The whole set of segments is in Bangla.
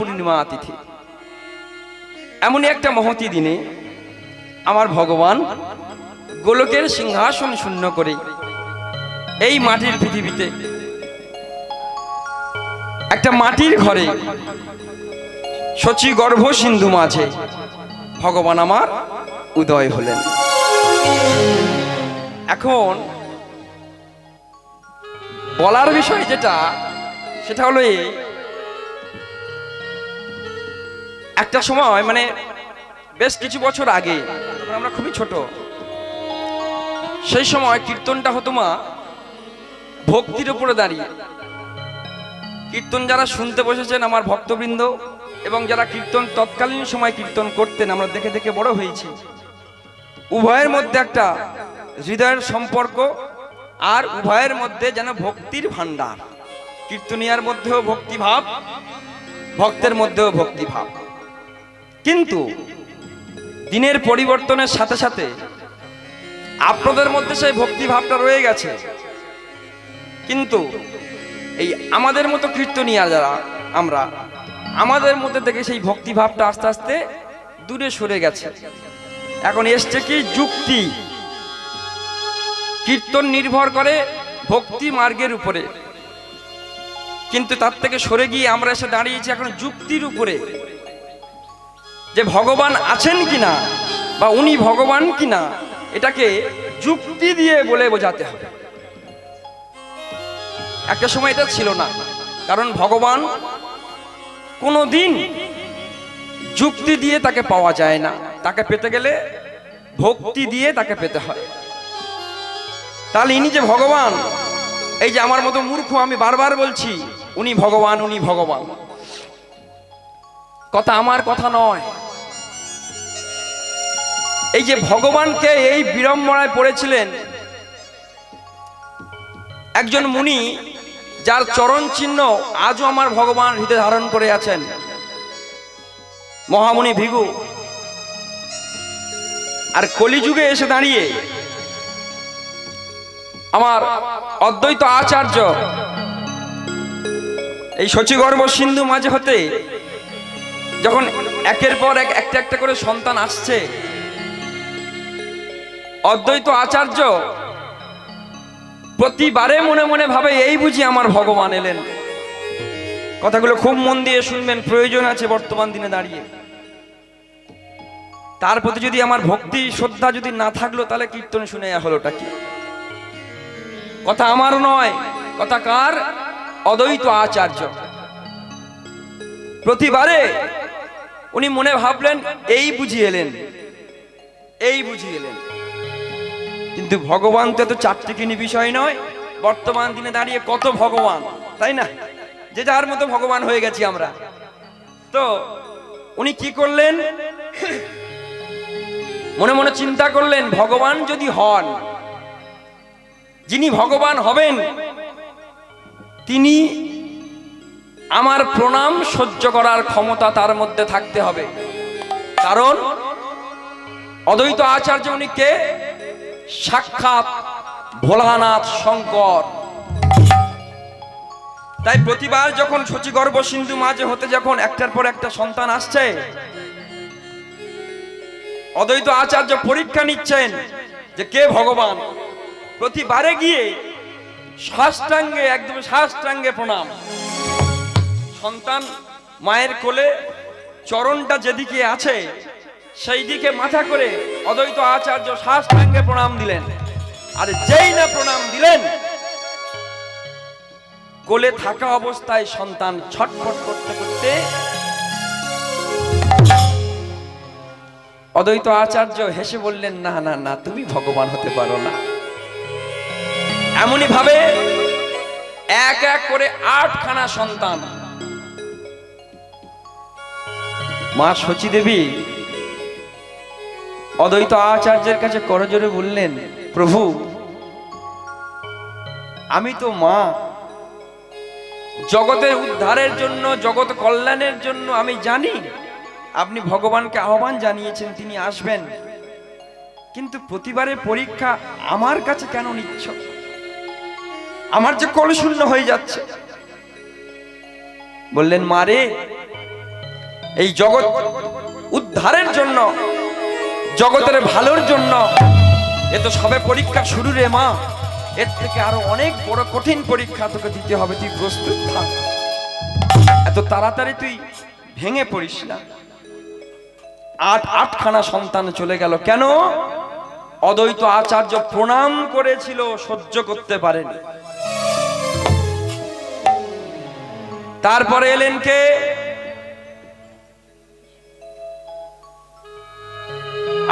পূর্ণিমা তিথি। এমনই একটা মহতি দিনে আমার ভগবান গোলকের সিংহাসন শূন্য করে এই মাটির পৃথিবীতে একটা মাটির ঘরে শচী গর্ভ সিন্ধু মাঝে ভগবান আমার উদয় হলেন। এখন বলার বিষয় সেটা হলো এই, একটা সময় মানে বেশ কিছু বছর আগে, তখন আমরা খুবই ছোট, সেই সময় কীর্তনটা হতো মা ভক্তির উপরে দাঁড়িয়ে। কীর্তন যারা শুনতে বসেছেন আমার ভক্তবৃন্দ এবং যারা কীর্তন তৎকালীন সময় কীর্তন করতেন, আমরা দেখে দেখে বড় হয়েছি, উভয়ের মধ্যে একটা হৃদয়ের সম্পর্ক আর উভয়ের মধ্যে যেন ভক্তির ভান্ডার। কীর্তনিয়ার মধ্যেও ভক্তিভাব, ভক্তের মধ্যেও ভক্তিভাব। কিন্তু দিনের পরিবর্তনের সাথে সাথে আপনাদের মধ্যে সেই ভক্তিভাবটা রয়ে গেছে, কিন্তু এই আমাদের মতো কীর্তনিয়া যারা আমরা, আমাদের মধ্যে থেকে সেই ভক্তিভাবটা আস্তে আস্তে দূরে সরে গেছে। এখন এসছে কি যুক্তি। কীর্তন নির্ভর করে ভক্তি মার্গের উপরে, কিন্তু তার থেকে সরে গিয়ে আমরা এসে দাঁড়িয়েছি এখন যুক্তির উপরে, যে ভগবান আছেন কিনা বা উনি ভগবান কিনা এটাকে যুক্তি দিয়ে বলে বোঝাতে হবে। একটা সময় এটা ছিল না, কারণ ভগবান কোনোদিন যুক্তি দিয়ে তাকে পাওয়া যায় না, তাকে পেতে গেলে ভক্তি দিয়ে তাকে পেতে হয়। তাহলে ইনি যে ভগবান, এই যে আমার মতো মূর্খ আমি বারবার বলছি উনি ভগবান, উনি ভগবান, কথা আমার কথা নয়। এই যে ভগবানকে এই বিড়ম্বনায় পড়েছিলেন একজন মুনি, যার চরণ চিহ্ন আজও আমার ভগবান হৃদয়ে ধারণ করে আছেন, মহামুনি ভৃগু। আর কলিযুগে এসে দাঁড়িয়ে আমার অদ্বৈত আচার্য এই শচীগর্ভ সিন্ধু মাঝে হতে যখন একের পর এক একটা একটা করে সন্তান আসছে, অদ্বৈত আচার্য প্রতিবারে মনে মনে ভাবে এই বুঝি আমার ভগবান এলেন। কথাগুলো খুব মন দিয়ে শুনবেন, প্রয়োজন আছে বর্তমান দিনে দাঁড়িয়ে। তার প্রতি যদি আমার ভক্তি শ্রদ্ধা যদি না থাকলো, তাহলে কীর্তন শুনে হলোটা কি? কথা আমার নয়, কথা কার? অদ্বৈত আচার্য। প্রতিবারে উনি মনে ভাবলেন এই বুঝি এলেন, এই বুঝি এলেন। কিন্তু ভগবান তো এত চারটিখানি বিষয় নয়। বর্তমান দিনে দাঁড়িয়ে কত ভগবান, তাই না? যে যার মতো ভগবান হয়ে গেছি আমরা। তো উনি কি করলেন? মনে মনে চিন্তা করলেন, ভগবান যদি হন, যিনি ভগবান হবেন তিনি আমার প্রণাম সহ্য করার ক্ষমতা তার মধ্যে থাকতে হবে। কারণ অদ্বৈত আচার্য উনি কে? সাক্ষাৎ ভোলানাথ শঙ্কর। তাই প্রতিবার যখন শচীগর্ভ সিন্ধু মাঝে হতে যখন একটার পর একটা সন্তান আসছে, অদ্বৈত আচার্য পরীক্ষা নিচ্ছেন যে কে ভগবান। প্রতিবারে গিয়ে সাষ্টাঙ্গে, একদম সাষ্টাঙ্গে প্রণাম। সন্তান মায়ের কোলে, চরণটা যেদিকে আছে সেই দিকে মাথা করে অদ্বৈত আচার্য সাষ্টাঙ্গে প্রণাম দিলেন। আর যেই না প্রণাম দিলেন, কোলে থাকা অবস্থায় সন্তান ছটফট করতে করতে অদ্বৈত আচার্য হেসে বললেন, না না না, তুমি ভগবান হতে পারো না। এমনই ভাবে এক এক করে 8খানা সন্তান। মা শচী দেবী অদ্বৈত আচার্যের কাছে করজোড়ে বললেন, প্রভু আমি তো মা, জগতের উদ্ধারের জন্য, জগৎ কল্যাণের জন্য আমি জানি আপনি ভগবানকে আহ্বান জানিয়েছেন, তিনি আসবেন, কিন্তু প্রতিবারের পরীক্ষা আমার কাছে কেন নিচ্ছ? আমার যে কলশূন্য হয়ে যাচ্ছে। বললেন, মা রে, এই জগৎ উদ্ধারের জন্য, জগতের ভালোর জন্য। এ তো সবে পরীক্ষা শুরু রে মা, এর থেকে আরো অনেক বড় কঠিন পরীক্ষা তোকে দিতে হবে, তুই প্রস্তুত থাক। এত তাড়াতাড়ি তুই ভেঙে পড়িস না। আটখানা সন্তান চলে গেল কেন? অদ্বৈত আচার্য প্রণাম করেছিল, সহ্য করতে পারেনি। তারপরে এলেন কে?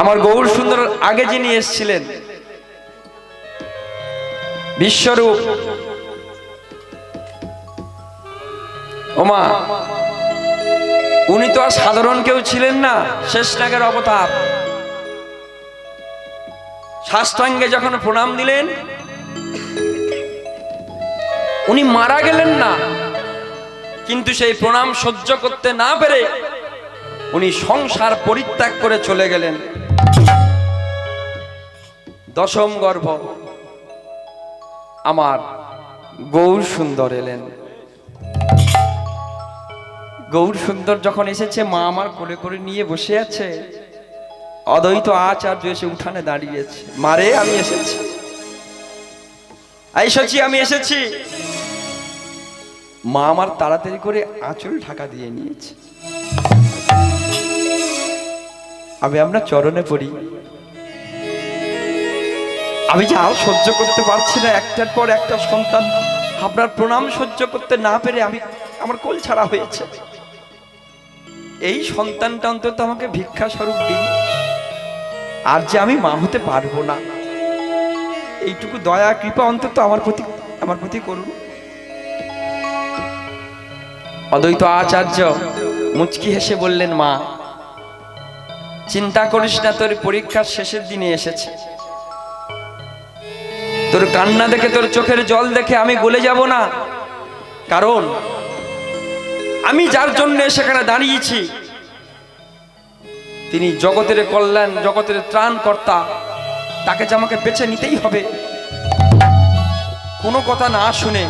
আমার গৌর সুন্দর আগে যিনি এসেছিলেন, বিশ্বরূপ। ওমা, উনি তো আর সাধারণ কেউ ছিলেন না, শেষনাগের অবতার। সাষ্টাঙ্গে যখন প্রণাম দিলেন, উনি মারা গেলেন না, কিন্তু সেই প্রণাম সহ্য করতে না পেরে উনি সংসার পরিত্যাগ করে চলে গেলেন। দশম গর্ভ আমার গৌর সুন্দর এলেন। গৌর সুন্দর যখন এসেছে, মা আমার কোলে করে নিয়ে বসে আছে। অদ্বৈত আচার্য এসে উঠানে দাঁড়িয়েছে। মারে, আমি এসেছি, আমি এসেছি। মা আমার তাড়াতাড়ি করে আঁচল ঢাকা দিয়ে নিয়েছে। আমরা চরণে পড়ি। আমি যে আর সহ্য করতে পারছি না, একটার পর একটা সন্তান আপনার প্রণাম সহ্য করতে না পেরে আমার কোল ছাড়া হয়েছে। এই সন্তানটা অন্তত আমাকে ভিক্ষা স্বরূপ দিন, আর যে আমি মা হতে পারবো না, এইটুকু দয়া কৃপা অন্তত আমার প্রতি করুন। অদ্বৈত আচার্য মুচকি হেসে বললেন, মা চিন্তা করিস না, তোর পরীক্ষার শেষের দিনে এসেছে। তোর কান্না দেখে, তোর চোখের জল দেখে আমি গলে যাব না। কারণ আমি যার জন্য সেখানে দাঁড়িয়েছি, তিনি জগতের কল্যাণ, জগতের ত্রাণকর্তা। তাকে যে আমাকে বেছে নিতেই হবে। কোনো কথা না শুনে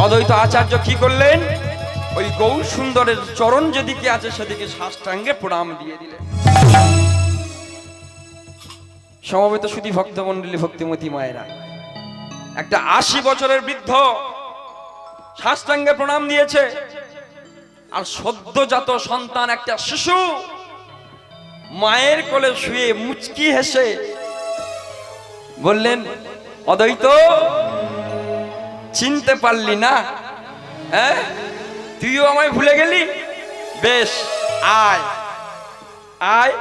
অদ্বৈত আচার্য কি করলেন? ওই গৌর সুন্দরের চরণ যেদিকে আছে সেদিকে সাষ্টাঙ্গে প্রণাম দিয়ে দিলেন। সমবেত শুধু ভক্তমণ্ডলী, ভক্তিমতী মায়েরা, একটা 80 বছরের বৃদ্ধ সাষ্টাঙ্গে প্রণাম দিয়েছে, আর সদ্যজাত সন্তান একটা শিশু মায়ের কোলে শুয়ে মুচকি হেসে বললেন, অদ্বৈত চিনতে পারলি না? হ্যাঁ, তুইও আমায় ভুলে গেলি? বেশ, আয় আয়,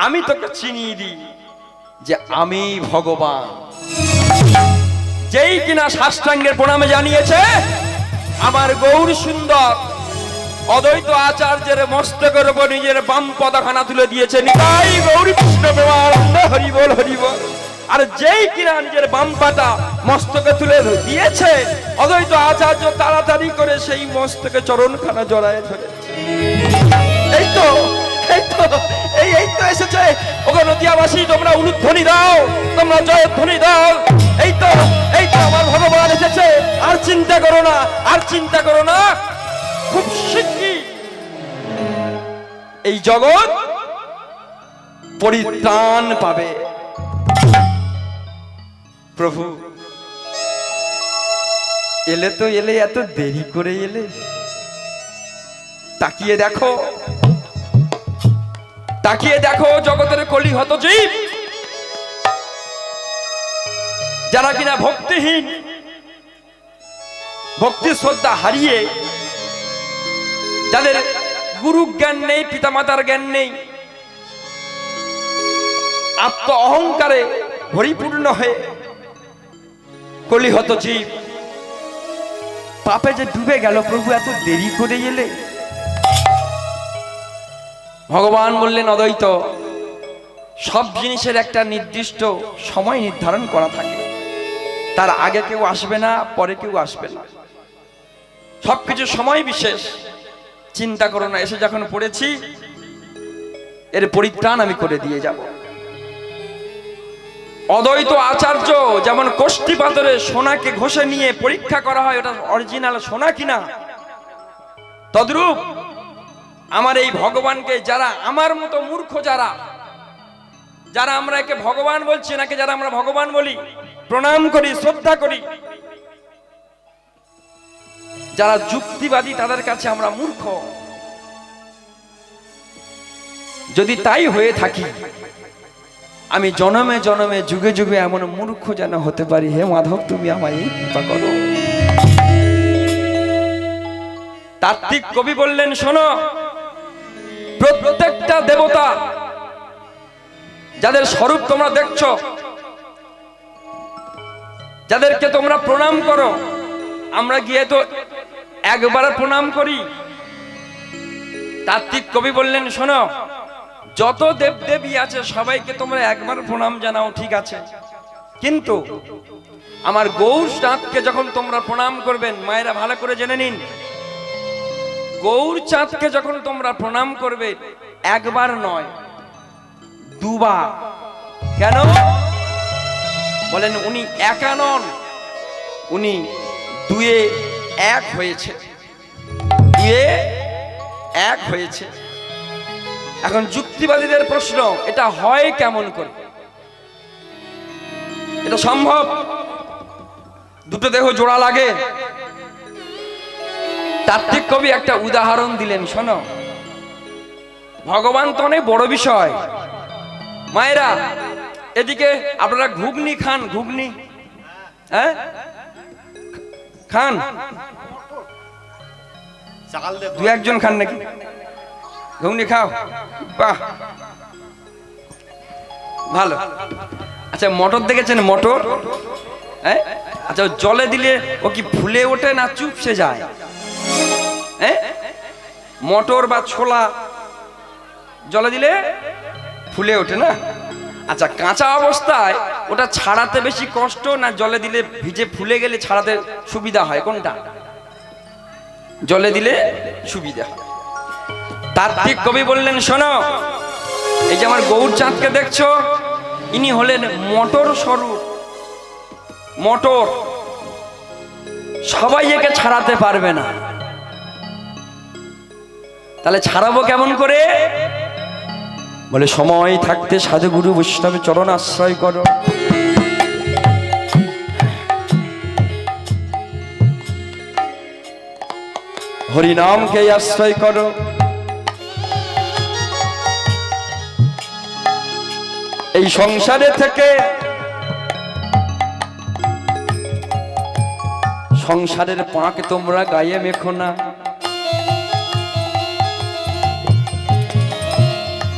আমি তোকে চিনিয়ে দিই যে আমি ভগবান। যেই কিনা সাষ্টাঙ্গের প্রণামে জানিয়েছে, আমার গৌর সুন্দর অদ্বৈত আচার্যের মস্তকের উপর নিজের বাম পদাখানা তুলে দিয়েছে। নিতাই গৌরী কৃষ্ণ প্রেমানন্দ, হরি বল হরি বল। আর যেই কিনা নিজের বাম পাটা মস্তকে তুলে দিয়েছে, অদ্বৈত আচার্য তাড়াতাড়ি করে সেই মস্তকে চরণখানা জড়ায় ধরেছে। এই তো এসেছে। ওগো নদিয়াবাসী, তোমরা উলুধ্বনি দাও, তোমরা জয়ধ্বনি দাও। এই তো আমার ভগবান এসেছে। আর চিন্তা করো না, আর চিন্তা করো না। খুব শিগগির এই জগৎ পরিত্রাণ পাবে। প্রভু এলে তো এলে, এত দেরি করে এলে। তাকিয়ে দেখো, তাকিয়ে দেখো জগতের কলিহত জীব, যারা কিনা ভক্তিহীন, ভক্তি শ্রদ্ধা হারিয়ে, যাদের গুরু জ্ঞান নেই, পিতামাতার জ্ঞান নেই, আত্ম অহংকারে পরিপূর্ণ হয়ে কলিহত জীব পাপে যে ডুবে গেল। প্রভু এত দেরি করে এলে। ভগবান বললেন, অদ্বৈত সব জিনিসের একটা নির্দিষ্ট সময় নির্ধারণ করা থাকে, তার আগে কেউ আসবে না, পরে কেউ আসবে না, সবকিছু সময় বিশেষ। চিন্তা করো না, এসে যখন পড়েছি এর পরিত্রাণ আমি করে দিয়ে যাব। অদ্বৈত আচার্য যেমন কোষ্ঠী পাথরে সোনাকে ঘষে নিয়ে পরীক্ষা করা হয় ওটা অরিজিনাল সোনা কিনা, তদ্রূপ আমার এই ভগবানকে যারা আমার মতো মূর্খ, যারা যারা আমরা একে ভগবান বলছি, নাকি যারা আমরা ভগবান বলি, প্রণাম করি, শ্রদ্ধা করি, যারা যুক্তিবাদী তাদের কাছে আমরা মূর্খ। যদি তাই হয়ে থাকি, আমি জনমে জনমে যুগে যুগে এমন মূর্খ যেন হতে পারি। হে মাধব, তুমি আমায় কৃপা করো। তাত্ত্বিক কবি বললেন, শোনো, প্রত্যেকটা দেবতা যাদের স্বরূপ তোমরা দেখছো, যাদেরকে তোমরা প্রণাম করো, আমরা গিয়ে তো একবার প্রণাম করি। তাত্ত্বিক কবি বললেন, শোনো, যত দেবদেবী আছে সবাইকে তোমরা একবার প্রণাম জানাও, ঠিক আছে, কিন্তু আমার গৌরচাঁদকে যখন তোমরা প্রণাম করবেন, মায়েরা ভালো করে জেনে নিন, গৌরচাঁদকে যখন তোমরা প্রণাম করবে একবার নয়, দুবার। কেন? বলেন, উনি একা নন, উনি দুয়ে এক হয়েছে, দুয়ে এক হয়েছে। এখন যুক্তিবাদীদের প্রশ্ন, এটা হয় কেমন করে? এটা সম্ভব? দুটো দেহ জোড়া লাগে? তাত্ত্বিক কবি একটা উদাহরণ দিলেন, শোনো, ভগবান তো অনেক বড় বিষয়। মায়েরা এদিকে আপনারা ঘুগনি খান? ঘুগনি হ্যাঁ খান? দু একজন খান নাকি? ঘুগনি খাও, বাহ, ভালো। আচ্ছা, মটর দেখেছেন? মটর, হ্যাঁ, আচ্ছা, জলে দিলে ও কি ফুলে ওঠে না চুপসে যায়? হ্যাঁ, মটর বা ছোলা জলে দিলে ফুলে ওঠে না? আচ্ছা, কাঁচা অবস্থায় ওটা ছাড়াতে বেশি কষ্ট, না জলে দিলে ভিজে ফুলে গেলে ছাড়াতে সুবিধা হয়? কোনটা? জলে দিলে সুবিধা হয়। তাত্ত্বিক কবি বললেন, শোনো, এই যে আমার গৌরচাঁদকে দেখছো, ইনি হলেন মটর স্বরূপ। মটর, সবাই একে ছাড়াতে পারবে না, তাহলে ছাড়াবো কেমন করে? বলে, সময় থাকতে সাধুগুরু বৈষ্ণবের চরণ আশ্রয় করো। হরিনামকে আশ্রয় করো। এই সংসারে থেকে সংসারের পাঁক তোমরা গায়ে মেখো না।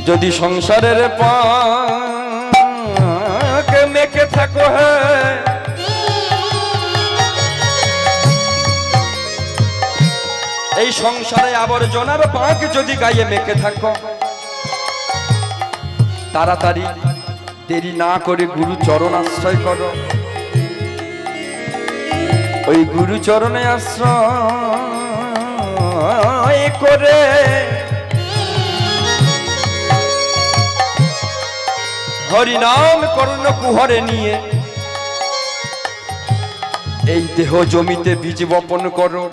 যদি সংসারের পাঁক মেখে থাকো, হ্যাঁ, এই সংসারে আবর্জনার পাঁক যদি গায়ে মেখে থাকো, তাড়াতাড়ি দেরি না করে গুরু চরণ আশ্রয় করো। ওই গুরু চরণে আশ্রয় করে হরিনাম কর্ণ কুহরে নিয়ে এই দেহ জমিতে বীজ বপন করো।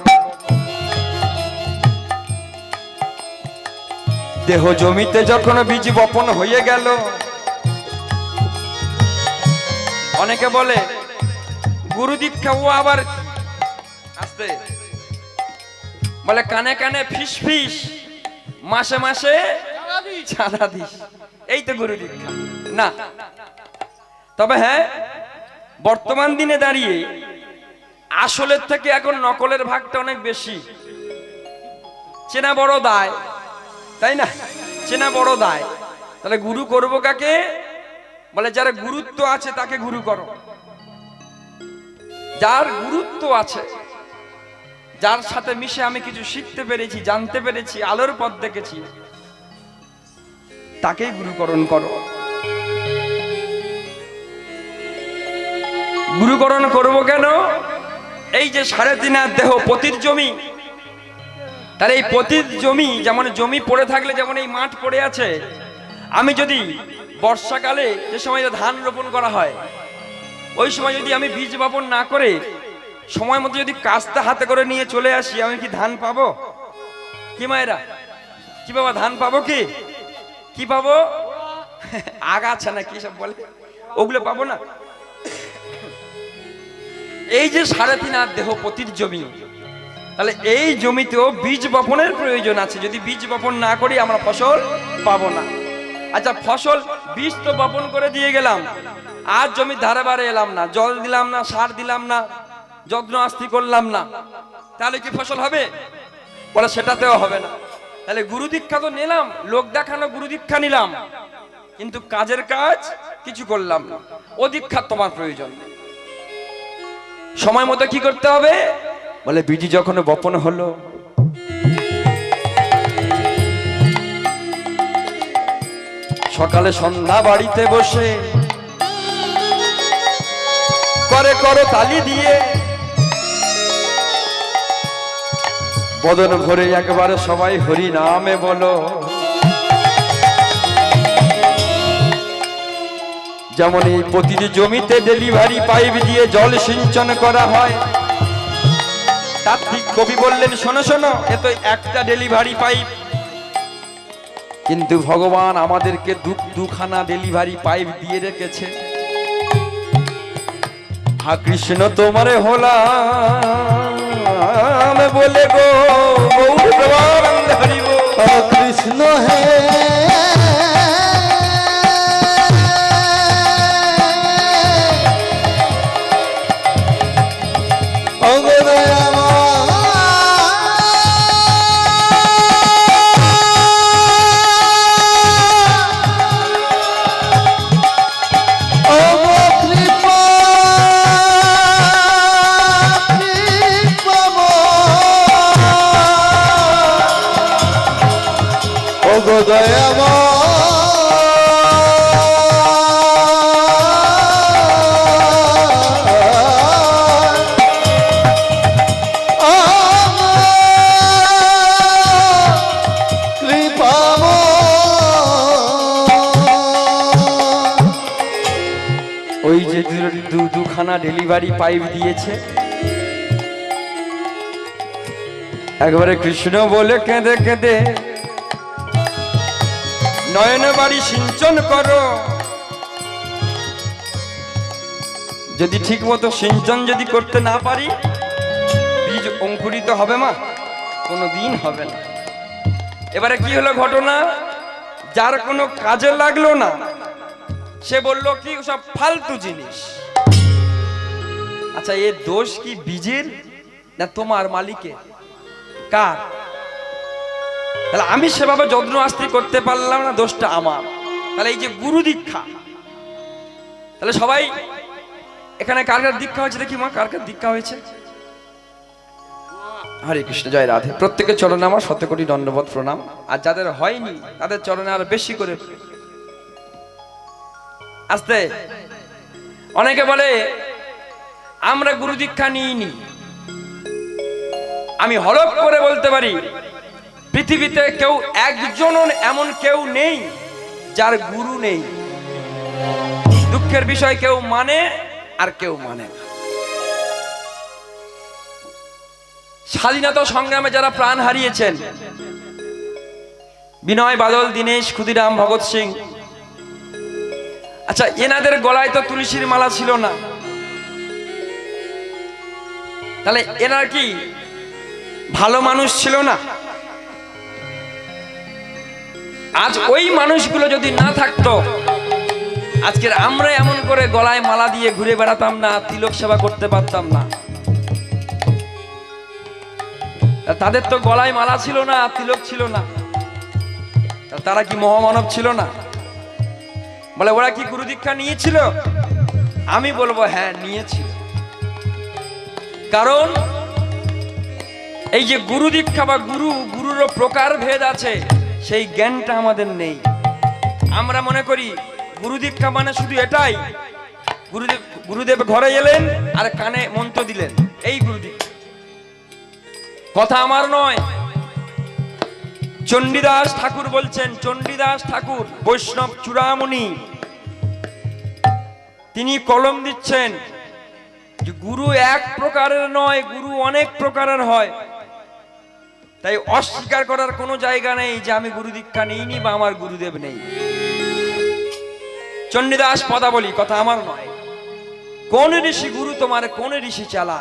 দেহ জমিতে যখন বীজ বপন হয়ে গেল, অনেকে বলে গুরু দীক্ষা, ও আবার আসতে বলে কানে কানে ফিস ফিস, মাসে মাসে চাঁদা দিস, এই তো গুরু দীক্ষা না। তবে হ্যাঁ, বর্তমান দিনে দাঁড়িয়ে আসলের থেকে এখন নকলের ভাগটা অনেক বেশি। চেনা বড় দায়, তাই না? চেনা বড় দায়। তাহলে গুরু করবো কাকে? বলে যার গুরুত্ব আছে তাকে গুরু করো। যার গুরুত্ব আছে, যার সাথে মিশে আমি কিছু শিখতে পেরেছি, জানতে পেরেছি, আলোর পথ দেখেছি, তাকেই গুরুকরণ করো। গুরুকরণ করব কেন? এই যে 3.5 দেহ পতির জমি, তার এই পতির জমি যেমন জমি পড়ে থাকলে যেমন এই মাঠ পড়ে আছে, আমি যদি বর্ষাকালে যে সময় ধান রোপণ করা হয়, ওই সময় যদি আমি বীজ বপন না করে সময় মতো যদি কাস্তে হাতে করে নিয়ে চলে আসি, আমি কি ধান পাবো? কি মায়েরা, কি বাবা ধান পাবো কি কি পাবো আগাছা না কি সব বলে ওগুলো পাবো না। এই যে 3.5 হাত দেহ পতির জমি, তাহলে এই জমিতেও বীজ বপনের প্রয়োজন আছে। যদি বীজ বপন না করি আমরা ফসল পাবো না। আচ্ছা ফসল বীজ তো বপন করে দিয়ে গেলাম, আর জমি ধারে বারে এলাম না, জল দিলাম না, সার দিলাম না, যত্ন আস্তি করলাম না, তাহলে কি ফসল হবে? বলে সেটাতেও হবে না। তাহলে গুরু দীক্ষা তো নিলাম, লোক দেখানো গুরু দীক্ষা নিলাম, কিন্তু কাজের কাজ কিছু করলাম না। ও দীক্ষার তোমার প্রয়োজন নেই। সময় মতো কি করতে হবে? বলে বীজ যখন বপন হলো, সকালে সন্ধ্যা বাড়িতে বসে করে করো তালি দিয়ে, বদন ভরে একবারে সবাই হরি নামে বলো। যেমন এই প্রতিটি জমিতে ডেলিভারি পাইপ দিয়ে জল সিঞ্চন করা হয়, তার ঠিক কবি বললেন শোনো শোনো, এ তো একটা ডেলিভারি পাইপ, কিন্তু ভগবান আমাদেরকে দুখানা ডেলিভারি পাইপ দিয়ে রেখেছে। হা কৃষ্ণ তোমারে হলাম বলে গো গৌর প্রেমানন্দ হরি বল। কৃষ্ণ হে ওই যে দুখানা ডেলিভারি পাইপ দিয়েছে, একবারে কৃষ্ণ বলে কেঁদে কেঁদে নয়ন বাড়ি সিঞ্চন করো। যদি ঠিক মতো সিঞ্চন যদি করতে না পারি, বীজ অঙ্কুরিত হবে মা? কোনো দিন হবে না। এবারে কি হলো ঘটনা, যার কোনো কাজে লাগলো না সে বলল কি সব ফালতু জিনিস। আচ্ছা এর দোষ কি বীজের না তোমার মালিকের, কার? তাহলে আমি সেভাবে যত্ন আস্তি করতে পারলাম না, দোষটা আমার। তাহলে এই যে গুরু দীক্ষা, তাহলে সবাই এখানে কার কার দীক্ষা হয়েছে দেখি মা, কার কার দীক্ষা হয়েছে? হরে কৃষ্ণ, জয় রাধে। প্রত্যেকের চরণে আমার 100 কোটি দণ্ডবত প্রণাম। আর যাদের হয়নি তাদের চরণে আরো বেশি করে আসতে। অনেকে বলে আমরা গুরু দীক্ষা নিইনি। আমি হলফ করে বলতে পারি পৃথিবীতে কেউ একজনও এমন কেউ নেই যার গুরু নেই। দুঃখের বিষয় কেউ মানে আর কেউ মানে না। স্বাধীনতা সংগ্রামে যারা প্রাণ হারিয়েছেন, বিনয় বাদল, দীনেশ, ক্ষুদিরাম, ভগৎ সিং, আচ্ছা এনাদের গলায় তো তুলসীর মালা ছিল না, তাহলে এনার কি ভালো মানুষ ছিল না? আজ ওই মানুষগুলো যদি না থাকতো, আজকের আমরা এমন করে গলায় মালা দিয়ে ঘুরে বেড়াতাম না, তিলক সেবা করতে পারতাম না। তাদের তো গলায় মালা ছিল না, তিলক ছিল না, তারা কি মহামানব ছিল না? বলে ওরা কি গুরু দীক্ষা নিয়েছিল? আমি বলবো হ্যাঁ নিয়েছিল। কারণ এই যে গুরু দীক্ষা বা গুরুর প্রকার ভেদ আছে, সেই জ্ঞানটা আমাদের নেই। আমরা মনে করি গুরু দীক্ষা মানে শুধু এটাই, গুরুদেব ঘরে এলেন আর কানে মন্ত্র দিলেন, এই গুরু দীক্ষা। কথা আমার নয়, চণ্ডীদাস ঠাকুর বলছেন, চণ্ডীদাস ঠাকুর বৈষ্ণব চূড়ামণি, তিনি কলম দিচ্ছেন যে গুরু এক প্রকারের নয়, গুরু অনেক প্রকারের হয়। তাই অস্বীকার করার কোনো জায়গা নেই যে আমি গুরু দীক্ষা নিইনি বা আমার গুরুদেব নেই। চণ্ডীদাস পদাবলী, কথা আমার নয়। কোন ঋষি গুরু তোমার, কোন ঋষি চালা,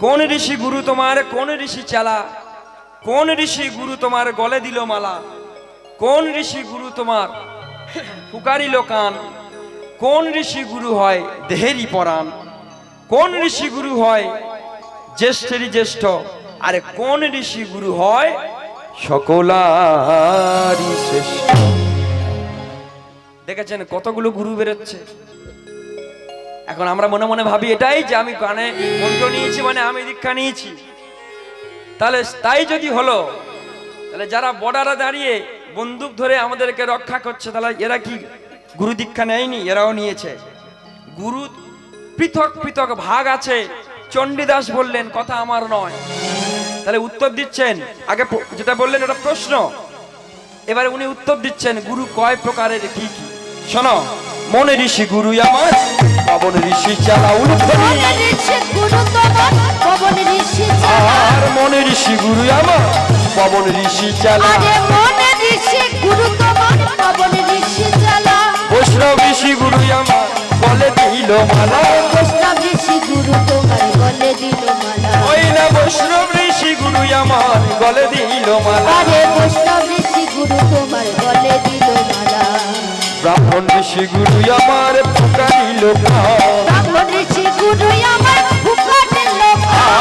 কোন ঋষি গুরু তোমার, কোন ঋষি চালা, কোন ঋষি গুরু তোমার গলে দিল মালা, কোন ঋষি গুরু তোমার ফুকারিল কান, কোন ঋষি গুরু হয় দেহেরই পরাণ, কোন ঋষি গুরু হয় জ্যেষ্ঠেরই জ্যেষ্ঠ, আরে কোন ঋষি গুরু হয় সকলারই শ্রেষ্ঠ। দেখেছেন কতগুলো গুরু বেরোচ্ছে। এখন আমরা মনে মনে ভাবি এটাই যে আমি কানে মন্ত্র নিয়েছি মানে আমি দীক্ষা নিয়েছি। তাহলে তাই যদি হলো, তাহলে যারা বর্ডারে দাঁড়িয়ে বন্দুক ধরে আমাদেরকে রক্ষা করছে, তাহলে এরা কি গুরু দীক্ষা নেয়নি? এরাও নিয়েছে। গুরু পৃথক পৃথক ভাগ আছে। চণ্ডীদাস বললেন কথা আমার নয়। তাহলে উত্তর দিচ্ছেন, আগে যেটা বললেন ওটা প্রশ্ন, এবারে উনি উত্তর দিচ্ছেন গুরু কয় প্রকারের কি কি। শোনো, মনে ঋষি গুরু আমার, পবন ঋষি চালা উলুধ্বনি, আর মনে ঋষি গুরু আমার, পবন ঋষি চালা, বৈষ্ণব ঋষি গুরু আমার বলে দিল মালা, বৈষ্ণব ঋষি গুরু তোমার গলে দিল মালা, ওই না বৈষ্ণব ঋষি গুরু আমার গলে দিল মালা, আরে বৈষ্ণব ঋষি গুরু তোমার গলে দিল মালা, ব্রাহ্মণ ঋষি গুরু আমার ফুকারিল কান, ব্রাহ্মণ ঋষি গুরু আমার ফুকারিল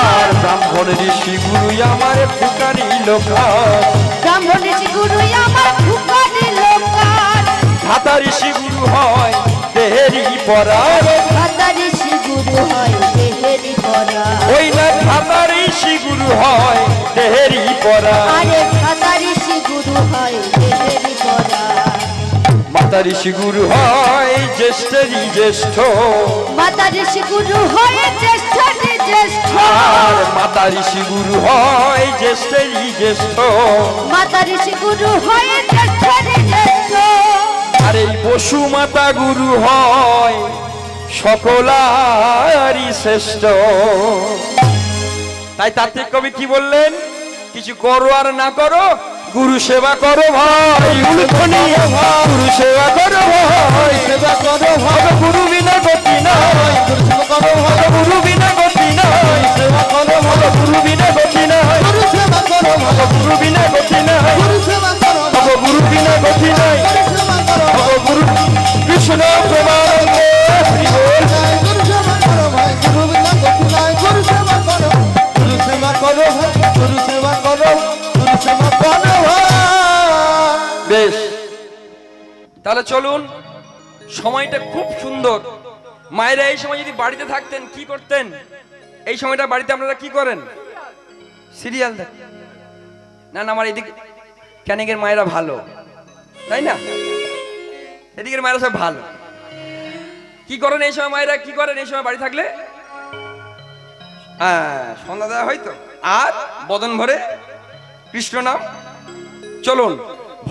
আর ব্রাহ্মণ ঋষি গুরু আমার ফুকারিল কান, ব্রাহ্মণ ঋষি গুরু আমার ফুকারিল কান, ধাতা ঋষি গুরু হয় দেহেরই পরাণ, ধাতা ঋষি গুরু হয় দেহেরি পরা, ওই না ধাতা ঋষি গুরু হয় দেহেরই পরাণ, আরে ধাতা ঋষি গুরু হয় দেহেরি পরা, মাতা ঋষি গুরু হয় জ্যেষ্ঠেরই জ্যেষ্ঠ, মাতা ঋষি গুরু হয় জ্যেষ্ঠরি জ্যেষ্ঠ, আর মাতা ঋষি গুরু হয় জ্যেষ্ঠেরই জ্যেষ্ঠ, মাতা ঋষি গুরু হয় জ্যেষ্ঠরি জ্যেষ্ঠ, আর এই বসু মাতা গুরু হয় সকলারই শ্রেষ্ঠ। তাই তাত্ত্বিক কবি কি বললেন? কিছু করো আর না করো, গুরু সেবা করো ভাই, উলুধ্বনি গুরু সেবা করো ভাই, সেবা করো ভাই, গুরু বিনা গতি নাই, গুরু সেবা করো ভাই, গুরু বিনা গতি নাই, সেবা করো ভাই, গুরু বিনা গতি নাই, গুরু সেবা করো ভাই, গুরু বিনা গতি নাই, গুরু সেবা করো ভাই, গুরু বিনা গতি নাই, গুরু কৃষ্ণ প্রেমানন্দে হরি বল, গুরু সেবা করো ভাই, গুরু বিনা গতি নাই, গুরু সেবা করো, গুরু সেবা করো ভাই, গুরু সেবা করো, গুরু সেবা করো ভাই। বেশ, তাহলে চলুন, সময়টা খুব সুন্দর। মায়েরা এই সময় যদি বাড়িতে থাকতেন কি করতেন? এই সময়টা বাড়িতে আপনারা কি করেন? সিরিয়াল দেখেন না? না, আমার এদিকে ক্যানিকের মায়েরা ভালো, তাই না? এদিকের মায়েরা সব ভালো। কি করেন এই সময় মায়েরা? কি করেন এই সময় বাড়ি থাকলে? সন্ধ্যা দেওয়া হয়তো, আর বদন ভরে কৃষ্ণ নাম। চলুন,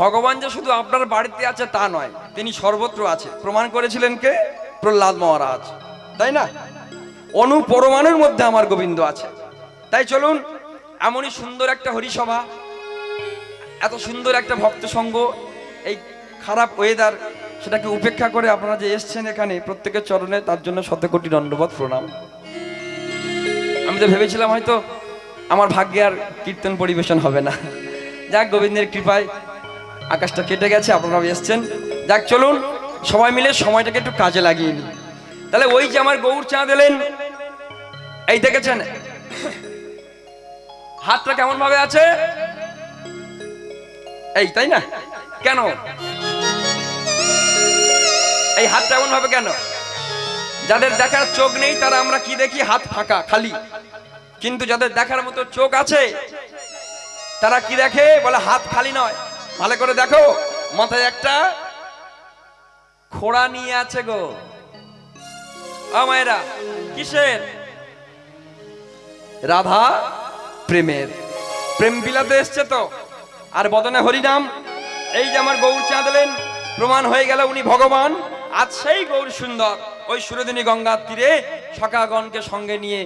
ভগবান যে শুধু আপনার বাড়িতে আছে তা নয়, তিনি সর্বত্র আছে। প্রমাণ করেছিলেন কে? প্রহ্লাদ মহারাজ, তাই না? অনু পরমাণুর মধ্যে আমার গোবিন্দ আছে। তাই চলুন, এমনই সুন্দর একটা হরিসভা, এত সুন্দর একটা ভক্ত সঙ্গ, এই খারাপ ওয়েদার সেটাকে উপেক্ষা করে আপনারা যে এসছেন এখানে, প্রত্যেকের চরণে তার জন্য শতকোটি দণ্ডবত প্রণাম। আমি তো ভেবেছিলাম হয়তো আমার ভাগ্যে আর কীর্তন পরিবেশন হবে না। যাক, গোবিন্দের কৃপায় আকাশটা কেটে গেছে, আপনারাও এসছেন। যাক, চলুন সবাই মিলে সময়টাকে একটু কাজে লাগিয়ে নিই। তাহলে ওই যে আমার গৌর চাঁদ এলেন, এই দেখেছেন হাতটা কেমন ভাবে আছে? এই, তাই না? কেন এই হাতটা এমন ভাবে কেন? যাদের দেখার চোখ নেই তারা আমরা কি দেখি? হাত ফাঁকা, খালি। কিন্তু যাদের দেখার মতো চোখ আছে তারা কি দেখে? বলে হাত খালি নয়, ভালো করে দেখো, মাথায় একটা খোড়া নিয়ে আছে গো। মায়েরা, কিসের? রাধা প্রেমের, প্রেম বিলাতে এসছে তো। আর বদনে হরিনাম। এই যে আমার গৌর চাঁদ এলেন, প্রমাণ হয়ে গেল উনি ভগবান। আজ সেই গৌর সুন্দর ওই সুরদিনী গঙ্গার তীরে সখাগণকে সঙ্গে নিয়ে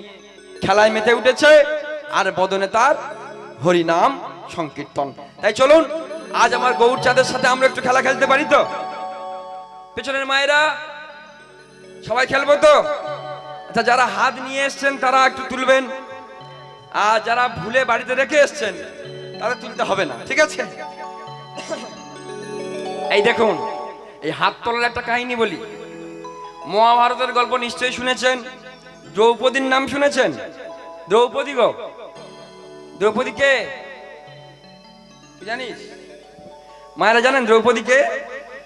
খেলায় মেতে উঠেছে। আর বদনে তার হরি নাম সংকীর্তন। তাই চলুন আজ আমার গৌরচাঁদের সাথে আমরা একটু খেলা খেলতে পারি তো? পেছনের মায়েরা সবাই খেলবো তো? আচ্ছা, যারা হাত নিয়ে এসছেন তারা একটু তুলবেন, আর যারা ভুলে বাড়িতে রেখে এসছেন তারা তুলতে হবে না, ঠিক আছে? এই দেখুন, এই হাত তোলার একটা কাহিনী বলি। মহাভারতের গল্প নিশ্চয়ই শুনেছেন। দ্রৌপদীর নাম শুনেছেন? দ্রৌপদী গো, দ্রৌপদী কে জানিস? মায়েরা জানেন দ্রৌপদী কে?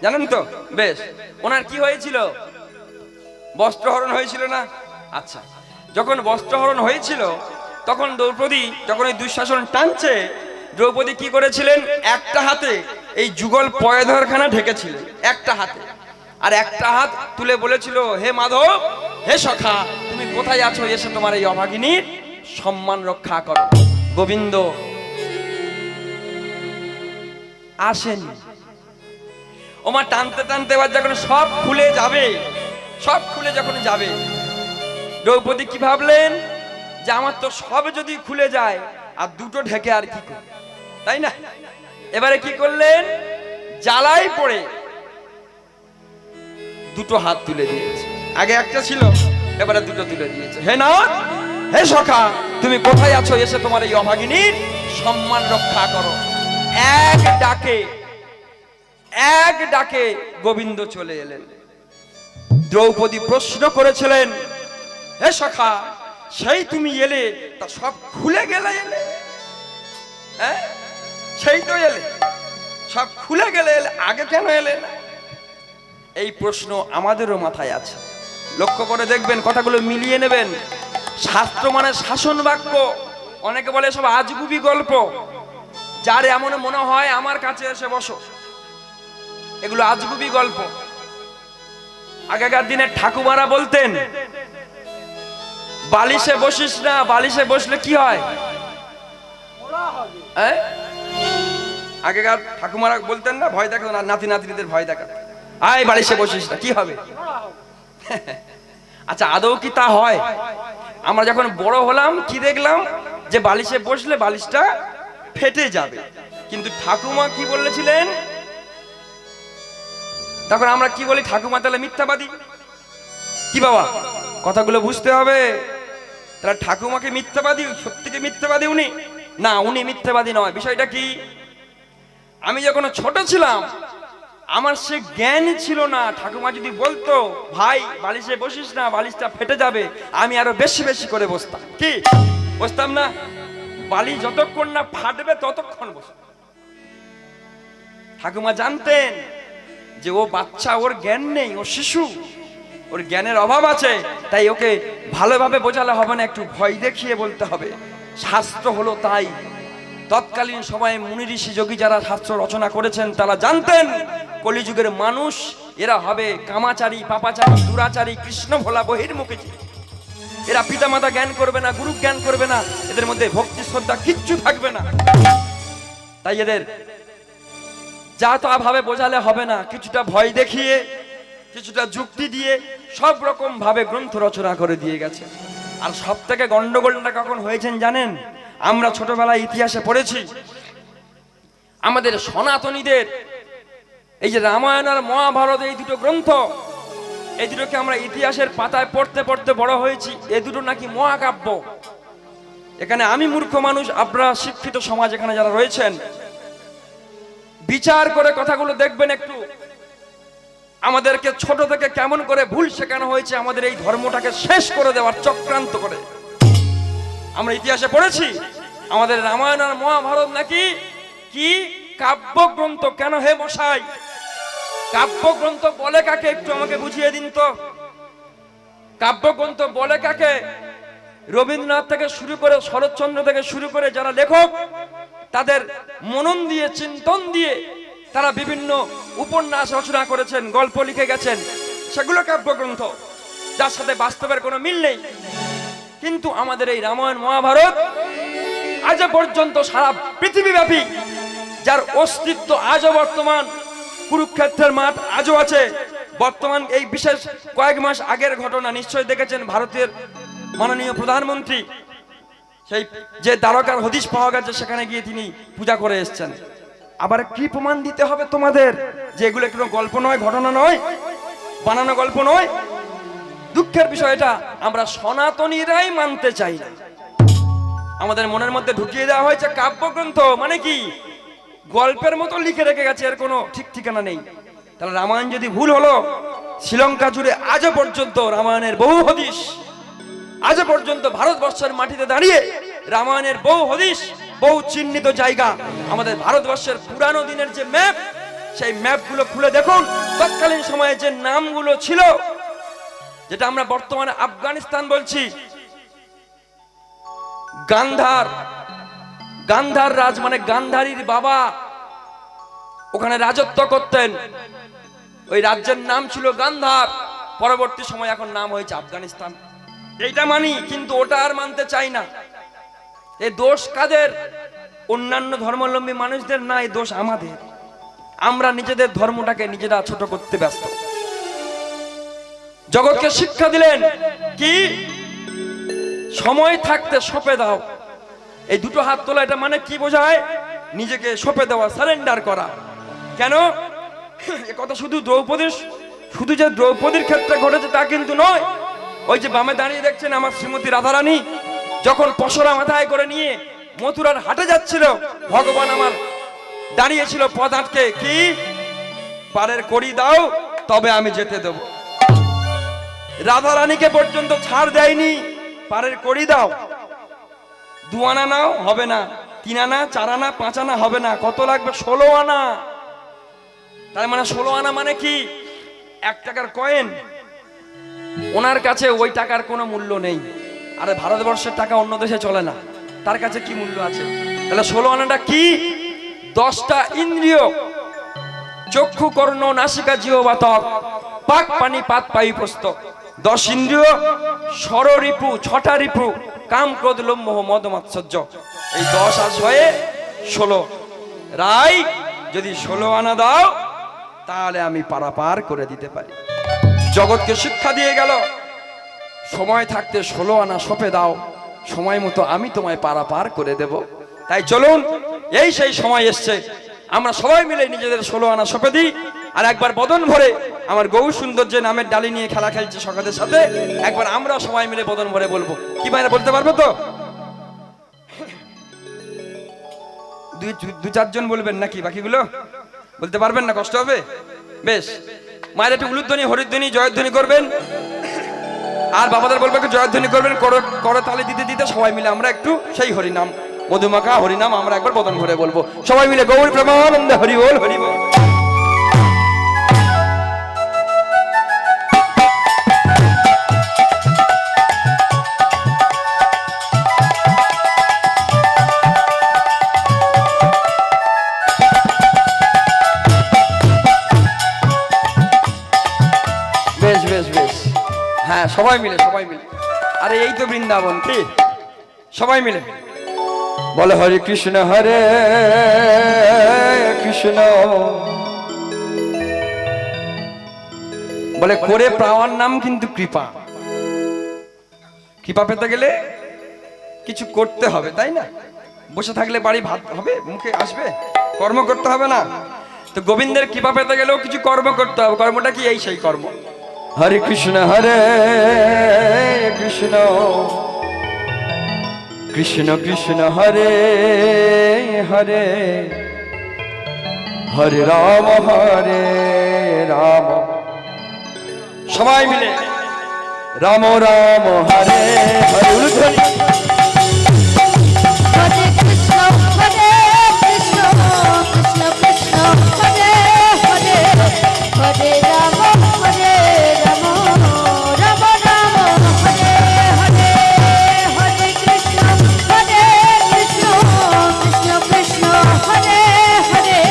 জানেন তো? বেশ। ওনার কি হয়েছিল? বস্ত্রহরণ হয়েছিল না? আচ্ছা, যখন বস্ত্রহরণ হয়েছিল তখন দ্রৌপদী যখন এই দুঃশাসন টানছে, দ্রৌপদী কি করেছিলেন? একটা হাতে এই যুগল পয়ধরখানা ঢেকেছিলেন একটা হাতে, আর একটা হাত তুলে বলেছিল, হে মাধব, হে সখা, তুমি কোথায় আছো? এসে তোমার এই অভাগিনীর সম্মান রক্ষা করো। গোবিন্দ আসেনি। ওমা টানতে টানতে এবার যখন সব খুলে যাবে, সব খুলে যখন যাবে, দ্রৌপদী কি ভাবলেন যে আমার তো সব যদি খুলে যায় আর দুটো ঢেকে আর কি করব, তাই না? এবারে কি করলেন? জ্বালাই পড়ে দুটো হাত তুলে দিয়েছে। আগে একটা ছিল, এবারে দুটো তুলে দিয়েছে। হে নাথ, হে সখা, তুমি কোথায় আছো? এসে তোমার এই অভাগিনীর সম্মান রক্ষা করো। এক ডাকে, এক ডাকে গোবিন্দ চলে এলেন। দ্রৌপদী প্রশ্ন করেছিলেন, হে সখা, সেই তুমি এলে, তা সব খুলে গেলে এলে? হ্যাঁ, সেই তো এলে, সব খুলে গেলে এলে, আগে কেন এলে না? এই প্রশ্ন আমাদেরও মাথায় আছে। লক্ষ্য করে দেখবেন, কথাগুলো মিলিয়ে নেবেন। শাস্ত্র মানে শাসন বাক্য। অনেকে বলে সব আজগুবি গল্প। যার এমন মনে হয় আমার কাছে এসে বসো, এগুলো আজগুবি গল্প। আগেকার দিনে ঠাকুমারা বলতেন, বালিশে বসিস না, বালিশে বসলে কি হয়? আগেকার ঠাকুমারা বলতেন না, ভয় দেখো না, নাতি নাতনিদের ভয় দেখা, আয় বালিশে বসিস না, কি হবে? আচ্ছা, আদৌ কি তা হয়? আমরা যখন বড় হলাম কি দেখলাম? যে বালিশে বসলে বালিশটা ফেটে যাবে। কিন্তু ঠাকুমা কি বলেছিলেন? তখন আমরা কি বলি? ঠাকুমা তাহলে মিথ্যাবাদী। কি বাবা, কথাগুলো বুঝতে হবে। তাহলে ঠাকুমাকে মিথ্যাবাদী, সত্যিকে মিথ্যাবাদী উনি? না, উনি মিথ্যাবাদী নয়। বিষয়টা কি? আমি যখন ছোট ছিলাম আমার সে জ্ঞান ছিল না। ঠাকুমা যদি বলতো, ভাই বালিশে বসিস না, বালিশটা ফেটে যাবে, আমি আরো বেশি বেশি করে বসতাম। কি বসতাম না? বালিশ যতক্ষণ না ফাটবে ততক্ষণ বসতাম। ঠাকুমা জানতেন যে ও বাচ্চা, ওর জ্ঞান নেই, ও শিশু, ওর জ্ঞানের অভাব আছে, তাই ওকে ভালোভাবে বোঝালে হবে না, একটু ভয় দেখিয়ে বলতে হবে। শাস্ত্র হলো তাই। তৎকালীন সময়ে মুনি ঋষি যোগী যারা শাস্ত্র রচনা করেছেন তারা জানতেন কলিযুগের মানুষ এরা হবে কামাচারী, পাপাচারী, দুরাচারী, কৃষ্ণ ভোলা বহির্মুখী। এরা পিতামাতা জ্ঞান করবে না, গুরু জ্ঞান করবে না, এদের মধ্যে ভক্তি শ্রদ্ধা কিচ্ছু থাকবে না। তাই এদের যা তা ভাবে বোঝালে হবে না, কিছুটা ভয় দেখিয়ে, কিছুটা যুক্তি দিয়ে সব রকম ভাবে গ্রন্থ রচনা করে দিয়ে গেছে। আর সব থেকে গন্ডগোলটা কখন হয়েছেন জানেন? আমরা ছোটবেলায় ইতিহাসে পড়েছি, আমাদের সনাতনীদের এই যে রামায়ণ আর মহাভারত, এই দুটো গ্রন্থ, এই দুটোকে আমরা ইতিহাসের পাতায় পড়তে পড়তে বড় হয়েছি, এই দুটো নাকি মহাকাব্য। এখানে আমি মূর্খ মানুষ, আপনারা শিক্ষিত সমাজ এখানে যারা রয়েছেন, বিচার করে কথাগুলো দেখবেন একটু। আমাদেরকে ছোট থেকে কেমন করে ভুল শেখানো হয়েছে আমাদের এই ধর্মটাকে শেষ করে দেওয়ার চক্রান্ত করে। আমরা ইতিহাসে পড়েছি আমাদের রামায়ণ আর মহাভারত নাকি কি কাব্যগ্রন্থ। কেন হে মশাই, কাব্যগ্রন্থ বলে কাকে একটু আমাকে বুঝিয়ে দিন তো। কাব্যগ্রন্থ বলে কাকে? রবীন্দ্রনাথ থেকে শুরু করে, শরৎচন্দ্র থেকে শুরু করে যারা লেখক, তাদের মনন দিয়ে, চিন্তন দিয়ে তারা বিভিন্ন উপন্যাস রচনা করেছেন, গল্প লিখে গেছেন, সেগুলো কাব্যগ্রন্থ, যার সাথে বাস্তবের কোনো মিল নেই। কিন্তু আমাদের এই রামায়ণ মহাভারত আজ পর্যন্ত সারা পৃথিবীব্যাপী, যার অস্তিত্ব আজও বর্তমান, কুরুক্ষেত্রের মাঠ আজও আছে। বর্তমান এই বিশেষ কয়েক মাস আগের ঘটনা নিশ্চয়ই দেখেছেন, ভারতের মাননীয় প্রধানমন্ত্রী সেই যে দ্বারকার হদিশ পাওয়া গেছে সেখানে গিয়ে তিনি পূজা করে এসেছেন। আবার কি প্রমাণ দিতে হবে তোমাদের যে এগুলো কোনো গল্প নয়, ঘটনা নয়, বানানো গল্প নয়? দুঃখের বিষয় এটা, আমরা সনাতনীরাই মানতে চাই না। আমাদের মনের মধ্যে ঢুকিয়ে দেওয়া হয়েছে কাব্যগ্রন্থ মানে কি গল্পের মতো লিখে রেখে গেছে, এর কোনো ঠিক ঠিকানা নেই। তাহলে রামায়ণ যদি ভুল হলো, শ্রীলঙ্কা জুড়ে আজও পর্যন্ত রামায়ণের বহু হদিশ, আজও পর্যন্ত ভারতবর্ষের মাটিতে দাঁড়িয়ে রামায়ণের বহু হদিশ, বহু চিহ্নিত জায়গা, আমাদের ভারতবর্ষের পুরানো দিনের যে ম্যাপ, সেই ম্যাপগুলো খুলে দেখুন, তৎকালীন সময়ে যে নামগুলো ছিল, যেটা আমরা বর্তমানে আফগানিস্তান বলছি, গান্ধার, গান্ধার রাজ মানে গান্ধারীর বাবা ওখানে রাজত্ব করতেন, ওই রাজ্যের নাম ছিল গান্ধার, পরবর্তী সময় এখন নাম হয়েছে আফগানিস্তান। এইটা মানি, কিন্তু ওটা আর মানতে চাই না। এই দোষ কাদের? অন্যান্য ধর্মাবলম্বী মানুষদের না, এই দোষ আমাদের। আমরা নিজেদের ধর্মটাকে নিজেরা ছোট করতে ব্যস্ত। জগৎকে শিক্ষা দিলেন কি? সময় থাকতে সঁপে দাও। এই দুটো হাত তোলা, এটা মানে কি বোঝায়? নিজেকে সঁপে দেওয়া, সারেন্ডার করা। কেন? এ কথা শুধু দ্রৌপদীর, শুধু যে দ্রৌপদীর ক্ষেত্রে ঘটেছে তা কিন্তু নয়। ওই যে বামে দাঁড়িয়ে দেখছেন আমার শ্রীমতী রাধারানী, যখন পশরা মাথায় করে নিয়ে মথুরার হাটে যাচ্ছিল, ভগবান আমার দাঁড়িয়েছিল পথ আটকে, কি পারের কড়ি দাও তবে আমি যেতে দেব। রাধারানীকে পর্যন্ত ছাড় দেয়নি, পারের কড়ি দাও। 2 আনা নাও, হবে না। 3 আনা, 4 আনা, 5 আনা, হবে না। কত লাগবে? 16 আনা। তার মানে 16 আনা মানে কি? 1 টাকার কয়েন। ওনার কাছে ওই টাকার কোনো মূল্য নেই। আরে ভারতবর্ষের টাকা অন্য দেশে চলে না, তার কাছে কি মূল্য আছে? তাহলে 16 আনাটা কি? 10টা ইন্দ্রিয়, চক্ষু, কর্ণ, নাসিকা, জিহ্বা, ত্বক, পাক, পানি, পাত, বায়ু, প্রস্থ। 10 ইন্দ্রিয়, ষড়রিপু, 6টা রিপু, কাম, ক্রোধ, লোভ, মোহ, মদ, মাৎসর্য। এই 10 আর 6 16। রাই যদি 16 আনা দাও তাহলে আমি পারাপার করে দিতে পারি। জগৎকে শিক্ষা দিয়ে গেল, সময় থাকতে 16 আনা সঁপে দাও, সময় মতো আমি তোমায় পারাপার করে দেব। তাই চলুন, এই সেই সময় এসছে, আমরা সবাই মিলে নিজেদের 16 আনা সঁপে দিই। আর একবার বদন ভরে আমার গৌর সুন্দর যে নামের ডালি নিয়ে খেলা খেলছে সকালের সাথে, একবার আমরা সবাই মিলে বদন ভরে বলবো। কি বাইরে বলতে পারবো তো? 2-4 জন বলবেন নাকি? বাকিগুলো বলতে পারবেন না? কষ্ট হবে? বেশ, মায়ের একটু উলুধ্বনি, হরিধ্বনি, জয়ধ্বনি করবেন, আর বাবাদের বলবো একটু জয়ধ্বনি করবেন। করে তালে দিতে দিতে সবাই মিলে আমরা একটু সেই হরিনাম, মধুমাখা হরিনাম আমরা একবার বদন ভরে বলবো সবাই মিলে। গৌর প্রেমানন্দে হরি বল, হরি বল। বেশ বেশ বেশ, হ্যাঁ সবাই মিলে, সবাই মিলে। আরে এই তো বৃন্দাবন, কি সবাই মিলে বলে হরে কৃষ্ণ হরে কৃষ্ণ। বলে করে পাওয়ার নাম কিন্তু কৃপা। কৃপা পেতে গেলে কিছু করতে হবে, তাই না? বসে থাকলে বাড়ি ভাত হবে, মুখে আসবে, কর্ম করতে হবে না? তো গোবিন্দের কৃপা পেতে গেলেও কিছু কর্ম করতে হবে। কর্মটা কি? এই সেই কর্ম। হরে কৃষ্ণ হরে কৃষ্ণ, কৃষ্ণ কৃষ্ণ হরে হরে, হরে রাম হরে রাম। সবাই মিলে রাম রাম হরে হরে। উলুধ্বনি। হরে কৃষ্ণ হরে কৃষ্ণ, কৃষ্ণ কৃষ্ণ হরে হরে, হরে রাম হরে রাম, রাম রাম হরে হরে। হরে কৃষ্ণ হরে কৃষ্ণ, কৃষ্ণ কৃষ্ণ হরে হরে,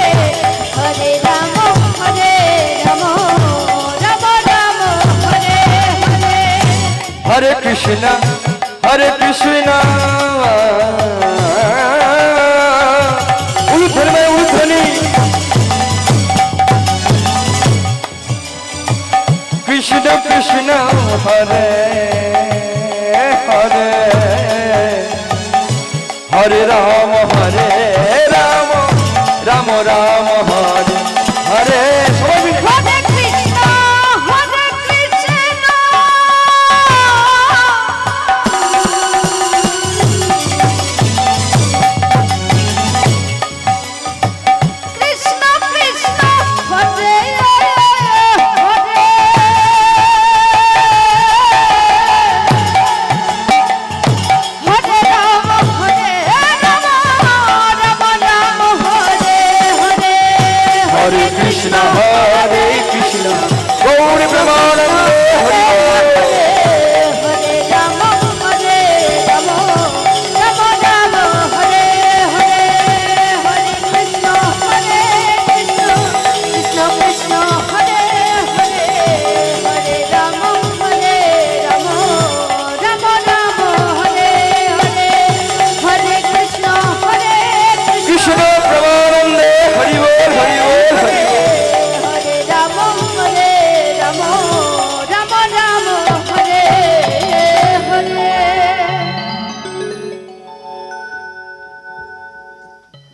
হরে রাম হরে রাম, রাম রাম হরে হরে। হরে কৃষ্ণ হরে কৃষ্ণ, উলুধ্বনি উলুধ্বনি। কৃষ্ণ কৃষ্ণ হরে হরে, হরে রাম রাম রাম হরে হরে। সবাই মিলে হরে কৃষ্ণ হরে কৃষ্ণ কৃষ্ণ কৃষ্ণ হরে হরে হরে রাম রাম রাম হরে হরে হরে কৃষ্ণ গৌর প্রেমানন্দে হরি বল। হরে রাম রাম রাম হরে হরে হরে কৃষ্ণ কৃষ্ণ কৃষ্ণ হরে হরে হরে রাম রাম রাম হরে হরে হরে কৃষ্ণ কৃষ্ণ প্রেমানন্দে হরি বল হরি বল হরি বল। হরে রাম রাম রাম হরে হরে।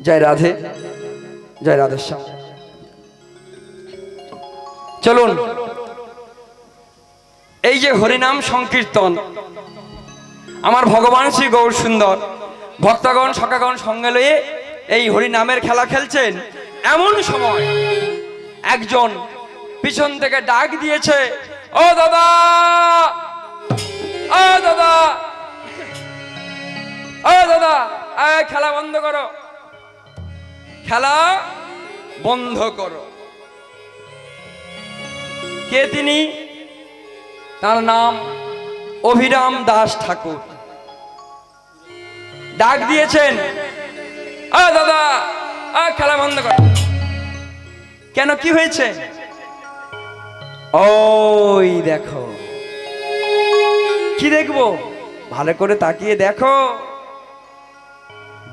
জয় রাধে জয় রাধেশ্যাম। চলুন এই যে হরিনাম সংকীর্তন আমার ভগবান শ্রী গৌর সুন্দর ভক্তগণ সখাগণ সঙ্গে লয়ে এই হরিনামের খেলা খেলছেন, এমন সময় একজন পিছন থেকে ডাক দিয়েছে, ও দাদা, ও দাদা, ও দাদা, খেলা বন্ধ করো, খেলা বন্ধ করো। কে তিনি? তার নাম অভিরাম দাস ঠাকুর। ডাক দিয়েছেন, দাদা, খেলা বন্ধ করো। কেন, কি হয়েছে? ওই দেখো। কি দেখবো? ভালো করে তাকিয়ে দেখো।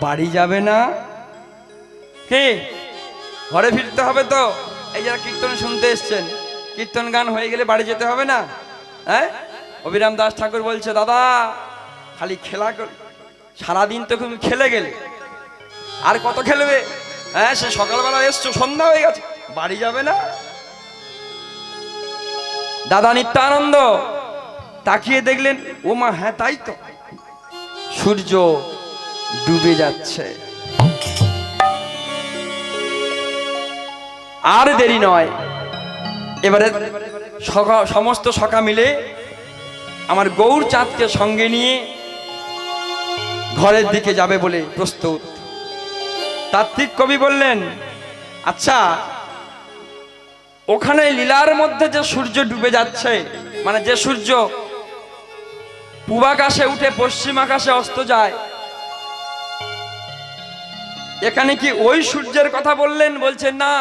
বাড়ি যাবে না? কি ঘরে ফিরতে হবে তো? এই যারা কীর্তন শুনতে এসছেন, কীর্তন গান হয়ে গেলে বাড়ি যেতে হবে না? হ্যাঁ, অভিরাম দাস ঠাকুর বলছে, দাদা খালি খেলা কর, সারাদিন তো তুমি খেলে গেলে, আর কত খেলবে? হ্যাঁ, সে সকালবেলা এসছো, সন্ধ্যা হয়ে গেছে, বাড়ি যাবে না? দাদা নিত্যানন্দ তাকিয়ে দেখলেন, ও মা, হ্যাঁ তাই তো, সূর্য ডুবে যাচ্ছে, আর দেরি নয়। এবারে সমস্ত সখা মিলে আমার গৌর চাঁদকে সঙ্গে নিয়ে ঘরের দিকে যাবে বলে প্রস্তুত। তাত্ত্বিক কবি বললেন, আচ্ছা ওখানে লীলার মধ্যে যে সূর্য ডুবে যাচ্ছে, মানে যে সূর্য পূবাকাশে উঠে পশ্চিম আকাশে অস্ত যায়, এখানে কি ওই সূর্যের কথা বললেন? বলছেন না,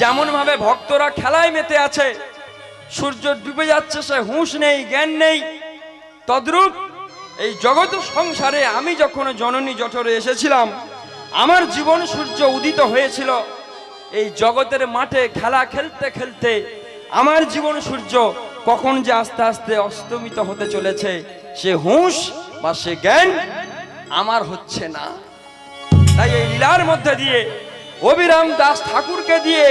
যেমন ভাবে ভক্তরা খেলায় মেতে আছে, সূর্য ডুবে যাচ্ছে, সে হুঁশ নেই, জ্ঞান নেই, তদ্রূপ এই জগৎ সংসারে আমি যখন জননী জঠরে এসেছিলাম, আমার জীবন সূর্য উদিত হয়েছিল। এই জগতের মাঠে খেলা খেলতে খেলতে আমার জীবন সূর্য কখন যে আস্তে আস্তে অস্তমিত হতে চলেছে, সে হুঁশ বা সে জ্ঞান আমার হচ্ছে না। তাই এই লীলার মধ্যে দিয়ে অভিরাম দাস ঠাকুরকে দিয়ে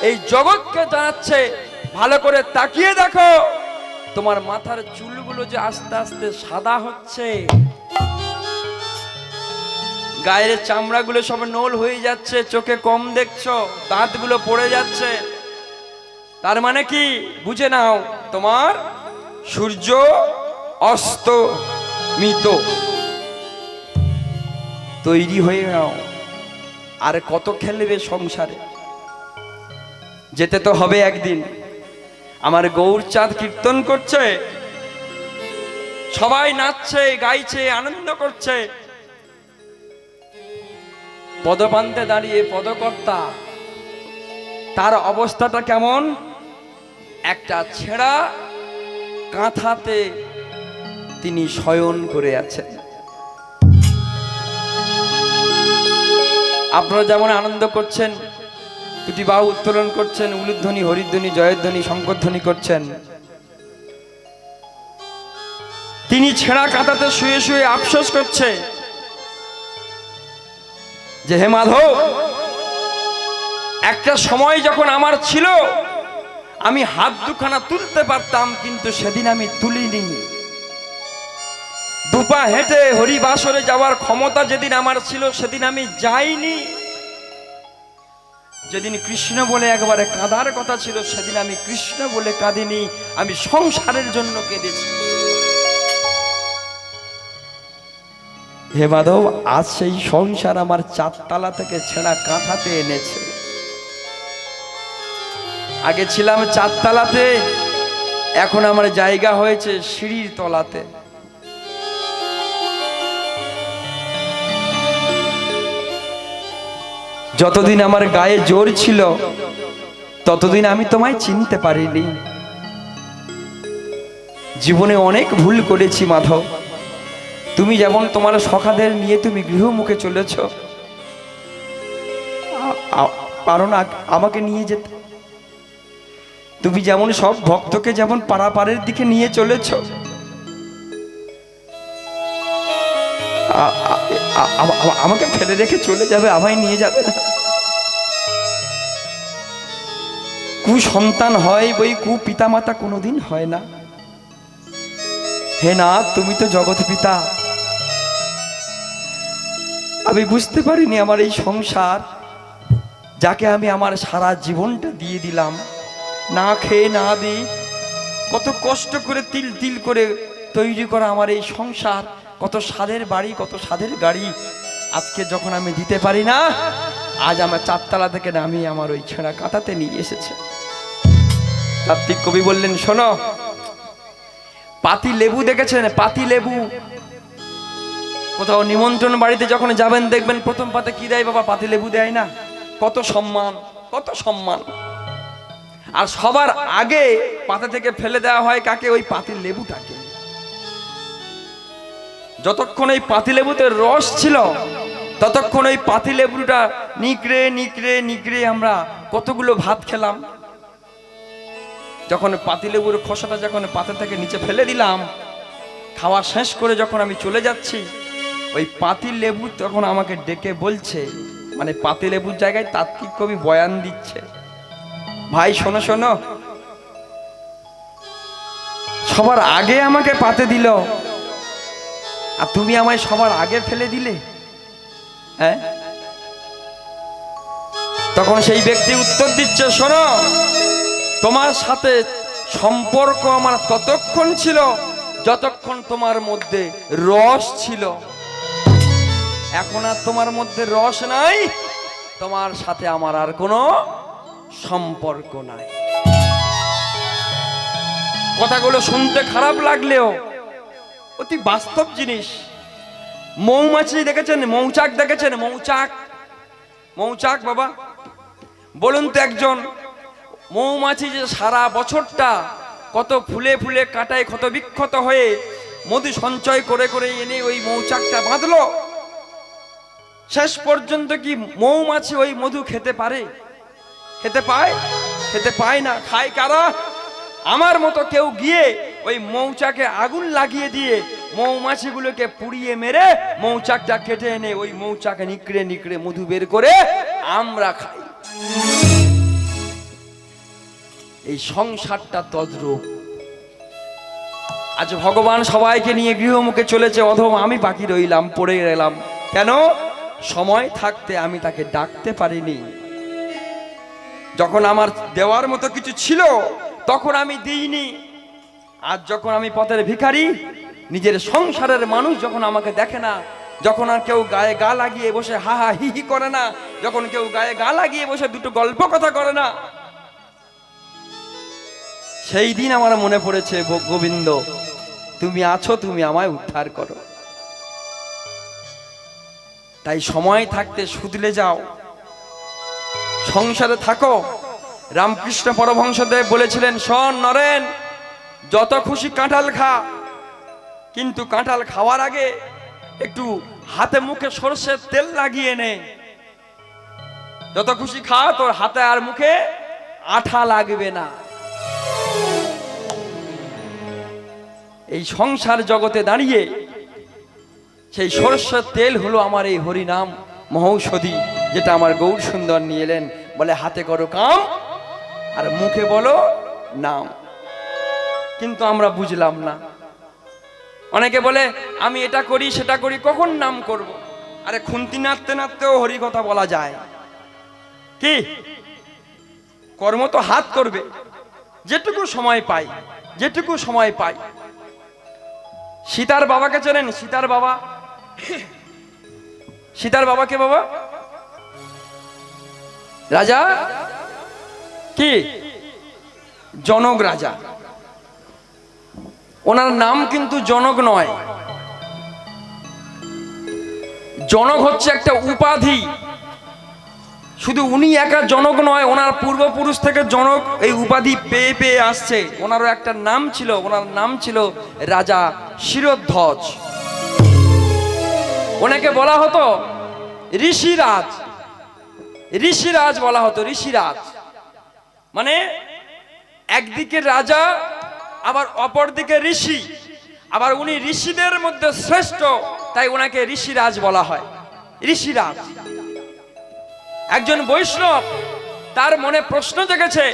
এই জগৎকে জানাচ্ছে, ভালো করে তাকিয়ে দেখো, তোমার মাথার চুলগুলো যে আস্তে আস্তে সাদা হচ্ছে, গায়ের চামড়াগুলো সব নোল হয়ে যাচ্ছে, চোখে কম দেখছো, দাঁতগুলো পড়ে যাচ্ছে, তার মানে কি বুঝে নাও, তোমার সূর্য অস্তমিত। তৈরি হয়ে নাও, আর কত খেলবে সংসারে, যেতে তো হবে একদিন। আমার গৌরচাঁদ কীর্তন করছে, সবাই নাচছে, গাইছে, আনন্দ করছে, পদপ্রান্তে দাঁড়িয়ে পদকর্তা, তার অবস্থাটা কেমন? একটা ছেঁড়া কাঁথাতে তিনি শয়ন করে আছেন। আপনারা যেমন আনন্দ করছেন, দুটি বাহু উত্তোলন করছেন, উলুধ্বনি, হরিধ্বনি, জয়ধ্বনি, শঙ্করধ্বনি করছেন, তিনি ছেঁড়া কাঁথাতে শুয়ে শুয়ে আফসোস করছে, যে হে মাধব, একটা সময় যখন আমার ছিল আমি হাত দুখানা তুলতে পারতাম, কিন্তু সেদিন আমি তুলিনি। দুপা হেঁটে হরিবাসরে যাওয়ার ক্ষমতা যেদিন আমার ছিল সেদিন আমি যাইনি। যেদিন কৃষ্ণ বলে একবারে কাঁদার কথা ছিল সেদিন আমি কৃষ্ণ বলে কাঁদিনি, আমি সংসারের জন্য কেঁদেছি। হে মাধব, আজ সেই সংসার আমার চারতলা থেকে ছেঁড়া কাঁথাতে এনেছে। আগে ছিলাম চারতলাতে, এখন আমার জায়গা হয়েছে সিঁড়ির তলাতে। যতদিন আমার গায়ে জোর ছিল ততদিন আমি তোমায় চিনতে পারিনি। জীবনে অনেক ভুল করেছি মাধব। তুমি যেমন তোমার সখাদের নিয়ে তুমি গৃহমুখে চলেছ, পারো না আমাকে নিয়ে যেতে? তুমি যেমন সব ভক্তকে যেমন পারাপারের দিকে নিয়ে চলেছ, আমাকে ফেলে রেখে চলে যাবে, আমায় নিয়ে যাবে না? কুসন্তান হয় বই কু পিতামাতা কোনোদিন হয় না। হে না, তুমি তো জগৎ পিতা। আমি বুঝতে পারিনি আমার এই সংসার, যাকে আমি আমার সারা জীবনটা দিয়ে দিলাম, না খেয়ে না দিই, কত কষ্ট করে তিল তিল করে তৈরি করা আমার এই সংসার, কত স্বাদের বাড়ি, কত স্বাদের গাড়ি, আজকে যখন আমি দিতে পারি না, আজ আমার চারতলা থেকে নামিয়ে আমার ওই ছেঁড়া কাঁথাতে নিয়ে এসেছে। তাত্ত্বিক কবি বললেন, শোনো, পাতি লেবু দেখেছেন? পাতি লেবু কোথাও নিমন্ত্রণ বাড়িতে যখন যাবেন দেখবেন প্রথম পাতে কি দেয় বাবা? পাতি লেবু দেয় না? কত সম্মান, কত সম্মান। আর সবার আগে পাতা থেকে ফেলে দেওয়া হয় কাকে? ওই পাতি লেবুটাকে। যতক্ষণ এই পাতি লেবুতে রস ছিল ততক্ষণ ওই পাতি লেবুটা নিকড়ে নিকড়ে নিকড়ে আমরা কতগুলো ভাত খেলাম। যখন পাতি লেবুর খোসাটা যখন পাতা থেকে নিচে ফেলে দিলাম, খাওয়া শেষ করে যখন আমি চলে যাচ্ছি, ওই পাতি লেবু তখন আমাকে ডেকে বলছে, মানে পাতি লেবুর জায়গায় তাত্ত্বিক কবি বয়ান দিচ্ছে, ভাই শোনো শোনো, সবার আগে আমাকে পাতে দিল আর তুমি আমায় সবার আগে ফেলে দিলে। হ্যাঁ, তখন সেই ব্যক্তি উত্তর দিচ্ছে, শোনো, তোমার সাথে সম্পর্ক আমার ততক্ষণ ছিল যতক্ষণ তোমার মধ্যে রস ছিল। এখন আর তোমার মধ্যে রস নাই, তোমার সাথে আমার আর কোনো সম্পর্ক নাই। কথাগুলো শুনতে খারাপ লাগলেও অতি বাস্তব জিনিস। মৌমাছি দেখেছেন? মৌচাক দেখেছেন? মৌচাক, মৌচাক বাবা বলুন তো, একজন মৌমাছি যে সারা বছরটা কত ফুলে ফুলে কাটায় ক্ষত বিক্ষত হয়ে মধু সঞ্চয় করে করে এনে ওই মৌচাকটা বাঁধলো, শেষ পর্যন্ত কি মৌমাছি ওই মধু খেতে পারে? খেতে পায়? খেতে পায় না। খায় কারা? আমার মতো কেউ গিয়ে ওই মৌচাকে আগুন লাগিয়ে দিয়ে মৌমাছিগুলোকে পুড়িয়ে মেরে মৌচাকটা কেটে এনে ওই মৌচাকে নিকড়ে নিকড়ে মধু বের করে আমরা খাই। এই সংসারটা তদ্রূপ। আজ ভগবান সবাইকে নিয়ে গৃহমুখে চলেছে, অধম আমি বাকি রইলাম, পড়ে গেলাম। কেন? সময় থাকতে আমি তাকে ডাকতে পারিনি। যখন আমার দেওয়ার মতো কিছু ছিল তখন আমি দিইনি। আজ যখন আমি পথের ভিখারি, নিজের সংসারের মানুষ যখন আমাকে দেখে না, যখন আর কেউ গায়ে গা লাগিয়ে বসে হা হা হি হি করে না, যখন কেউ গায়ে গা লাগিয়ে বসে দুটো গল্প কথা করে না, সেই দিন আমার মনে পড়েছে, গোবিন্দ তুমি আছো, তুমি আমায় উদ্ধার করো। তাই সময় থাকতে শুধলে যাও, সংসারে থাকো। রামকৃষ্ণ পরমহংসদেব বলেছিলেন, শোন নরেন, যত খুশি কাঁঠাল খা, কিন্তু কাঁঠাল খাওয়ার আগে একটু হাতে মুখে সরষের তেল লাগিয়ে নে। যত খুশি খা, তোর হাতে আর মুখে আঠা লাগবে না। এই সংসার জগতে দাঁড়িয়ে সেই সরষের তেল হলো আমার এই হরিনাম, মহৌষধি, যেটা আমার গৌর সুন্দর নিয়ে এলেন। বলে হাতে করো কাম আর মুখে বলো নাম। কিন্তু আমরা বুঝলাম না। অনেকে বলে আমি এটা করি সেটা করি, কখন নাম করব? আরে খুন্তি নাড়তে নাড়তেও হরি কথা বলা যায়। কি কর্ম তো হাত করবে, যেটুকু সময় পাই, যেটুকু সময় পাই। সীতার বাবাকে চেনেন? সীতার বাবা, সীতার বাবাকে বাবা রাজা কি জনক রাজা। ওনার নাম কিন্তু জনক নয়, জনক হচ্ছে একটা উপাধি। শুধু উনি একা জনক নয়, ওনার পূর্বপুরুষ থেকে জনক এই উপাধি পেয়ে পেয়ে আসছে। ওনারও একটা নাম ছিল, ওনার নাম ছিল রাজা শিরধ্বজ। ওনাকে বলা হতো ঋষিরাজ, ঋষিরাজ বলা হতো, ঋষিরাজ মানে একদিকে রাজা আবার অপরদিকে ঋষি, আবার উনি ঋষিদের মধ্যে শ্রেষ্ঠ, তাই ওনাকে ঋষিরাজ বলা হয়। ঋষিরাজ একজন বৈষ্ণব, তার মনে প্রশ্ন জেগেছে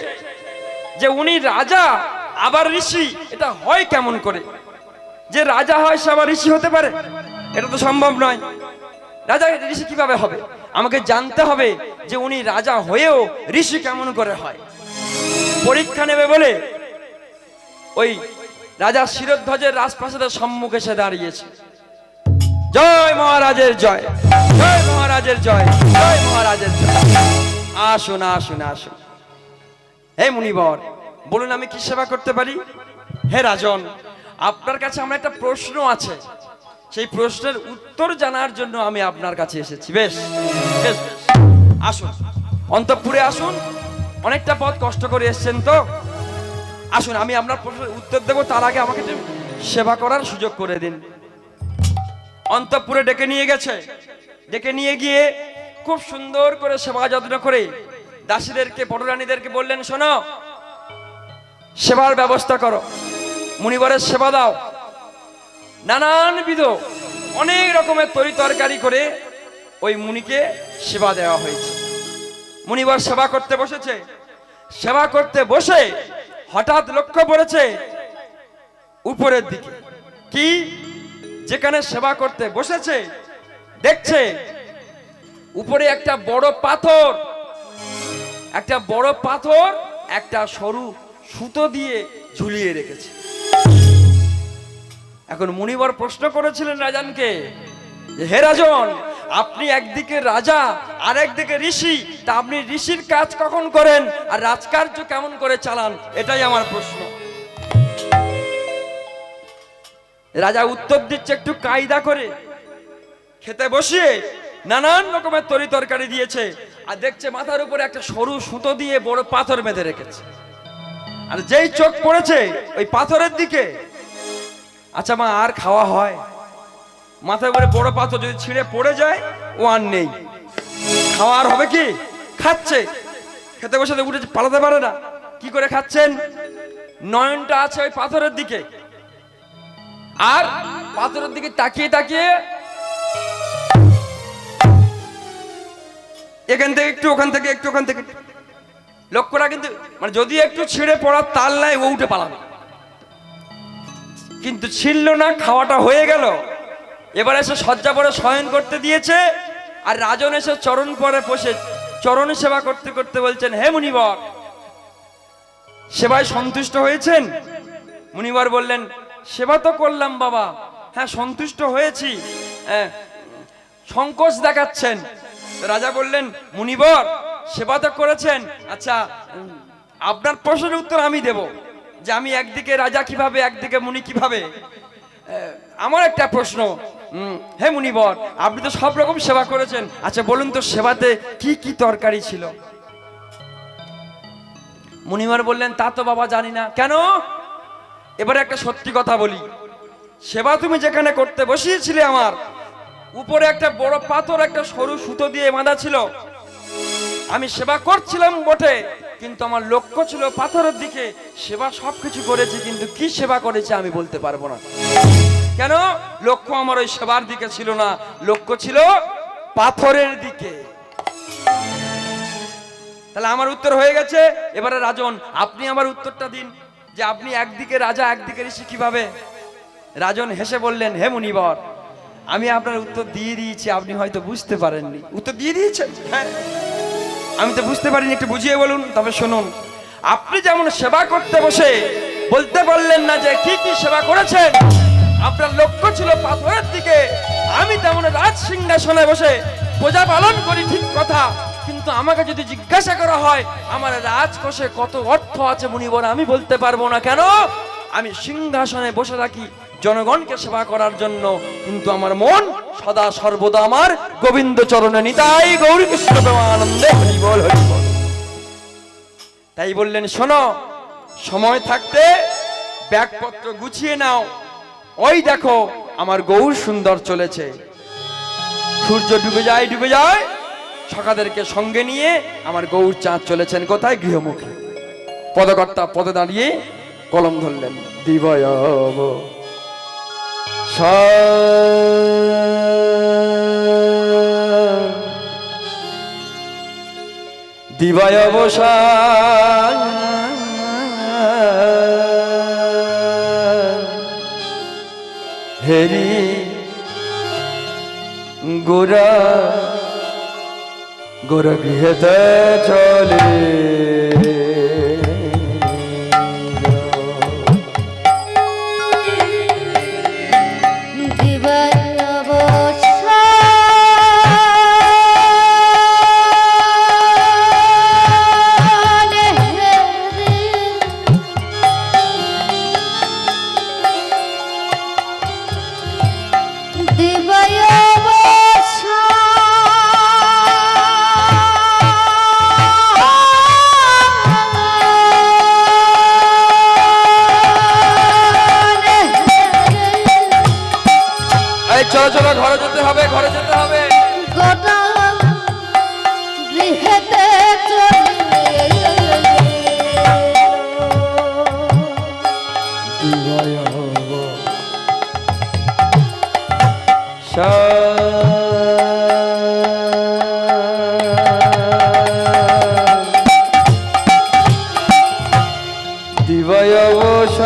যে উনি রাজা আবার ঋষি, এটা হয় কেমন করে? যে রাজা হয় সে আবার ঋষি হতে পারে? এটা তো সম্ভব নয়। রাজা ঋষি কিভাবে হবে? আমাকে জানতে হবে যে উনি রাজা হয়েও ঋষি কেমন করে হয়। পরীক্ষা নেবে বলে ওই রাজা শিরধ্বজের রাজপ্রাসাদের সম্মুখে এসে দাঁড়িয়েছে। জয় মহারাজের জয়, জয় মহারাজের জয়, জয় মহারাজের জয়। আসুন আসুন আসুন। হে মুনিবর, বলুন আমি কি সেবা করতে পারি? হে রাজন, আপনার কাছে আমার একটা প্রশ্ন আছে, সেই প্রশ্নের উত্তর জানার জন্য আমি আপনার কাছে এসেছি। বেশ বেশ, আসুন অন্তঃপুরে আসুন। অনেকটা পথ কষ্ট করে এসেছেন তো, আসুন আমি আপনার প্রশ্নের উত্তর দেবো, তার আগে আমাকে সেবা করার সুযোগ করে দিন। অন্তঃপুরে ডেকে নিয়ে গেছে, ডেকে নিয়ে গিয়ে খুব সুন্দর করে সেবা যত্ন করে দাসীদেরকে, পটরানীদেরকে বললেন, শোনো, সেবার ব্যবস্থা করো, মুনিবরের সেবা দাও। নানানবিধ অনেক রকমের তরি তরকারি করে ওই মুনিকে সেবা দেওয়া হয়েছে। মুনিবর সেবা করতে বসেছে। সেবা করতে বসে হঠাৎ লক্ষ্য পড়েছে উপরের দিকে। কি? যেখানে সেবা করতে বসেছে দেখছে উপরে একটা বড় পাথর, একটা বড় পাথর একটা সরু সুতো দিয়ে ঝুলিয়ে রেখেছে। এখন মুনিবর প্রশ্ন করেছিলেন রাজানকে, হে রাজন, আপনি একদিকে রাজা আর একদিকে ঋষি, তা আপনি ঋষির কাজ কখন করেন আর রাজকার্য কেমন করে চালান? এটাই আমার প্রশ্ন। রাজা উত্তর দিচ্ছে একটু কায়দা করে। খেতে বসিয়ে নানান রকমের তরি তরকারি দিয়েছে, আর দেখছে মাথার উপরে একটা সরু সুতো দিয়ে বড় পাথর বেঁধে রেখেছে। আর যেই চোখ পড়েছে ওই পাথরের দিকে, আচ্ছা মা, আর খাওয়া হয়? মাথার উপরে বড় পাথর যদি ছিঁড়ে পড়ে যায় ও আর নেই, খাওয়া আর হবে কি? খাচ্ছে, খেতে বসে উঠে পালাতে পারে না। কি করে খাচ্ছেন? নয়নটা আছে ওই পাথরের দিকে, আর পাথরের দিকে তাকিয়ে তাকিয়ে এখান থেকে একটু, ওখান থেকে একটু, ওখান থেকে লক্ষ্যটা কিন্তু মানে যদি একটু ছিঁড়ে পড়ার তাল নাই ও উঠে পালাবে, কিন্তু ছিঁড়ল না, খাওয়াটা হয়ে গেল। এবার এসে শয্যা পরে শয়ন করতে দিয়েছে, আর রাজন এসে চরণ পরে বসে চরণ সেবা করতে করতে বলছেন, হে মুনিবর, সেবায় সন্তুষ্ট হয়েছেন? মুনিবর বললেন, সেবা তো করলাম বাবা, হ্যাঁ সন্তুষ্ট হয়েছি। সংকোচ দেখাচ্ছেন। রাজা বললেন, মুনিবর সেবা তো করেছেন, আচ্ছা আপনার প্রশ্নের উত্তর আমি দেব, যে আমি একদিকে রাজা কিভাবে, একদিকে মুনি কিভাবে। আমার একটা প্রশ্ন, হে মুনিবর, আপনি তো সব রকম সেবা করেছেন, আচ্ছা বলুন তো সেবাতে কি কি তরকারি ছিল? মুনিবর বললেন, তা তো বাবা জানি না। কেন? এবারে একটা সত্যি কথা বলি, সেবা তুমি যেখানে করতে বসিয়েছিলে আমার উপরে একটা বড় পাথর একটা সরু সুতো দিয়ে বাঁধা ছিল। আমি সেবা করছিলাম বটে, কিন্তু আমার লক্ষ্য ছিল পাথরের দিকে। সেবা সবকিছু করেছি, কিন্তু কি সেবা করেছি আমি বলতে পারবো না। কেন? লক্ষ্য আমার ওই সেবার দিকে ছিল না, লক্ষ্য ছিল পাথরের দিকে। তাহলে আমার উত্তর হয়ে গেছে। এবারে রাজন, আপনি আমার উত্তরটা দিন যে আপনি একদিকে রাজা একদিকে ঋষি কিভাবে? রাজন হেসে বললেন, হে মুনিবর, আমি আপনার উত্তর দিয়ে দিয়েছি, আপনি হয়তো বুঝতে পারেননি। উত্তর দিয়ে দিয়েছেন? হ্যাঁ, আমি তো বুঝতে পারিনি, একটু বুঝিয়ে বলুন। তবে শুনুন, আপনি যেমন সেবা করতে বসে বলতে পারলেন না যে কি কি সেবা করেছেন, আপনার লক্ষ্য ছিল পাথরের দিকে, আমি তেমন রাজ সিংহাসনে বসে প্রজা পালন করি, ঠিক কথা, কিন্তু আমাকে যদি জিজ্ঞাসা করা হয় আমার রাজকোষে কত অর্থ আছে মুনিবর, আমি বলতে পারবো না। কেন? আমি সিংহাসনে বসে থাকি জনগণকে সেবা করার জন্য, কিন্তু আমার মন সদা সর্বদা আমার গোবিন্দ চরণে, নিতাই গৌর কৃষ্ণ প্রেমানন্দে হরি বল হরি বল। তাই বললেন, শোনো, সময় থাকতে ব্যাগপত্র গুছিয়ে নাও, ওই দেখো আমার গৌর সুন্দর চলেছে। সূর্য ডুবে যায় ডুবে যায়, সখাদেরকে সঙ্গে নিয়ে আমার গৌর চাঁদ চলেছেন কোথায়? গৃহমুখী। পদকর্তা পদে দাঁড়িয়ে কলম ধরলেন, দিবয়ব দিবয়বসান হেরি গোরা গোরা গৃহেতে চলে। চলো চলো, ঘরে যেতে হবে, ঘরে যেতে হবে। গোটা গৃহেতে দিবয়বসা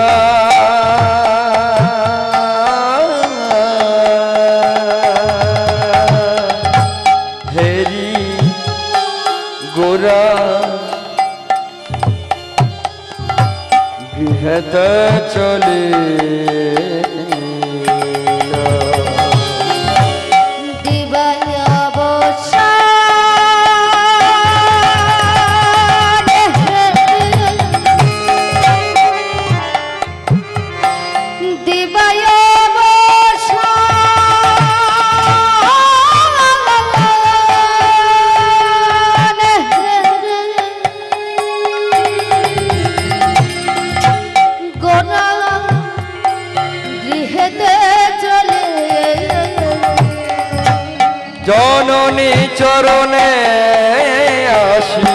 গৃহেতে চলে জননী চরণে আসি।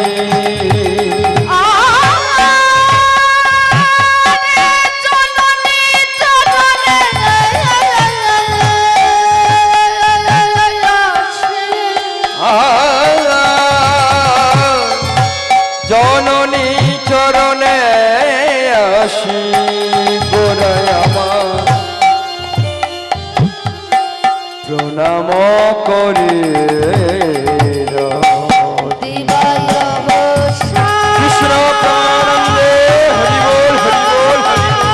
জননী চরণে আসি গোরায় আমার প্রণাম করে। কৃষ্ণ প্রেমানন্দে হরি বল হরি বল হরি বল।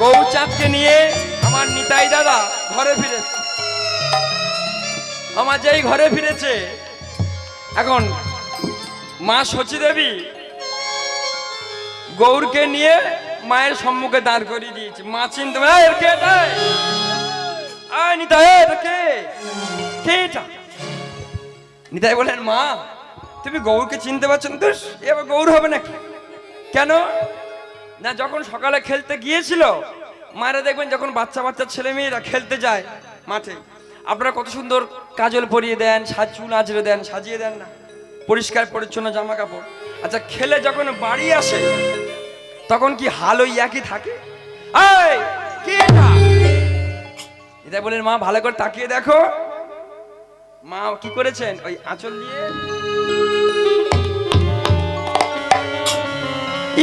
গৌচাঁদকে নিয়ে আমার নিতাই দাদা ঘরে ফিরেছে। আমার যেই ঘরে ফিরেছে, এখন মা শচী দেবী গৌরকে নিয়ে মায়ের সম্মুখে দাঁড় করিয়ে দিয়েছে। মা চিনতে নিতাই, কে এটা? নিতাই বলেন, মা তুমি গৌরকে চিনতে পারছো না? তো এবার গৌর হবে নাকি? কেন না, যখন সকালে খেলতে গিয়েছিল, মায়েরা দেখবেন যখন বাচ্চা বাচ্চা ছেলে মেয়েরা খেলতে যায় মাঠে, আপনারা কত সুন্দর কাজল পরিয়ে দেন, চুল আঁচড়ে দেন, সাজিয়ে দেন না, পরিষ্কার পরিচ্ছন্ন জামা কাপড়। আচ্ছা, খেলে যখন বাড়ি আসে তখন কি হাল ওই একই থাকে? এই কি এটা বলেন, মা ভালো করে তাকিয়ে দেখো। মা কি করেছেন? ওই আঁচল দিয়ে,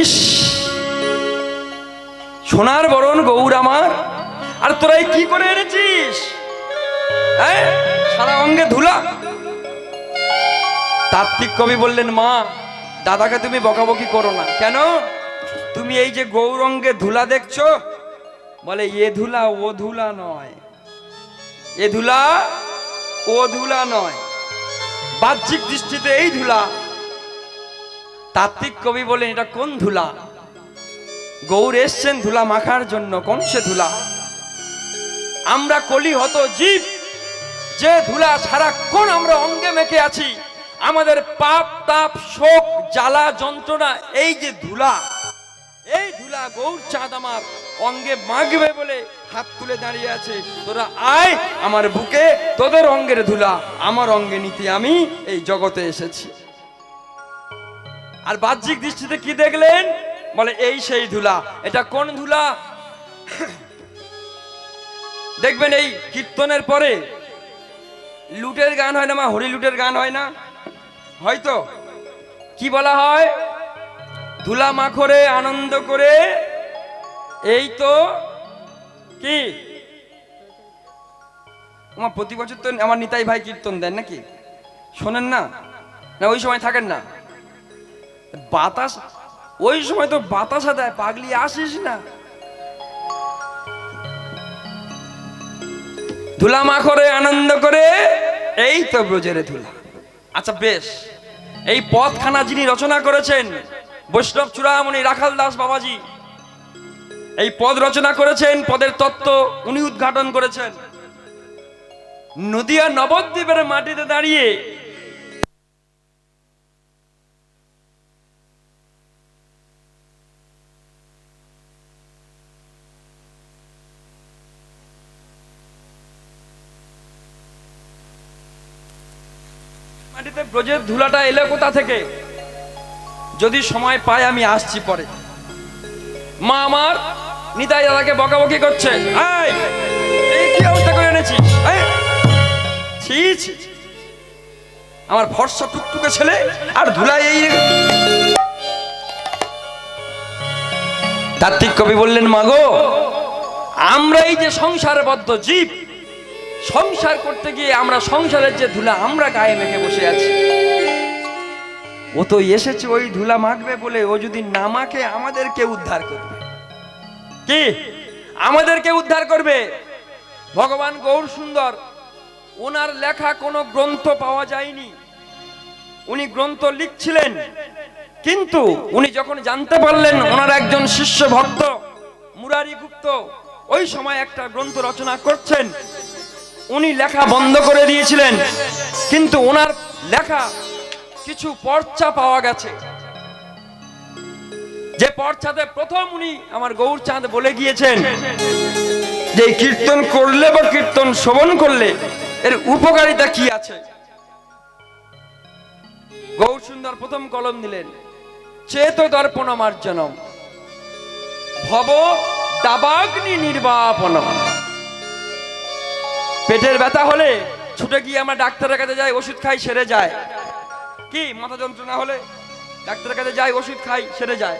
ইস সোনার বরণ গৌর আমার, আর তোরাই কি করে এনেছিস? সারা অঙ্গে ধুলা। তাত্ত্বিক কবি বললেন, মা দাদাকে তুমি বকাবকি করো না। কেন? তুমি এই যে গৌরঙ্গে ধুলা দেখছো, বলে এ ধুলা ও ধুলা নয়, এ ধুলা ও ধুলা নয়, বাহ্যিক দৃষ্টিতে এই ধুলা। তাত্ত্বিক কবি বলেন, এটা কোন ধুলা? গৌর এসছেন ধুলা মাখার জন্য। কোন সে ধুলা? আমরা কলি হতো জীব, যে ধুলা সারাক্ষণ আমরা অঙ্গে মেখে আছি, আমাদের পাপ তাপ শোক জ্বালা যন্ত্রণা, এই যে ধুলা, এই ধুলা গৌর চাঁদ আমার অঙ্গে মাখবে বলে হাত তুলে দাঁড়িয়ে আছে। তোরা আয় আমার বুকে, তোদের অঙ্গের ধুলা আমার অঙ্গে নিতে আমি এই জগতে এসেছি। আর বাহ্যিক দৃষ্টিতে কি দেখলেন? বলে এই সেই ধুলা। এটা কোন ধুলা? দেখবেন এই কীর্তনের পরে লুটের গান হয় না মা? হরি লুটের গান হয় না? হয়তো কি বলা হয়? ধুলা মাখরে আনন্দ করে, এই তো কি আমার প্রতি বছর তো আমার নিতাই ভাই কীর্তন দেন নাকি? শোনেন না? না ওই সময় থাকেন না? বাতাস ওই সময় তো বাতাসা দেয়, পাগলি আসিস না। ধুলা মাখরে আনন্দ করে, এই তো ব্রজের ধুলা। আচ্ছা বেশ, এই পদখানা যিনি রচনা করেছেন, বৈষ্ণব চূড়ামণি রাখাল দাস বাবাজি এই পদ রচনা করেছেন, পদের তত্ত্ব উনি উদ্ঘাটন করেছেন। নদিয়া নবদ্বীপের মাটিতে দাঁড়িয়ে মাটিতে ব্রজের ধুলাটা এলো কোথা থেকে? যদি সময় পাই আমি আসছি পরে। মা আমার নিতাই দাদাকে বকাবকি করছে, এই কি অবস্থা করে এনেছিস? ছি ছি, আমার ভরসা টুকটুকে ছেলে আর ধুলাই এই। তাত্ত্বিক কবি বললেন, মাগো আমরা এই যে সংসারবদ্ধ জীব, সংসার করতে গিয়ে আমরা সংসারের যে ধুলা আমরা গায়ে মেখে বসে আছি, ও তো এসেছে ওই ধুলা মাখবে বলে। ও যদি না মাখে আমাদেরকে উদ্ধার করবে কি? আমাদেরকে উদ্ধার করবে ভগবান গৌর সুন্দর। ওনার লেখা কোনো গ্রন্থ পাওয়া যায়নি, উনি গ্রন্থ লিখছিলেন, কিন্তু উনি যখন জানতে পারলেন ওনার একজন শিষ্য ভক্ত মুরারি গুপ্ত ওই সময় একটা গ্রন্থ রচনা করছেন, উনি লেখা বন্ধ করে দিয়েছিলেন। কিন্তু ওনার লেখা কিছু পর্চা পাওয়া গেছে, যে পর্চাতে প্রথম উনি আমার গৌরচাঁদ বলে গিয়েছেন যে কীর্তন করলে বা কীর্তন শ্রবণ করলে এর উপকারিতা কি আছে। গৌর সুন্দর প্রথম কলম দিলেন, চেত দর্পণ মার্জনম ভব দাবাগ্নি নির্বাপনম। পেটের ব্যথা হলে ছুটে গিয়ে আমরা ডাক্তারের কাছে যাই, ওষুধ খাই, সেরে যায়। কি মাথা যন্ত্রণা হলে ডাক্তারের কাছে যাই, ওষুধ খাই, সেরে যায়।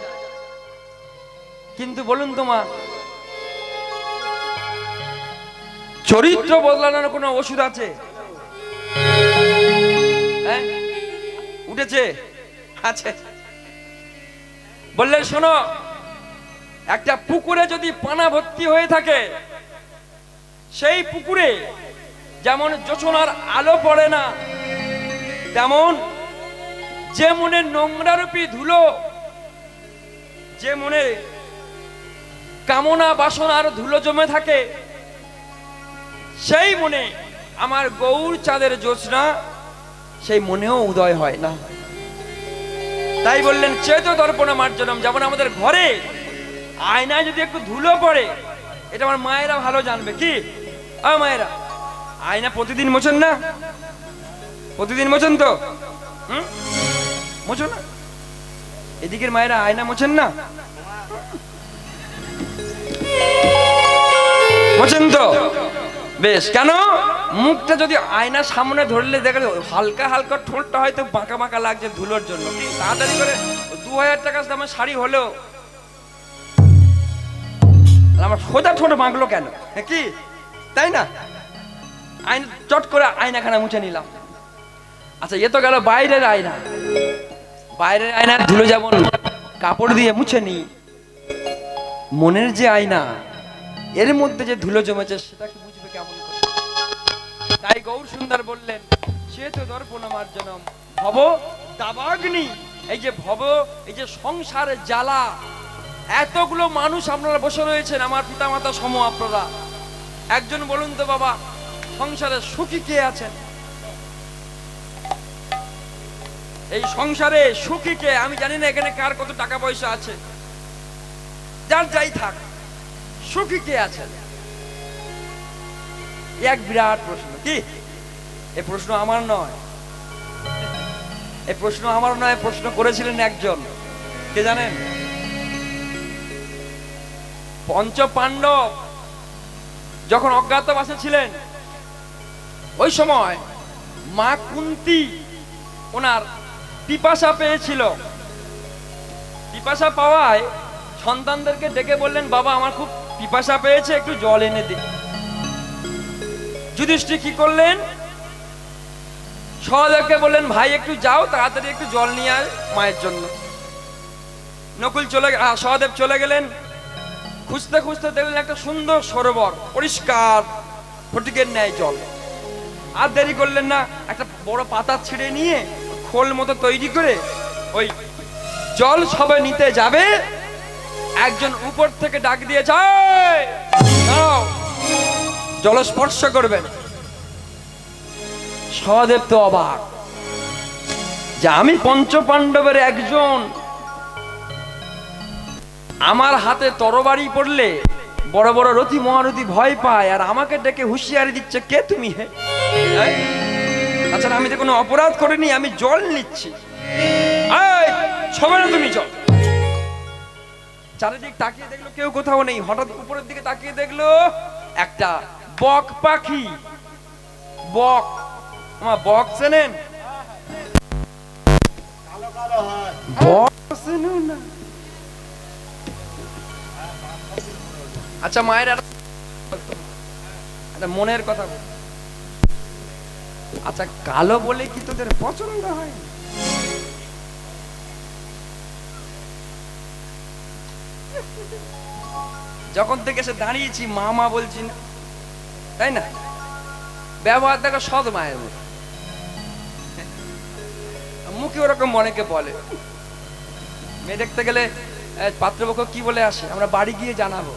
কিন্তু বলুন তো মা, চরিত্র বদলানোর কোনো ওষুধ আছে? উঠেছে? আছে। বললেন শোনো, একটা পুকুরে যদি পানা ভর্তি হয়ে থাকে, সেই পুকুরে যেমন জোছনার আলো পড়ে না, তেমন যে মনে নোংরারূপী ধুলো, যে মনে কামনা বাসনার ধুলো জমে থাকে, সেই মনে আমার গৌর চাঁদের জ্যোৎস্না সেই মনেও উদয় হয় না। তাই বললেন চেত দর্পণ মার্জনম। যেমন আমাদের ঘরে আয়নায় যদি একটু ধুলো পড়ে, এটা আমার মায়েরা ভালো জানবে। কি মায়েরা, আয়না প্রতিদিন মোছেন না? প্রতিদিন মোছেন তো? মোছো না? এদিকের মায়েরা আয়না মোছেন না? মোছেন তো? বেশ। কেন? মুখটা যদি আয়না সামনে ধরলে দেখে হালকা হালকা ঠোঁটটা হয়তো বাঁকা বাঁকা লাগছে ধুলোর জন্য। তাড়াতাড়ি করে 2000 টাকা দামের শাড়ি হলেও আমার সোজা ঠোঁট বাঁকলো কেন? কি তাই না? আয়না চট করে আয়নাখানা মুছে নিলাম। আচ্ছা, এ তো গেল বাইরের আয়না। বাইরের আয়নার ধুলো যেমন কাপড় দিয়ে মুছে নি, মনের যে আয়না, এর মধ্যে যে ধুলো জমেছে সেটা কি বুঝবে কেমন করে? তাই গৌর সুন্দর বললেন চেত দর্পণ মার্জনম ভব দাবাগ্নি। এই যে ভব, এই যে সংসারের জ্বালা, এতগুলো মানুষ আপনারা বসে রয়েছেন, আমার পিতামাতা সম আপনারা, একজন বলুন তো বাবা, সংসারে সুখী কে আছেন? এই সংসারে সুখী কে? আমি জানি না এখানে কার কত টাকা পয়সা আছে, যার যাই থাক, সুখী কে আছেন? এক বিরাট প্রশ্ন। কি এই প্রশ্ন আমার নয়, এই প্রশ্ন আমার নয়, প্রশ্ন করেছিলেন একজন, কে জানেন? পঞ্চ পাণ্ডব যখন অজ্ঞাতবাসে ছিলেন, ওই সময় মা কুন্তী ওনার পিপাসা পেয়েছিল। পিপাসা পাওয়ায় সন্তানদেরকে ডেকে বললেন, বাবা আমার খুব পিপাসা পেয়েছে, একটু জল এনে দিন। যুধিষ্ঠির কি করলেন? সহদেবকে বললেন, ভাই একটু যাও, তাড়াতাড়ি একটু জল নিয়ে আয় মায়ের জন্য। নকুল সহদেব চলে গেলেন। খুঁজতে খুঁজতে দেখলেন একটা সুন্দর সরোবর, পরিষ্কার ফটিকের ন্যায় জল। আর দেরি করলেন না, একটা বড় পাতা ছিঁড়ে নিয়ে খোল মতো তৈরি করে ওই জল সবাই নিতে যাবে, একজন উপর থেকে ডাক দিয়ে যায়, জল স্পর্শ করবেন। সহদেব তো অবাক যে আমি পঞ্চ পাণ্ডবের একজন, আমার হাতে তরবারি পড়লে বড় বড় রথী মহারথী ভয় পায়, আর আমাকে ডেকে হুঁশিয়ারি দিচ্ছে কে তুমি? হে, আচ্ছা আমি তো কোনো অপরাধ করিনি, আমি জল নিচ্ছি, সবাই তুমি জল। চারিদিক তাকিয়ে দেখলো কেউ কোথাও নেই। হঠাৎ উপরের দিকে তাকিয়ে দেখলো একটা বক পাখি। বক, আমার বক চেনেন? বক চেনেন না? আচ্ছা মায়ের একটা মনের কথা, আচ্ছা কালো বলে কি তোদের পছন্দ হয়? যখন থেকে এসে দাঁড়িয়েছি মা মা বলছি না, তাই না? ব্যবহার দেখো সৎ মায়ের মতো, মুখে ওরকম অনেকে বলে। মেয়ে দেখতে গেলে পাত্রপক্ষ কি বলে আসে, আমরা বাড়ি গিয়ে জানাবো।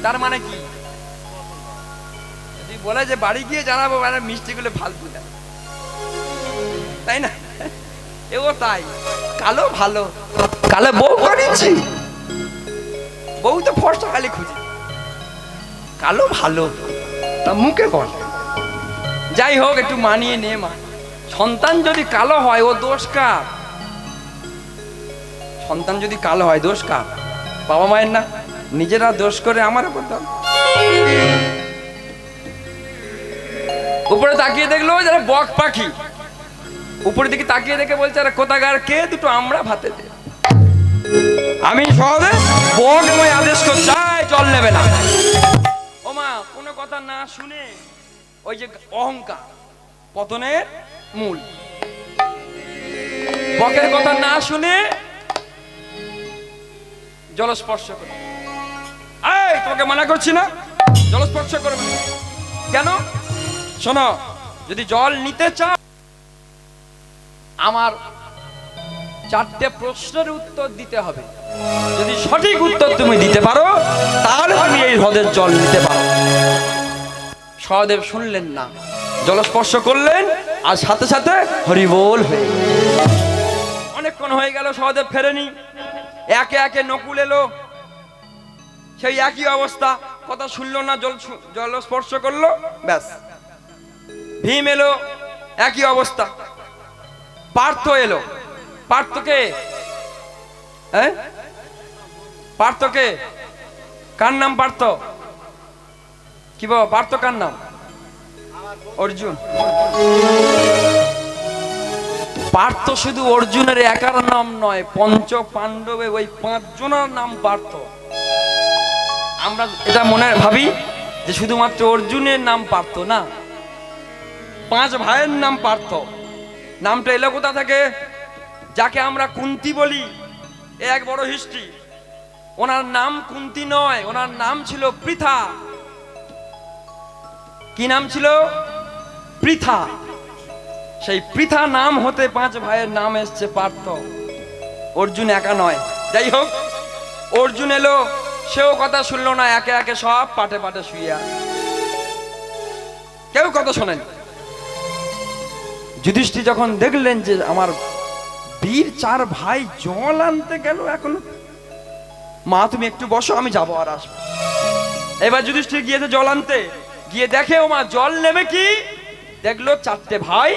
তার মানে কি? তুই বলে যে বাড়ি গিয়ে জানাবো, মানে মিষ্টিগুলো ফালতু না, তাই না? এও তাই, কালো ভালো, কালো বউ করেছি, বউ তো ফর্সা খালি খুঁজি, কালো ভালো, তা মুখে বল। যাই হোক, একটু মানিয়ে নে মা। সন্তান যদি কালো হয় ও দোষ কার? সন্তান যদি কালো হয় দোষ কার? বাবা মায়ের না? নিজেরা দোষ করে আমার উপর দাও। উপরে তাকিয়ে দেখলো যারা বক পাখি, উপরের দিকে তাকিয়ে দেখে বলছে আরে কোথাকার কে, দুটো আমরা ভাতে দে। আমি সহজে বক আমায় আদেশ করছে জল নেবে না। ও মা, কোনো কথা না শুনে, ওই যে অহংকার পতনের মূল, বকের কথা না শুনে জলস্পর্শ করে। এই তোকে মানা করছি না, জলস্পর্শ করবে না। কেন? শোনো, যদি জল নিতে চাও, আমার 4টে প্রশ্নের উত্তর দিতে হবে। যদি সঠিক উত্তর তুমি দিতে পারো, তাহলে তুমি এই হ্রদের জল নিতে পারো। সহদেব শুনলেন না, জলস্পর্শ করলেন, আর সাথে সাথে হরিবোল হয়ে গেল। অনেকক্ষণ হয়ে গেল সহদেব ফেরেনি। একে একে নকুল এলো, সেই একই অবস্থা, কথা শুনলো না, জল স্পর্শ করলো, ব্যাস। ভীম এলো, একই অবস্থা। পার্থ এলো। পার্থকে পার্থকে কার নাম? পার্থ কি বাবা? পার্থ কার নাম? অর্জুন। পার্থ শুধু অর্জুনের একার নাম নয়, পঞ্চ পাণ্ডবে ওই 5 জনের নাম পার্থ। আমরা এটা মনে ভাবি যে শুধুমাত্র অর্জুনের নাম পার্থ, না, 5 ভাইয়ের নাম পার্থ। নামটা এলো কোথা থেকে? যাকে আমরা কুন্তি বলি, এ এক বড় হিস্ট্রি। ওনার নাম কুন্তি নয়, ওনার নাম ছিল পৃথা। কি নাম ছিল? পৃথা। সেই পৃথা নাম হতে 5 ভাইয়ের নাম এসছে পার্থ। অর্জুন একা নয়। যাই হোক, অর্জুন এলো, সেও কথা শুনলো না, একে একে সব পাটে পাটে শুয়ে আছে। কেউ কথা শোনেনি। যুধিষ্ঠির যখন দেখলেন যে আমার বীর 4 ভাই জল আনতে গেল, এখন মা তুমি একটু বসো, আমি যাবো আর আসবো। এবার যুধিষ্ঠির গিয়েছে জল আনতে, গিয়ে দেখে ও মা জল নেবে কি, দেখলো 4টে ভাই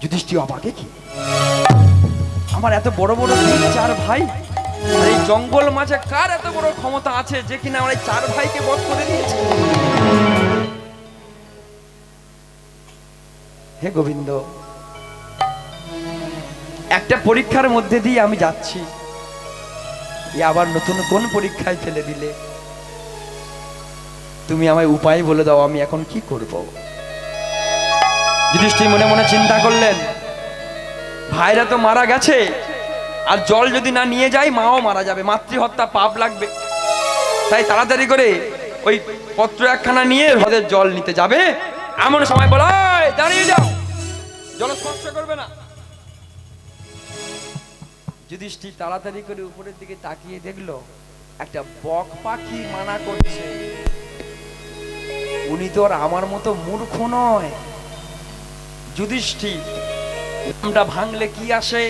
যুধিষ্ঠির অবাকে, কি আমার এত বড় বড় 4 ভাই, আর এই জঙ্গল মাঝে কার এত বড় ক্ষমতা আছে যে কিনা আমার এই 4 ভাইকে বধ করে দিয়েছে? হে গোবিন্দ, একটা পরীক্ষার মধ্যে দিয়ে আমি যাচ্ছি, আবার নতুন কোন পরীক্ষায় ফেলে দিলে? তুমি আমায় উপায় বলে দাও, আমি এখন কি করব? যুধিষ্ঠির মনে মনে চিন্তা করলেন, ভাইরা তো মারা গেছে, আর জল যদি না নিয়ে যাই মাও মারা যাবে, মাতৃহত্যা পাপ লাগবে। তাই তাড়াতাড়ি করে ওই পত্র একখানা নিয়ে হ্রদের জল নিতে যাবে। এমন সময় বলা, দাঁড়িয়ে যাও, জল স্পর্শ করবে না। যুধিষ্ঠির তাড়াতাড়ি করে উপরের দিকে তাকিয়ে দেখলো একটা বক পাখি মানা করছে। উনি তো আর আমার মতো মূর্খ নয়। যুধিষ্ঠির নামটা ভাঙলে কি আসে?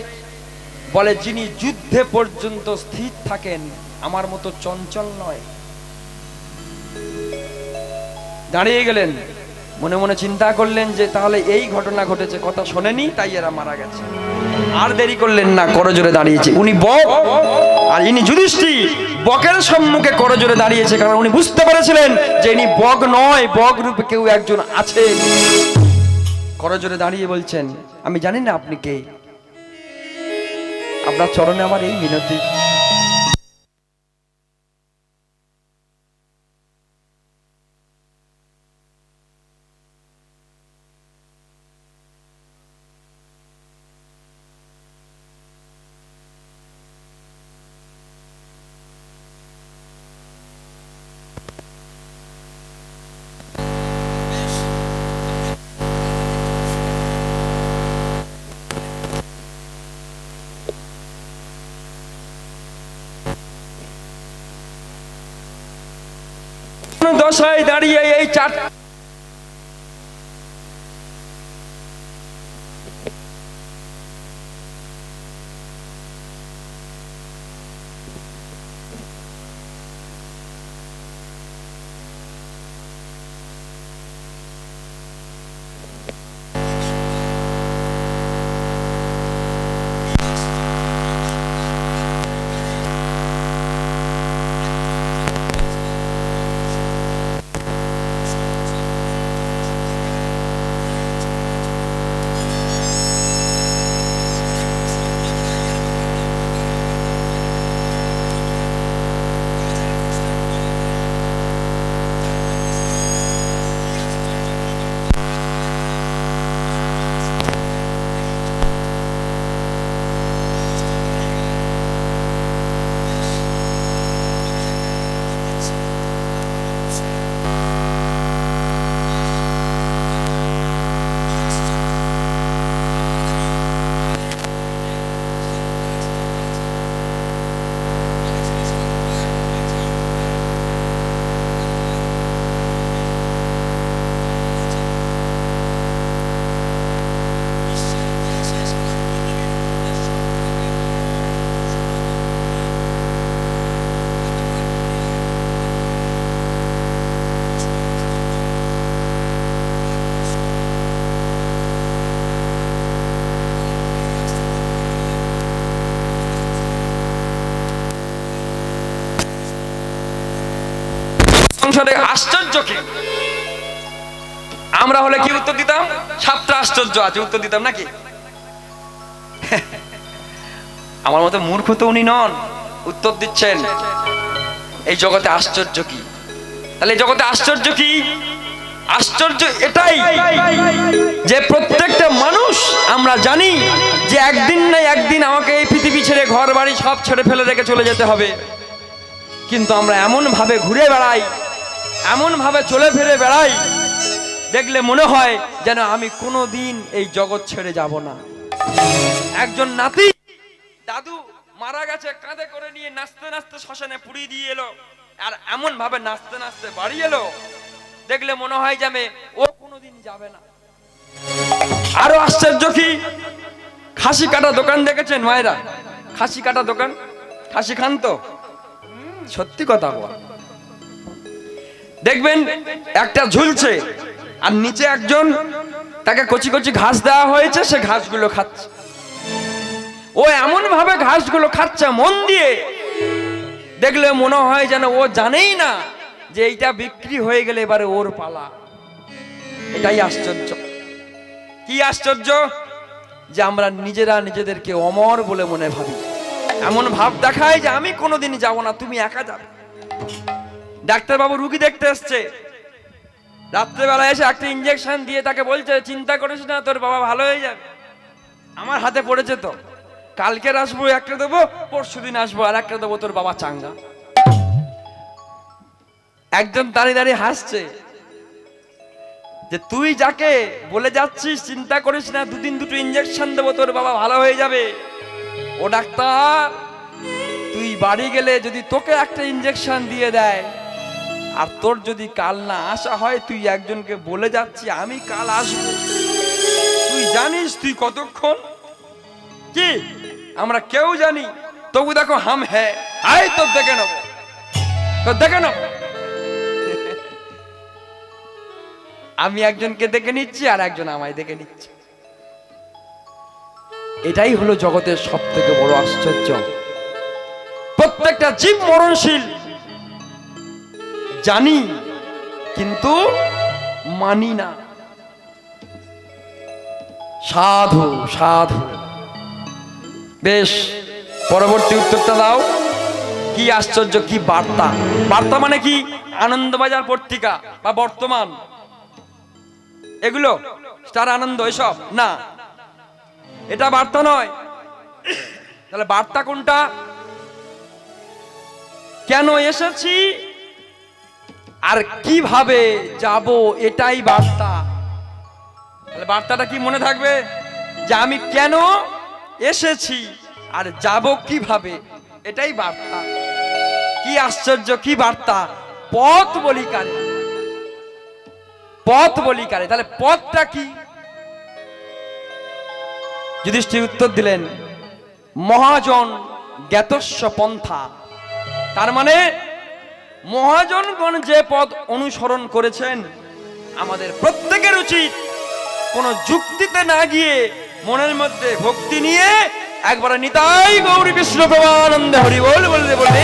বলে যিনি যুদ্ধে পর্যন্ত স্থির থাকেন, আমার মতো চঞ্চল নয়। দাঁড়িয়ে গেলেন, মনে মনে চিন্তা করলেন যে তাহলে এই ঘটনা ঘটেছে, কথা শোনেনি তাই এরা মারা গেছে। আর দেরি করলেন না, করজোরে দাঁড়িয়েছে। উনি বক, আর ইনি যুধিষ্ঠির বকের সম্মুখে করজোরে দাঁড়িয়েছে, কারণ উনি বুঝতে পেরেছিলেন যে ইনি বক নয়, বক রূপে কেউ একজন আছে। করজোরে দাঁড়িয়ে বলছেন, আমি জানি না আপনি কে, আপনার চরণে আমার এই মিনতি। দশায় দাঁড়িয়ে এই 4 4 সংসারে আশ্চর্য কি? আমরা হলে কি উত্তর দিতাম? 7টা আশ্চর্য আছে, উত্তর দিতাম নাকি? আমার মতো মূর্খ তো উনি নন, উত্তর দিচ্ছেন এই জগতে আশ্চর্য কি। তাহলে এই জগতে আশ্চর্য কি? আশ্চর্য এটাই যে প্রত্যেকটা মানুষ আমরা জানি যে একদিন না একদিন আমাকে এই পৃথিবী ছেড়ে ঘর বাড়ি সব ছেড়ে ফেলে রেখে চলে যেতে হবে, কিন্তু আমরা এমন ভাবে ঘুরে বেড়াই, এমন ভাবে চলে ফিরে বেড়াই, দেখলে মনে হয় যেন আমি কোনোদিন এই জগৎ ছেড়ে যাব না। একজন নাতি দাদু মারা গেছে, কাঁধে করে নিয়ে নাচতে নাচতে শ্মশানে পুড়িয়ে দিয়ে এলো, আর এমন ভাবে নাচতে নাচতে বাড়ি এলো, দেখলে মনে হয় যাবে ও কোনোদিন যাবে না। আরো আশ্চর্য কি, খাসি কাটা দোকান দেখেছেন মায়েরা? খাসি কাটা দোকান, খাসি খান তো? সত্যি কথা বল, দেখবেন একটা ঝুলছে আর নিচে একজন, তাকে কচি কচি ঘাস দেওয়া হয়েছে, সে ঘাসগুলো খাচ্ছে। ও এমন ভাবে ঘাসগুলো খাচ্ছে মন দিয়ে, দেখলে মনে হয় যেন ও জানেই না যে এইটা বিক্রি হয়ে গেলে এবারে ওর পালা। এটাই আশ্চর্য। কি আশ্চর্য? যে আমরা নিজেরা নিজেদেরকে অমর বলে মনে ভাবি, এমন ভাব দেখায় যে আমি কোনোদিন যাব না, তুমি একা যাবে। ডাক্তারবাবু রুগী দেখতে এসছে, রাত্রেবেলা এসে একটা ইঞ্জেকশন দিয়ে তাকে বলছে চিন্তা করিস না, তোর বাবা ভালো হয়ে যাবে। আমার হাতে পড়েছে তো, কালকে আসবো একটা দেবো, পরশুদিন আসবো আর একটা দেবো, তোর বাবা চাঙ্গা। একজন দাঁড়িয়ে দাঁড়িয়ে হাসছে যে তুই যাকে বলে যাচ্ছিস চিন্তা করিস না, দুদিন দুটো ইঞ্জেকশন দেবো, তোর বাবা ভালো হয়ে যাবে, ও ডাক্তার তুই বাড়ি গেলে যদি তোকে একটা ইঞ্জেকশন দিয়ে দেয় আর তোর যদি কাল না আসা হয়, তুই একজনকে বলে যাচ্ছি আমি কাল আসবো, তুই জানিস তুই কতক্ষণ? কি আমরা কেউ জানি? তবু দেখো হাম হ্যাঁ, আয় তোর দেখে নেব, তোর দেখে নেব। আমি একজনকে দেখে নিচ্ছি আর একজন আমায় দেখে নিচ্ছে। এটাই হলো জগতের সব থেকে বড় আশ্চর্য। প্রত্যেকটা জীব মরণশীল জানি, কিন্তু মানি না। সাধু সাধু। বেশ, পরবর্তী উত্তরটা দাও। কি আশ্চর্য, কি বার্তা? বার্তা মানে কি? আনন্দবাজার পত্রিকা বা বর্তমান এগুলো, স্টার আনন্দ, এসব না, এটা বার্তা নয়। তাহলে বার্তা কোনটা? কেন এসেছি আর কিভাবে যাব, এটাই বার্তা। তাহলে বার্তাটা কি মনে থাকবে? যে আমি কেন এসেছি আর যাব কিভাবে, এটাই বার্তা। কি আশ্চর্য, কি বার্তা! পথ বলিকারে, পথ বলিকারে। তাহলে পথটা কি? যুধিষ্ঠির উত্তর দিলেন মহাজন জ্ঞাতস্য পন্থা। তার মানে মহাজনগণ যে পথ অনুসরণ করেছেন, আমাদের প্রত্যেকের উচিত কোনো যুক্তিতে না গিয়ে মনের মধ্যে ভক্তি নিয়ে একবার নিতাই গৌরী কৃষ্ণ প্রেমানন্দে হরি বল বলতে বলতে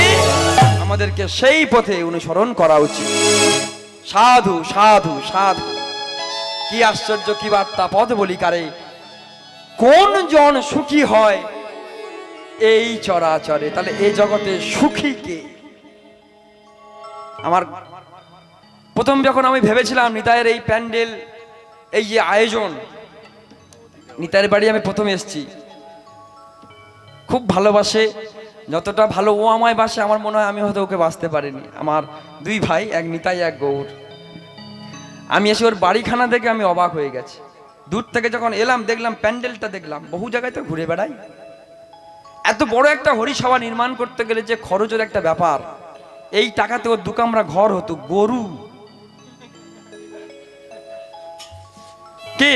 আমাদেরকে সেই পথে অনুসরণ করা উচিত। সাধু সাধু সাধু। কি আশ্চর্য, কি বার্তা! পথ বলিকারে কোন জন সুখী হয় এই চরাচরে? তাহলে এই জগতে সুখী কে? আমার প্রথম যখন আমি ভেবেছিলাম নিতাইয়ের এই প্যান্ডেল, এই যে আয়োজন, নিতাইয়ের বাড়ি আমি প্রথম এসেছি, খুব ভালোবাসে, যতটা ভালো ও আমায় বাসে আমার মনে হয় আমি হয়তো ওকে বাঁচতে পারিনি। আমার দুই ভাই, এক নিতাই এক গৌর। আমি এসে ওর বাড়িখানা দেখে আমি অবাক হয়ে গেছি। দূর থেকে যখন এলাম দেখলাম প্যান্ডেলটা, দেখলাম বহু জায়গায় তো ঘুরে বেড়াই, এত বড় একটা হরিসভা নির্মাণ করতে গেলে যে খরচের একটা ব্যাপার, এই টাকাতে ওর দুকামরা ঘর হতো। গরু কে?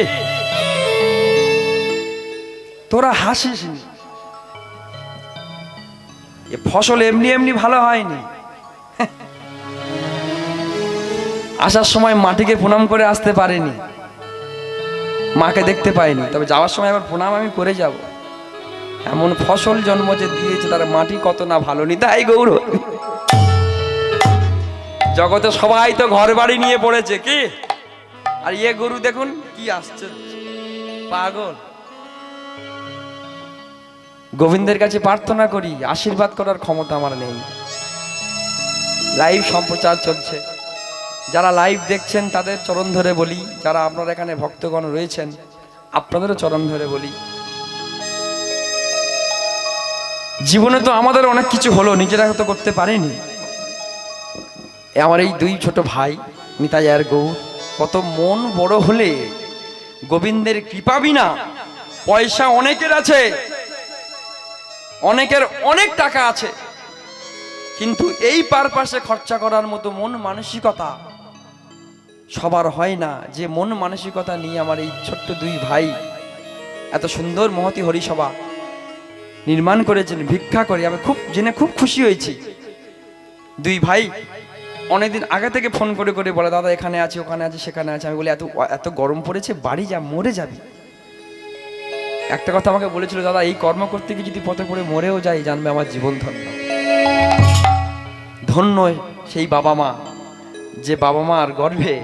তোরা হাসিস নি, এ ফসল এমনি এমনি ভালো হয়নি। আসার সময় মাটিকে প্রণাম করে আসতে পারেনি, মাকে দেখতে পাইনি, তবে যাওয়ার সময় আবার প্রণাম আমি করে যাব। এমন ফসল জন্ম যে দিয়েছে, তার মাটি কত না ভালো। নিতাই গৌর। জগতে সবাই তো ঘর বাড়ি নিয়ে পড়েছে কি, আর ইয়ে গরু দেখুন কি আসছে, পাগল। গোবিন্দের কাছে প্রার্থনা করি, আশীর্বাদ করার ক্ষমতা আমার নেই। লাইভ সম্প্রচার চলছে, যারা লাইভ দেখছেন তাদের চরণ ধরে বলি, যারা আপনারা এখানে ভক্তগণ রয়েছেন আপনাদেরও চরণ ধরে বলি, জীবনে তো আমাদের অনেক কিছু হলো, নিজেরা তো করতে পারিনি। আমার এই দুই ছোট ভাই নিতাই আর গৌর, কত মন বড় হলে গোবিন্দের কৃপা বিনা, পয়সা অনেকের আছে, অনেকের অনেক টাকা আছে, কিন্তু এই পারপাসে খরচা করার মতো মন মানসিকতা সবার হয় না। যে মন মানসিকতা নিয়ে আমার এই ছোট্ট দুই ভাই এত সুন্দর মহতি হরিসভা নির্মাণ করেছেন ভিক্ষা করে, আমি জেনে খুব খুশি হয়েছি। দুই ভাই অনেকদিন আগে থেকে ফোন করে করে বলে, দাদা এখানে আছি, ওখানে আছি, সেখানে আছে। আমি বলি এত গরম পড়েছে, বাড়ি যা, মরে যাবি। একটা কথা আমাকে বলেছিল, দাদা এই কর্ম করতে গিয়ে যদি পথে পড়ে মরেও যাই, জানবে আমার জীবন ধন্য। ধন্য সেই বাবা মা, যে বাবা মার গর্ভে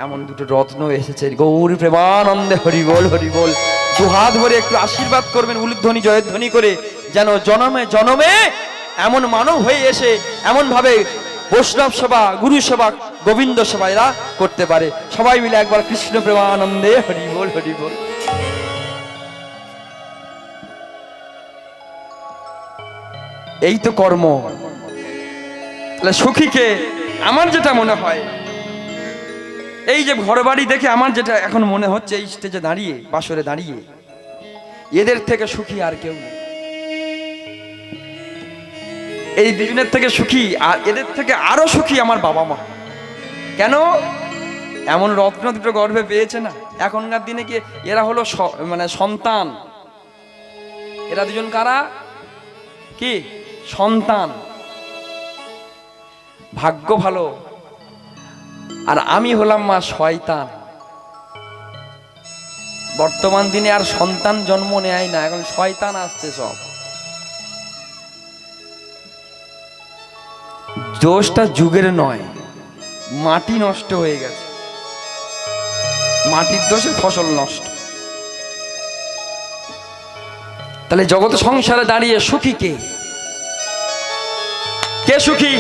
এমন দুটো রত্ন এসেছে। গৌর প্রেমানন্দে হরি বল, হরি বল। দু হাত ভরে একটু আশীর্বাদ করবেন উলুধ্বনি জয়ধ্বনি করে, যেন জনমে জনমে এমন মানব হয়ে এসে এমন ভাবে বৈষ্ণব সেবা, গুরু সেবা, গোবিন্দ সেবা এরা করতে পারে। সবাই মিলে একবার কৃষ্ণ প্রেমানন্দে হরি বল, হরি বল। এই তো কর্ম। তাহলে সুখীকে আমার যেটা মনে হয়, এই যে ঘর বাড়ি দেখে আমার যেটা এখন মনে হচ্ছে, এই স্টেজে দাঁড়িয়ে, বাসরে দাঁড়িয়ে, এদের থেকে সুখী আর কেউ নেই। এই দুজনের থেকে সুখী, আর এদের থেকে আরো সুখী আমার বাবা মা। কেন? এমন রত্ন দুটো গর্ভে পেয়েছে না। এখনকার দিনে কি এরা হলো মানে সন্তান, এরা দুজন কারা? কি সন্তান। ভাগ্য ভালো, আর আমি হলাম মা শয়তান। বর্তমান দিনে আর সন্তান জন্ম নেয় না, এখন শয়তান আসছে সব। দোষটা যুগের নয়, মাটি নষ্ট হয়ে গেছে, মাটির দোষে ফসল নষ্ট। তাহলে জগৎ সংসারে দাঁড়িয়ে সুখী কে? কে সুখী?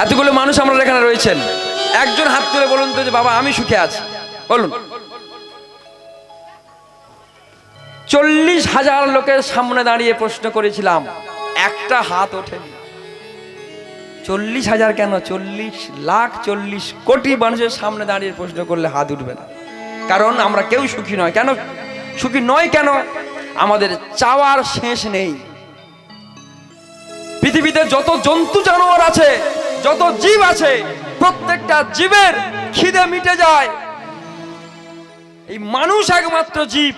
এতগুলো মানুষ আমরা এখানে রয়েছেন, একজন হাত তুলে বলুন তো যে বাবা আমি সুখে আছি, বলুন। 40,000 লোকের সামনে দাঁড়িয়ে প্রশ্ন করেছিলাম, একটা হাত ওঠেনি। 40,000 কেন, 40,40,00,000,000 মানুষের সামনে দাঁড়িয়ে প্রশ্ন করলে হাত উঠবে না। কারণ আমরা কেউ সুখী নয়। কেন সুখী নয়? কেন? আমাদের চাওয়ার শেষ নেই। পৃথিবীতে যত জন্তু জানোয়ার আছে, যত জীব আছে, প্রত্যেকটা জীবের খিদে মিটে যায়। এই মানুষ একমাত্র জীব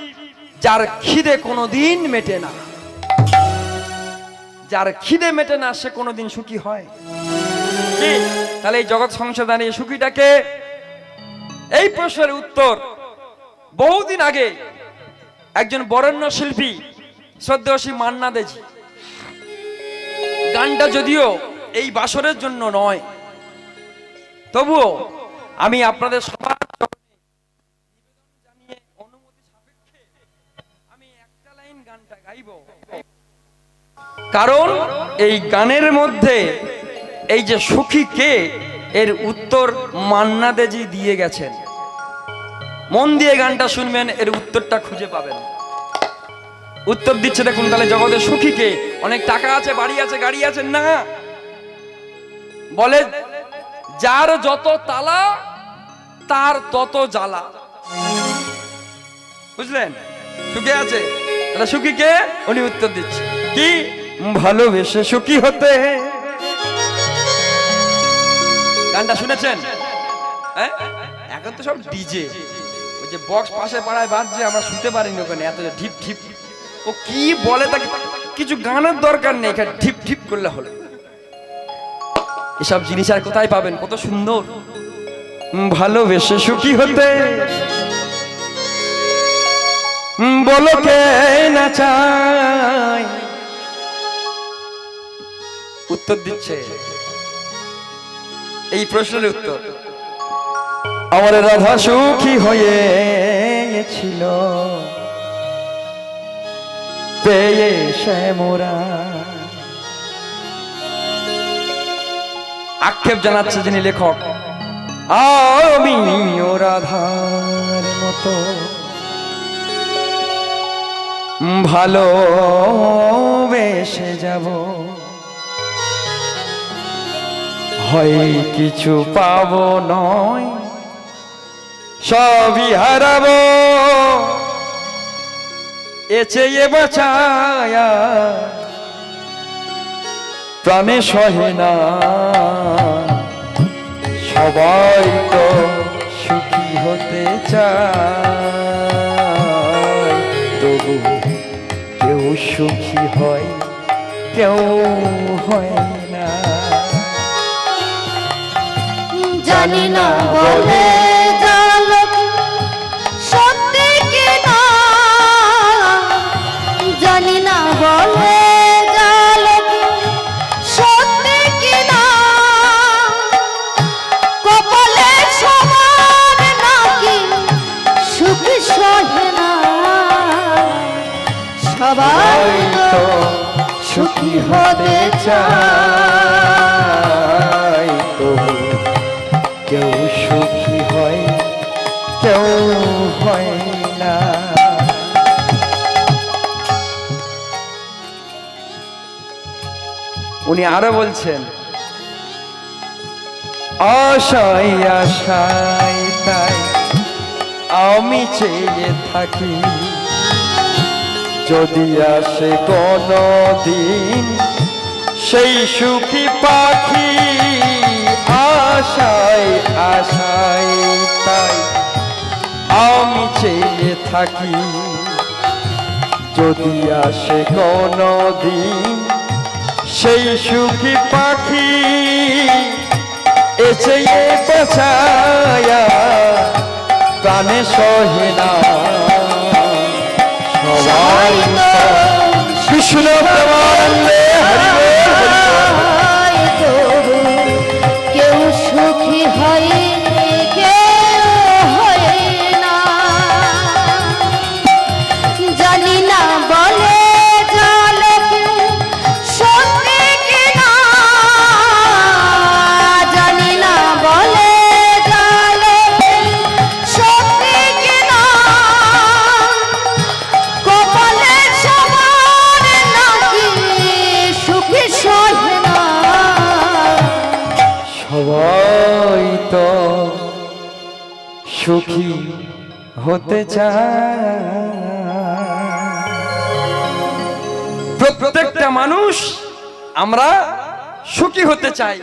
যার খিদে কোনোদিন মেটে না। যার খিদে মেটে না সে কোনোদিন সুখী হয় কি? তাহলে এই জগৎ সংসার দাঁড়িয়ে সুখীটাকে, এই প্রশ্নের উত্তর বহুদিন আগে একজন বরেণ্য শিল্পী শ্রদ্ধেয় শ্রী মান্না দেজি, গানটা যদিও এই বাসরের জন্য নয়, তবুও আমি আপনাদের সবার জানিয়ে অনুমতি সাপেক্ষে আমি একটা লাইন গানটা গাইব। কারণ এই গানের মধ্যে এই যে সুখী কে, এর উত্তর মান্না দেজি দিয়ে গেছেন। মন দিয়ে গানটা শুনবেন, এর উত্তরটা খুঁজে পাবেন। উত্তর দিচ্ছে দেখুন। তাহলে জগতে সুখী কে? অনেক টাকা আছে, বাড়ি আছে, গাড়ি আছে না, বলে যার যত তালা তার তত জ্বালা। বুঝলেন? সুখী আছে। তাহলে সুখী কে? উনি উত্তর দিচ্ছে কি, ভালোবেসে সুখী হতে। গানটা শুনেছেন? এখন তো সব ডিজে, ওই যে বক্স পাশে পাড়ায় বাজছে, আমরা শুনতে পারিনি ওখানে, এত ঢিপ ঢিপ। ও কি বলে তাকে কিছু গানের দরকার নেই, এখানে ঢিপ ঢিপ করলে হলো। এসব জিনিস আর কোথায় পাবেন? কত সুন্দর। ভালোবেসে সুখী হতে বলো কে না চাই। উত্তর দিচ্ছে এই প্রশ্নের উত্তর। আমার রাধা সুখী হয়েছিল পেয়ে শ্যামরা। আক্ষেপ জানাচ্ছে যিনি লেখক, আমিও রাধার মতো ভালোবেসে যাব, হয় কিছু পাবো নয় সবই হারাবো, এ চেয়ে বাঁচায়া প্রাণে সহে না। সবাই তো সুখী হতে চায়, তবু কেউ সুখী হয় কেউ হয় না। জানি না বলে জালক সত্যি কি না, জানি না বলে জালক সত্যি কি না, কপালে সবার নাকি সুখী সহে না। সবাই তো সুখী হতে চায়, তবু কেউ সুখী হয় কেউ হয় না। উনি আরো বলছেন, আশাই আশাই তাই আমি চেয়ে থাকি, যদি আসে কোনো দিন সেই সুখী পাখি। আশাই আশাই তাই আমি চেয়ে থাকি, যদি আসে কোনো দিন সেই সুখী পাখি। এ চেয়ে বাঁচায়া প্রাণে সহে না। সবাই কৃষ্ণ প্রেমানন্দে হরি বল হরি বল। কেউ সুখী হয় কেউ হয় না, জানি না বলে জালক সত্যি কি না, জানি না বলে জালক সত্যি কি না, কপালে সবার নাকি সুখী সহে না। সবাই তো সুখী হতে চায়, প্রত্যেকটা মানুষ আমরা সুখী হতে চাই,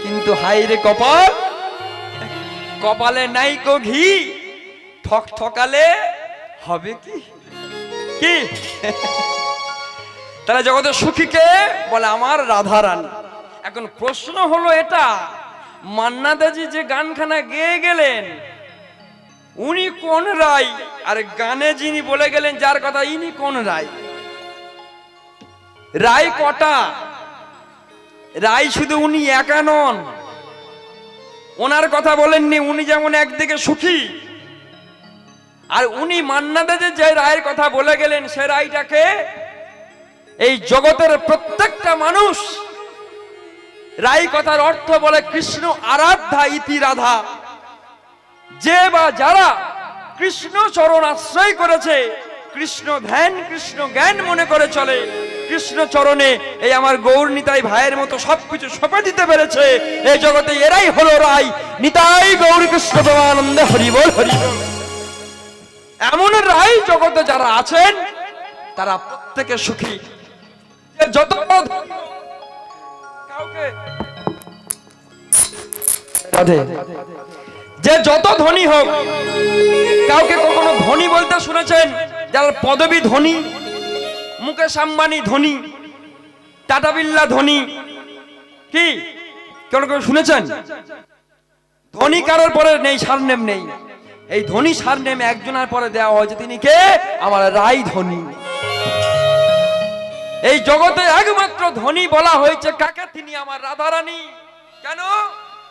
কিন্তু হাই রে কপাল, কপালে নাই কো ঘি, ঠক ঠকালে হবে কি কি। তাহলে জগতের সুখীকে বলে আমার রাধা রানী। এখন প্রশ্ন হলো এটা, মান্না দাজি যে গানখানা গেয়ে গেলেন উনি কোন রায়, আর গানে যিনি বলে গেলেন যার কথা ইনি কোন রায়? রায় কটা? রায় শুধু উনি একা নন, ওনার কথা বলেননি। উনি যেমন একদিকে সুখী, আর উনি মান্না দাজি যে রায়ের কথা বলে গেলেন সে রায়টাকে এই জগতের প্রত্যেকটা মানুষ রাই কথার অর্থ বলে কৃষ্ণ আরাধ্যা ইতি রাধা। যে বা যারা কৃষ্ণ চরণ আশ্রয় করেছে, কৃষ্ণ ধ্যান কৃষ্ণ জ্ঞান মনে করে চলে, কৃষ্ণ চরণে এই আমার গৌর নিতাই ভাইয়ের মতো সবকিছু সঁপে দিতে পেরেছে, এই জগতে এরাই হলো রাই। নিতাই গৌর কৃষ্ণ প্রেমানন্দে হরি বল হরি বল। এমন রাই জগতে যারা আছেন তারা প্রত্যেকে সুখী। যত কাউকে যে যত ধনী হোক, কাউকে কখনো ধনী বলতে শুনেছেন? যার পদবী ধনী, মুকেশ আম্বানি ধনী, টাটা বিড়লা ধনী, কি কেউ কেউ শুনেছেন? ধনী কারোর পরে নেই, সারনেম নেই। এই ধনী সারনেম একজনের পরে দেওয়া হয়েছে, তিনি কে? আমার রাই ধনী। এই জগতে একমাত্র ধনী বলা হয়েছে কাকে? তিনি আমার রাধারানী। কেন?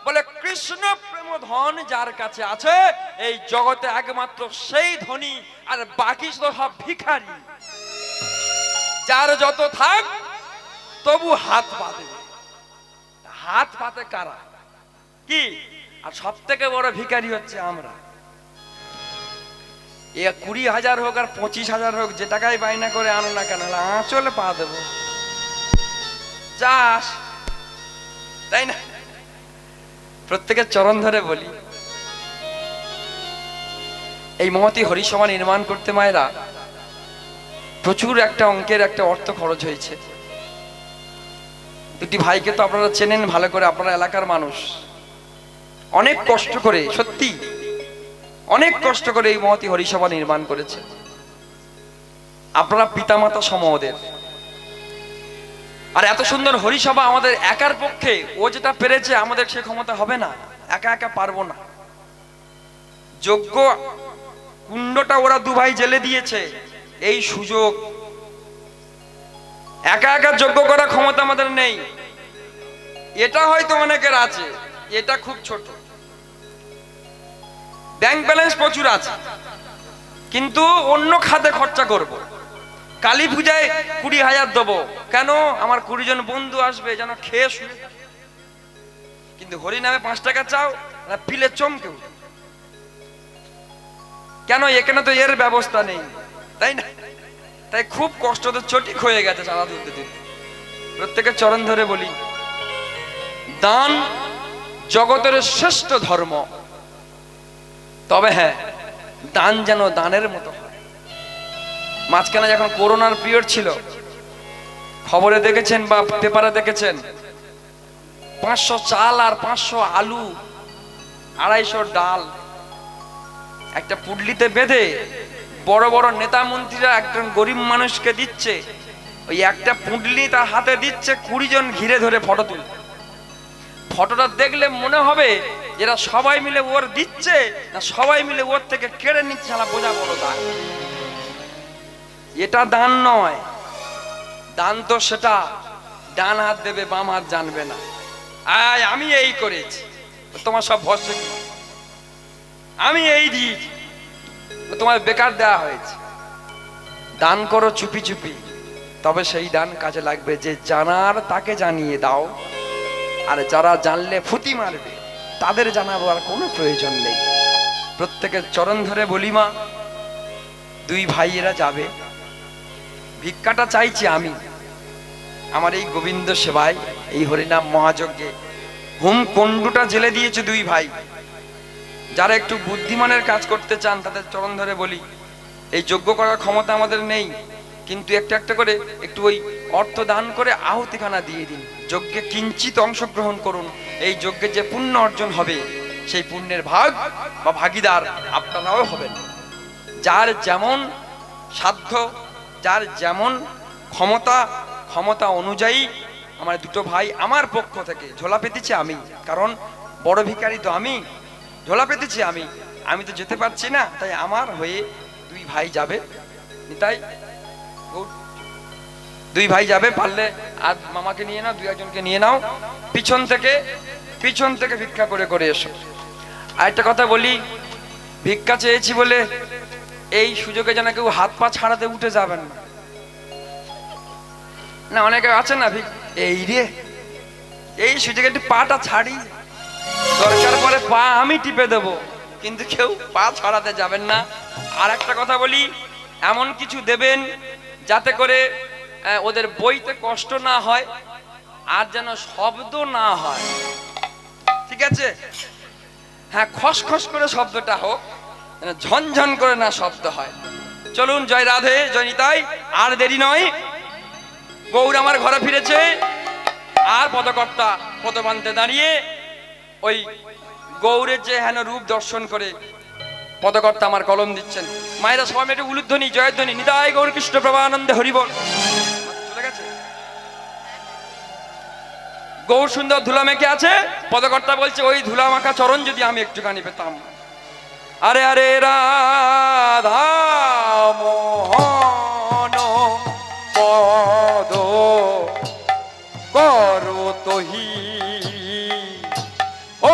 বলে কৃষ্ণ প্রেম ধন যার কাছে আছে এই জগতে একমাত্র সেই ধনী, আর বাকি সব ভিখারি। যার যত থাক তবু হাত পাতে। হাত পাতে কারা? কি? আর সব থেকে বড় ভিখারি হচ্ছে আমরা। 20,000 হোক আর 25,000 হোক, যে টাকায় বাইনা করে আনো না কেন, আঁচলে পা দেবো চাস, তাই না? প্রত্যেকের চরণ ধরে বলি, এই মহতী হরিসভা নির্মাণ করতে মায়েরা প্রচুর একটা অঙ্কের একটা অর্থ খরচ হয়েছে। দুটি ভাইকে তো আপনারা চেনেন ভালো করে, আপনারা এলাকার মানুষ। অনেক কষ্ট করে, সত্যি অনেক কষ্ট করে এই মহতী হরিসভা নির্মাণ করেছে। আপনারা পিতামাতা সম ওদের। আর এত সুন্দর হরিসভা আমাদের একার পক্ষে, ও যেটা পেরেছে আমাদের সে ক্ষমতা হবে না, একা একা পারবো না। যজ্ঞ কুণ্ডটা ওরা দু ভাই জেলে দিয়েছে, এই সুযোগ। একা একা যজ্ঞ করার ক্ষমতা আমাদের নেই। এটা হয়তো অনেকের আছে, এটা খুব ছোট। ব্যাংক ব্যালেন্স প্রচুর আছে, কিন্তু অন্য খাতে খরচা করব। কালী পূজায় 20,000 দেবো, কেন? আমার 20 জন বন্ধু আসবে, যেন খেয়ে শুয়ে। কিন্তু হরি নামে 5 টাকা চাও, পিলে চমকে উঠে। কেন? এখানে তো এর ব্যবস্থা নেই, তাই না? তাই খুব কষ্ট তো চটিক হয়ে গেছে সারা দিতে দিতে। প্রত্যেকের চরণ ধরে বলি, দান জগতের শ্রেষ্ঠ ধর্ম। তবে হ্যাঁ, দান যেন দানের মতো হয়। মাঝখানে যখন করোনার পিরিয়ড ছিল, খবরে দেখেছেন বা পেপারে দেখেছেন, 500 চাল আর 500 আলু, 250 ডাল একটা পুডলিতে বেঁধে বড় বড় নেতা মন্ত্রীরা একজন গরিব মানুষকে দিচ্ছে। ওই একটা পুডলি তার হাতে দিচ্ছে, 20 জন ঘিরে ধরে ফটো তুলছে। ফটোটা দেখলে মনে হবে এরা সবাই মিলে ওর দিচ্ছে, না সবাই মিলে ওর থেকে কেড়ে নিচ্ছে। শালা বোঝা বড় দান। এটা দান নয়। দান তো সেটা ডান হাত দেবে, বাম হাত জানবে না। আয় আমি এই করেছি, তোমার সব ভরসা কি? আমি এই দিয়েছি, তোমার বেকার দেওয়া হয়েছে। দান করো চুপি চুপি, তবে সেই দান কাজে লাগবে। যে জানার তাকে জানিয়ে দাও, আর যারা জানলে ফুটি মারবে তাদের জানাবার কোনো প্রয়োজন নেই। প্রত্যেকের চরণ ধরে বলি, মা, 2 ভাইয়েরা যাবে, ভিক্ষাটা চাইছি আমি। আমার এই গোবিন্দ সেবায়, এই হরিনাম মহাযজ্ঞে হুম কন্ডুটা জেলে দিয়েছে 2 ভাই। যারা একটু বুদ্ধিমানের কাজ করতে চান তাদের চরণ ধরে বলি, এই যজ্ঞ করার ক্ষমতা আমাদের নেই, কিন্তু একটা একটা করে একটু ওই অর্থ দান করে আহুতিখানা দিয়ে দিন। যজ্ঞে কিঞ্চিত অংশগ্রহণ করুন। এই যজ্ঞে যে পুণ্য অর্জন হবে, সেই পুণ্যের ভাগ বা ভাগীদার আপনারাও হবেন। যার যেমন সাধ্য, যার যেমন ক্ষমতা অনুযায়ী আমার 2 ভাই আমার পক্ষ থেকে ঝোলা পেতেছি আমি। কারণ বড় ভিখারি তো আমি, ঝোলা পেতেছি আমি তো যেতে পারছি না, তাই আমার হয়ে 2 ভাই যাবে। তাই 2 ভাই যাবে, পারলে আর মামাকে নিয়ে নাও, 2-1জনকে নিয়ে নাও, পিছন থেকে ভিক্ষা করে করে এসো। আর একটা কথা বলি, ভিক্ষা চেয়েছি বলে এই সুযোগে যেন কেউ হাত পা ছাড়াতে উঠে যাবেন না। না, অনেকে আছে না, এই রে এই সুযোগে একটু পাটা ছাড়ি, দরকার পরে পা আমি টিপে দেব, কিন্তু কেউ পা ছাড়াতে যাবেন না। আর একটা কথা বলি, এমন কিছু দেবেন যাতে করে ওদের বইতে কষ্ট না হয়, আর যেন শব্দ না হয়, ঠিক আছে? হ্যাঁ, খসখস করে শব্দটা হোক, ঝনঝন করে না শব্দ হয়। চলুন, জয় রাধে, জয় নিতাই। আর দেরি নয়, গৌর আমার ঘরে ফিরেছে। আর পদকর্তা পদবান্তে দাঁড়িয়ে ওই গৌরের যে হেন রূপ দর্শন করে পদকর্তা আমার কলম দিচ্ছেন। মায়েরা সবাই একটু উলুধ্বনি, জয়ধ্বনি, নিতাই গৌর কৃষ্ণ প্রভানন্দে হরিবল। চলে গেছে। গৌর সুন্দর ধুলা মেখে আছে, পদকর্তা বলছে ওই ধুলা মাখা চরণ যদি আমি একটুখানি পেতাম। আরে আরে রাধা মোহন পদ করো তহি, ও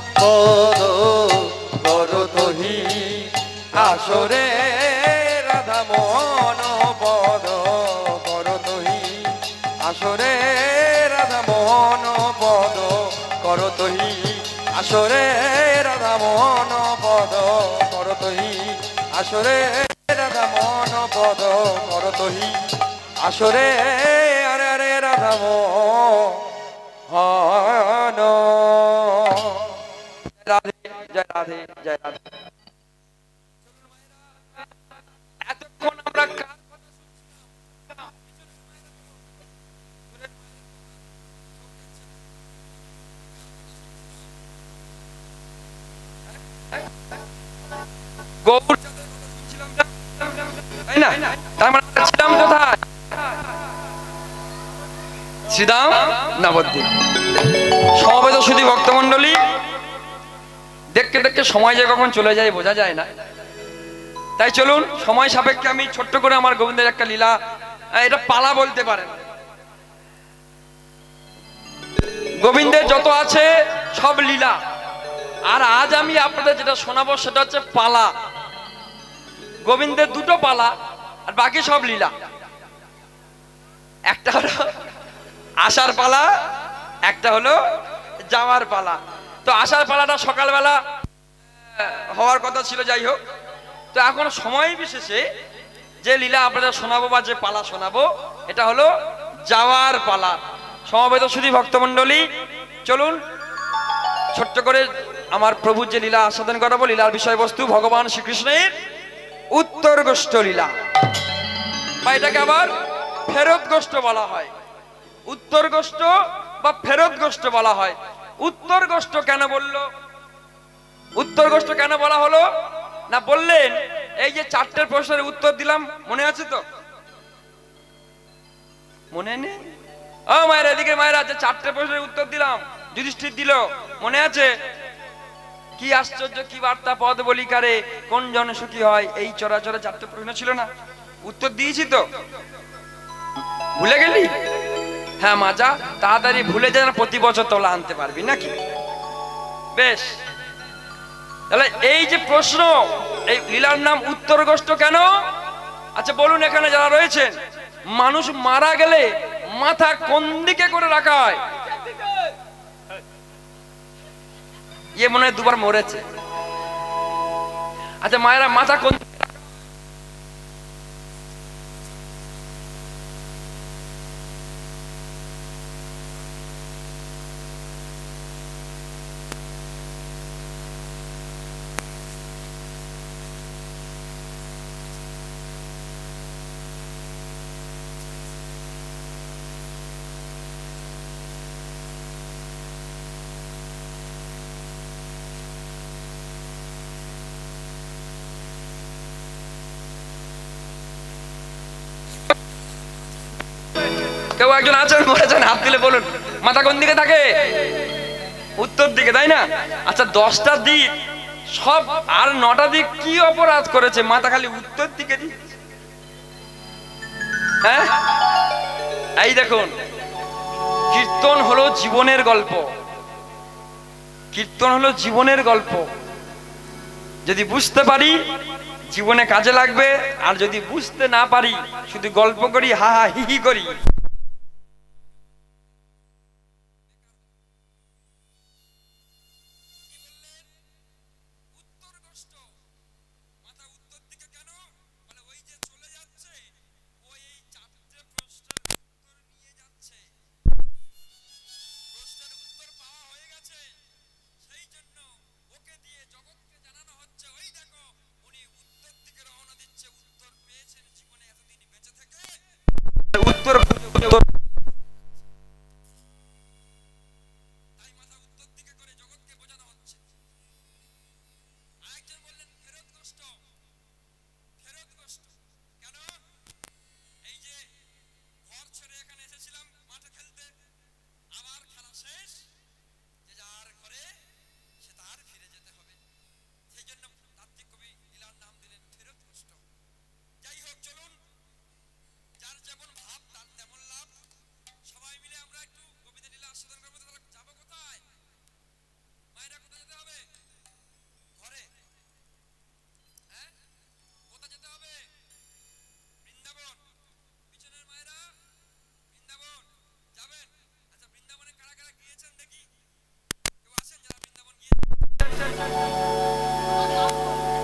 পদ করতহি আসরে রাধা মন পদ করতহি আসরে রাধা মন পদ করতহি আসরে রাধা মন পদ করতহি আসরে রাধা মন পদ করতহি আসরে আরে আরে রাধা মোহন রাধে জয় রাধে জয় রাধে। এতক্ষণ আমরা গৌর তাই না, তার মানে ছিলাম কোথায়? শ্রীধাম নবদ্বীপ। সমবেত সুধী ভক্তমণ্ডলী, দেখতে দেখতে সময় যে কখন চলে যায় বোঝা যায় না। তাই চলুন সময় সাপেক্ষে আমি ছোট্ট করে আমার গোবিন্দের একটা লীলা, এটা পালা বলতে পারেন। গোবিন্দের যত আছে সব লীলা, আর আজ আমি আপনাদের যেটা শোনাবো সেটা হচ্ছে পালা। গোবিন্দের দুটো পালা আর বাকি সব লীলা। একটা হলো আসার পালা, একটা হলো যাওয়ার পালা। তো আসার পালাটা সকালবেলা হওয়ার কথা ছিল, যাই হোক। তো এখন সময় বিশেষে যে লীলা আপনাদের শোনাবো বা যে পালা শোনাবো এটা হলো যাওয়ার পালা। সমবেত সুধী ভক্তমণ্ডলী, চলুন ছোট্ট করে আমার প্রভুর যে লীলা আস্বাদন করাবো। লীলার বিষয়বস্তু ভগবান শ্রীকৃষ্ণের উত্তর গোষ্ঠ লীলা, বা এটাকে আবার ফেরত গোষ্ঠ বলা হয়। উত্তর গোষ্ঠ বা ফেরত গোষ্ঠ বলা হয়। উত্তর গোষ্ঠ কেন বললো, উত্তর গোষ্ঠ কেন বলা হলো না, বললেন এই যে চারটে প্রশ্নের উত্তর দিলাম, মনে আছে তো? মনে নেই? ও মায়েরা, এদিকে মায়েরা, যে চারটে প্রশ্নের উত্তর দিলাম, যুধিষ্ঠির দিল, মনে আছে? কি আশ্চর্য, কি বার্তা পদ বলি কারে, কোন জন সুখী হয়, এই চরাচরে চারটে প্রশ্ন ছিল না? উত্তর দিয়েছি তো? ভুলে গেলি? হ্যাঁ মাজা, তাড়াতাড়ি ভুলে যেন প্রতি বছর তোলা আনতে পারবি নাকি? বেশ, তাহলে এই যে প্রশ্ন, এই লীলার নাম উত্তর গোষ্ঠ কেন? আচ্ছা বলুন, এখানে যারা রয়েছেন, মানুষ মারা গেলে মাথা কোন দিকে করে রাখা হয়? ইয়ে মনে হয় দুবার মরেছে। আচ্ছা মায়েরা, মাথা কোন কেউ একজন আছেন বলেছেন, হাত দিলে বলুন মাথা কোন দিকে থাকে? উত্তর দিকে, তাই না? আচ্ছা 10টা দিক সব, আর 9টা দিক কি অপরাধ করেছে মাথা খালি উত্তর দিকে দিচ্ছে? হ্যাঁ, এই দেখুন, কীর্তন হলো জীবনের গল্প। কীর্তন হলো জীবনের গল্প। যদি বুঝতে পারি জীবনে কাজে লাগবে, আর যদি বুঝতে না পারি শুধু গল্প করি, হা হা হি হি করি,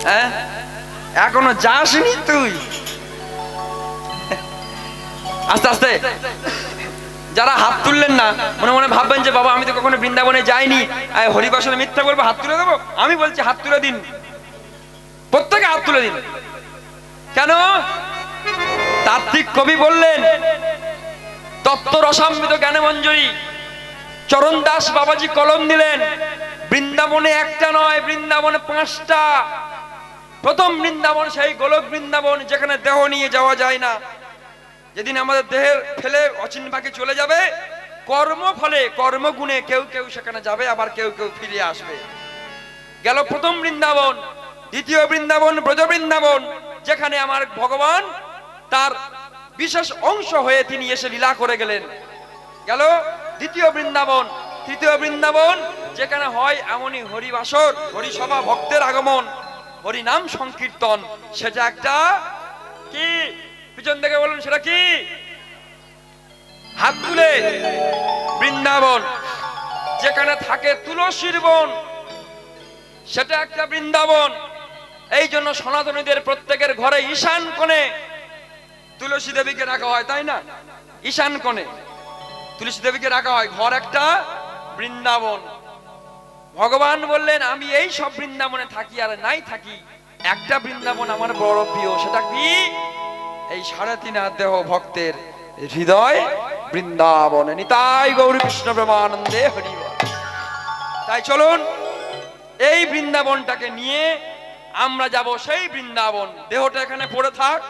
হ্যাঁ, এখনো যাসনি তুই? আস্তে আস্তে যারা হাত তুললেন না, মনে মনে ভাববেন যে বাবা আমি তো কখনো বৃন্দাবনে যাইনি, হরিবাসনে মিথ্যা বলবো, হাত তুলে দেবো। আমি বলছি হাত তুলে দিন, প্রত্যেকে হাত তুলে দিন। কেন? তাত্ত্বিক কবি বললেন, তত্ত্ব রসামৃত জ্ঞানমঞ্জরি চরণ দাস বাবাজি কলম দিলেন, বৃন্দাবনে একটা নয়, বৃন্দাবনে 5টা। প্রথম বৃন্দাবন সেই গোলক বৃন্দাবন, যেখানে দেহ নিয়ে যাওয়া যায় না। যেদিন আমাদের দেহের ফেলে অচিন ভাগে চলে যাবে, কর্ম ফলে কর্মগুণে কেউ কেউ সেখানে যাবে, আবার কেউ কেউ ফিরে আসবে। গেল প্রথম বৃন্দাবন। দ্বিতীয় বৃন্দাবন ব্রজ বৃন্দাবন, যেখানে আমার ভগবান তার বিশেষ অংশ হয়ে তিনি এসে লীলা করে গেলেন। গেল দ্বিতীয় বৃন্দাবন। তৃতীয় বৃন্দাবন, যেখানে হয় এমনই হরিবাসর, হরিসভা, ভক্তের আগমন, হরি নাম সংকীর্তন। সেটা একটা কি? পিছন থেকে বলুন, সেটা কি? হাত তুলে। বৃন্দাবন। যেখানে থাকে তুলসীর বন, সেটা একটা বৃন্দাবন। এই জন্য সনাতনীদের প্রত্যেকের ঘরে ঈশান কোণে তুলসী দেবীকে রাখা হয়, তাই না? ঈশান কোণে তুলসী দেবীকে রাখা হয়, ঘর একটা বৃন্দাবন। ভগবান বললেন আমি এই সব বৃন্দাবনে থাকি আর নাই থাকি, একটা বৃন্দাবন আমার বড় প্রিয়। সেটা কি? এই 3.5 দেহ ভক্তের হৃদয় বৃন্দাবনে। নিতাই গৌর কৃষ্ণ প্রেমানন্দে হরি বল। তাই চলুন এই বৃন্দাবনটাকে নিয়ে আমরা যাব সেই বৃন্দাবন। দেহটা এখানে পড়ে থাক,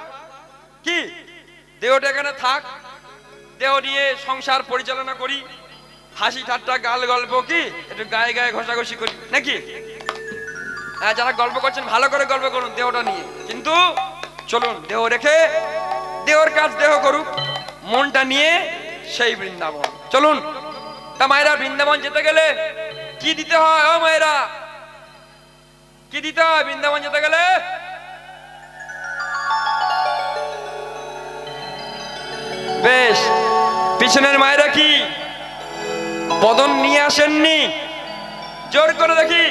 কি? দেহটা এখানে থাক, দেহ নিয়ে সংসার পরিচালনা করি, হাসি ঠাট্টা গাল গল্প, কি একটু গায়ে গায়ে ঘষাঘষি করি নাকি? হ্যাঁ, যারা গল্প করছেন ভালো করে গল্প করুন দেহটা নিয়ে, কিন্তু চলুন দেহ রেখে দেহর কাজ দেহ করুক, মনটা নিয়ে সেই বৃন্দাবন। চলুন। তা মায়েরা, বৃন্দাবন যেতে গেলে কি দিতে হয়? ও মায়েরা, কি দিতে হয় বৃন্দাবন যেতে গেলে? বেশ, পিছনের মায়েরা কি বদন নিয়ে আসেননি? জোর করে দেখি।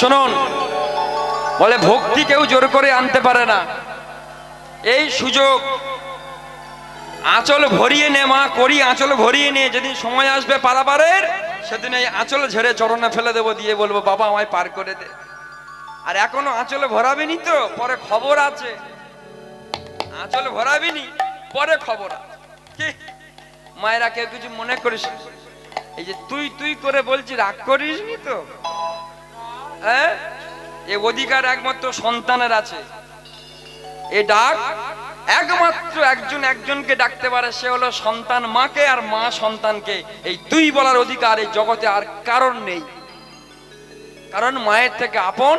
শুনুন, বলে ভক্তি কেউ জোর করে আনতে পারে না। এই সুযোগ আঁচল ভরিয়ে নে মা, করি আঁচল ভরিয়ে নে। যেদিন সময় আসবে পারাপারের, সেদিন এই আঁচল ঝেড়ে চরণে ফেলে দেবো, দিয়ে বলবো বাবা আমায় পার করে দে। আর এখনো আঁচলে ভরাবিনি তো, পরে খবর আছে। আঁচল ভরাবিনি, পরে খবর আছে। কি মায়েরা, কেউ কিছু মনে করিস? এই যে তুই তুই করে বলছি, রাগ করিস নি তো? হ্যাঁ, এ অধিকার একমাত্র সন্তানের আছে। এ ডাক একমাত্র একজন একজনকে ডাকতে পারে, সে হলো সন্তান মাকে, আর মা সন্তানকে। এই তুই বলার অধিকার এই জগতে আর কারণ নেই, কারণ মায়ের থেকে আপন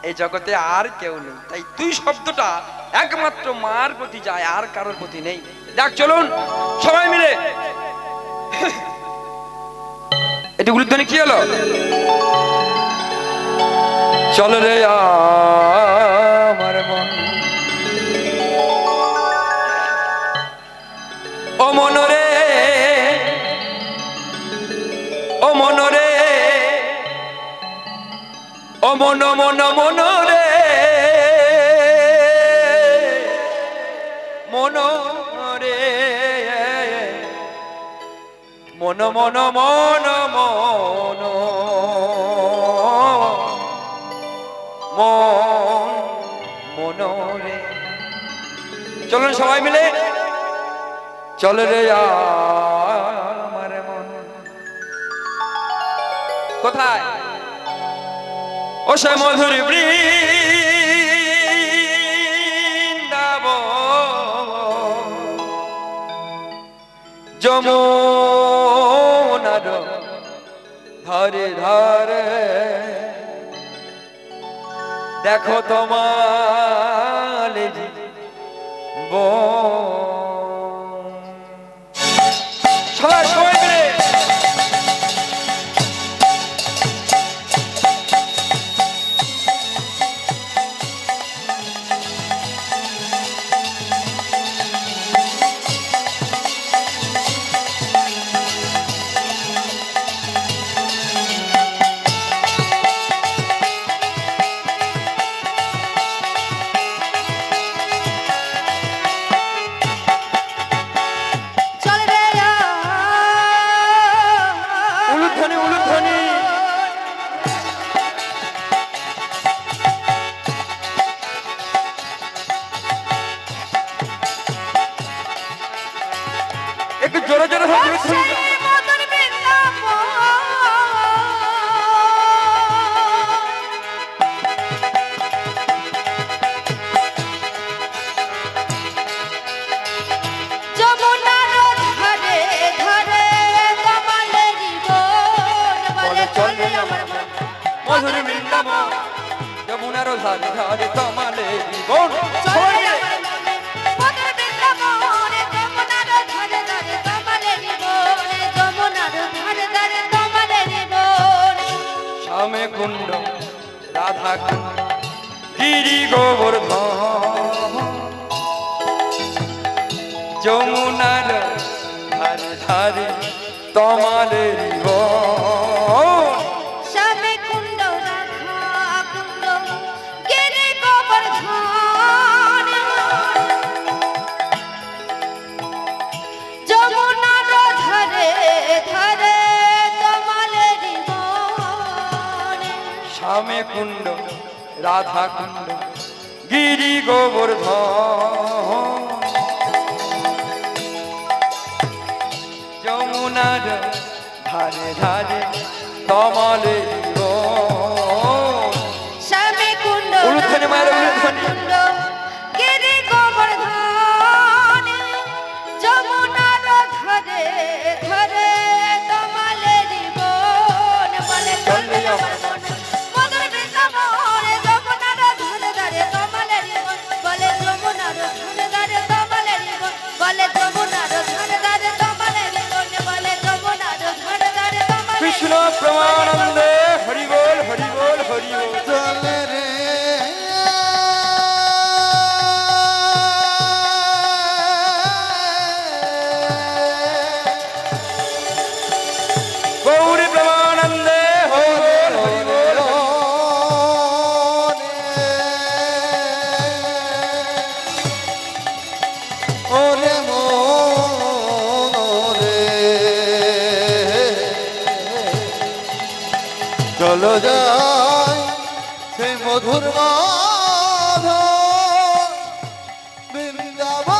এই জগতে আর কেউ নেই। তাই তুই শব্দটা একমাত্র মার প্রতি যায়, আর কারোর প্রতি নেই। ডাক চলুন সবাই মিলে। এটি গুরুধ্বনি কি হলো? চলো রে আমার মন, ও মনরে, ও মনরে, ও মন মন মনরে, মনরে, মন মন মন মন মন মনরে। চলুন সবাই মিলে। চল রে আমার মন। কোথায়? ও সে মধুর বৃন্দাবন, যমুনার ধারে ধারে, দেখো তোমার সবাই সবাই মিলে। চলে আমার মন মধুর বৃন্দাবন যমুনার ধারে ধারে তমালে জীবন চলে আমার মন মধুর বৃন্দাবনে যমুনার ধারে ধারে তমালের বনে যমুনার ধারে ধারে তমালের বনে শ্যামে কুণ্ড রাধা কুণ্ড গিরি গোবর্ধন যমুনার ধারে ধারে তমালের বন শ্যামে কুণ্ড রাধা কুণ্ড গিরি গোবর্ধন যমুনার ধারে ধারে তমালের বনে শ্যামে কুণ্ড রাধা কুণ্ড গিরি গোবর্ধন যমুনার ধারে ধারে তমালের বন শ্যামে কুণ্ড উলুধ্বনি মায়ের উলুধ্বনি। কুণ্ড গিরি গোবর্ধন যমুনার ধারে ধারে তমালের বন বলে চলে আমার মন মধুর বৃন্দাবনে যমুনার ধারে ধারে তমালের বন বলে যমুনার ধারে ধারে তমালের বন বলে যমুনার ধারে ধারে তমালের বন বলে যমুনার ধারে ধারে তমালের কৃষ্ণ প্রমানন্দে হরি বল হরি বল হরি বল চলে রে গৌরী প্রমানন্দে হরি বল হরি বল ওরে মনে চলো যাই সেই মধুর মাধব বৃন্দাবন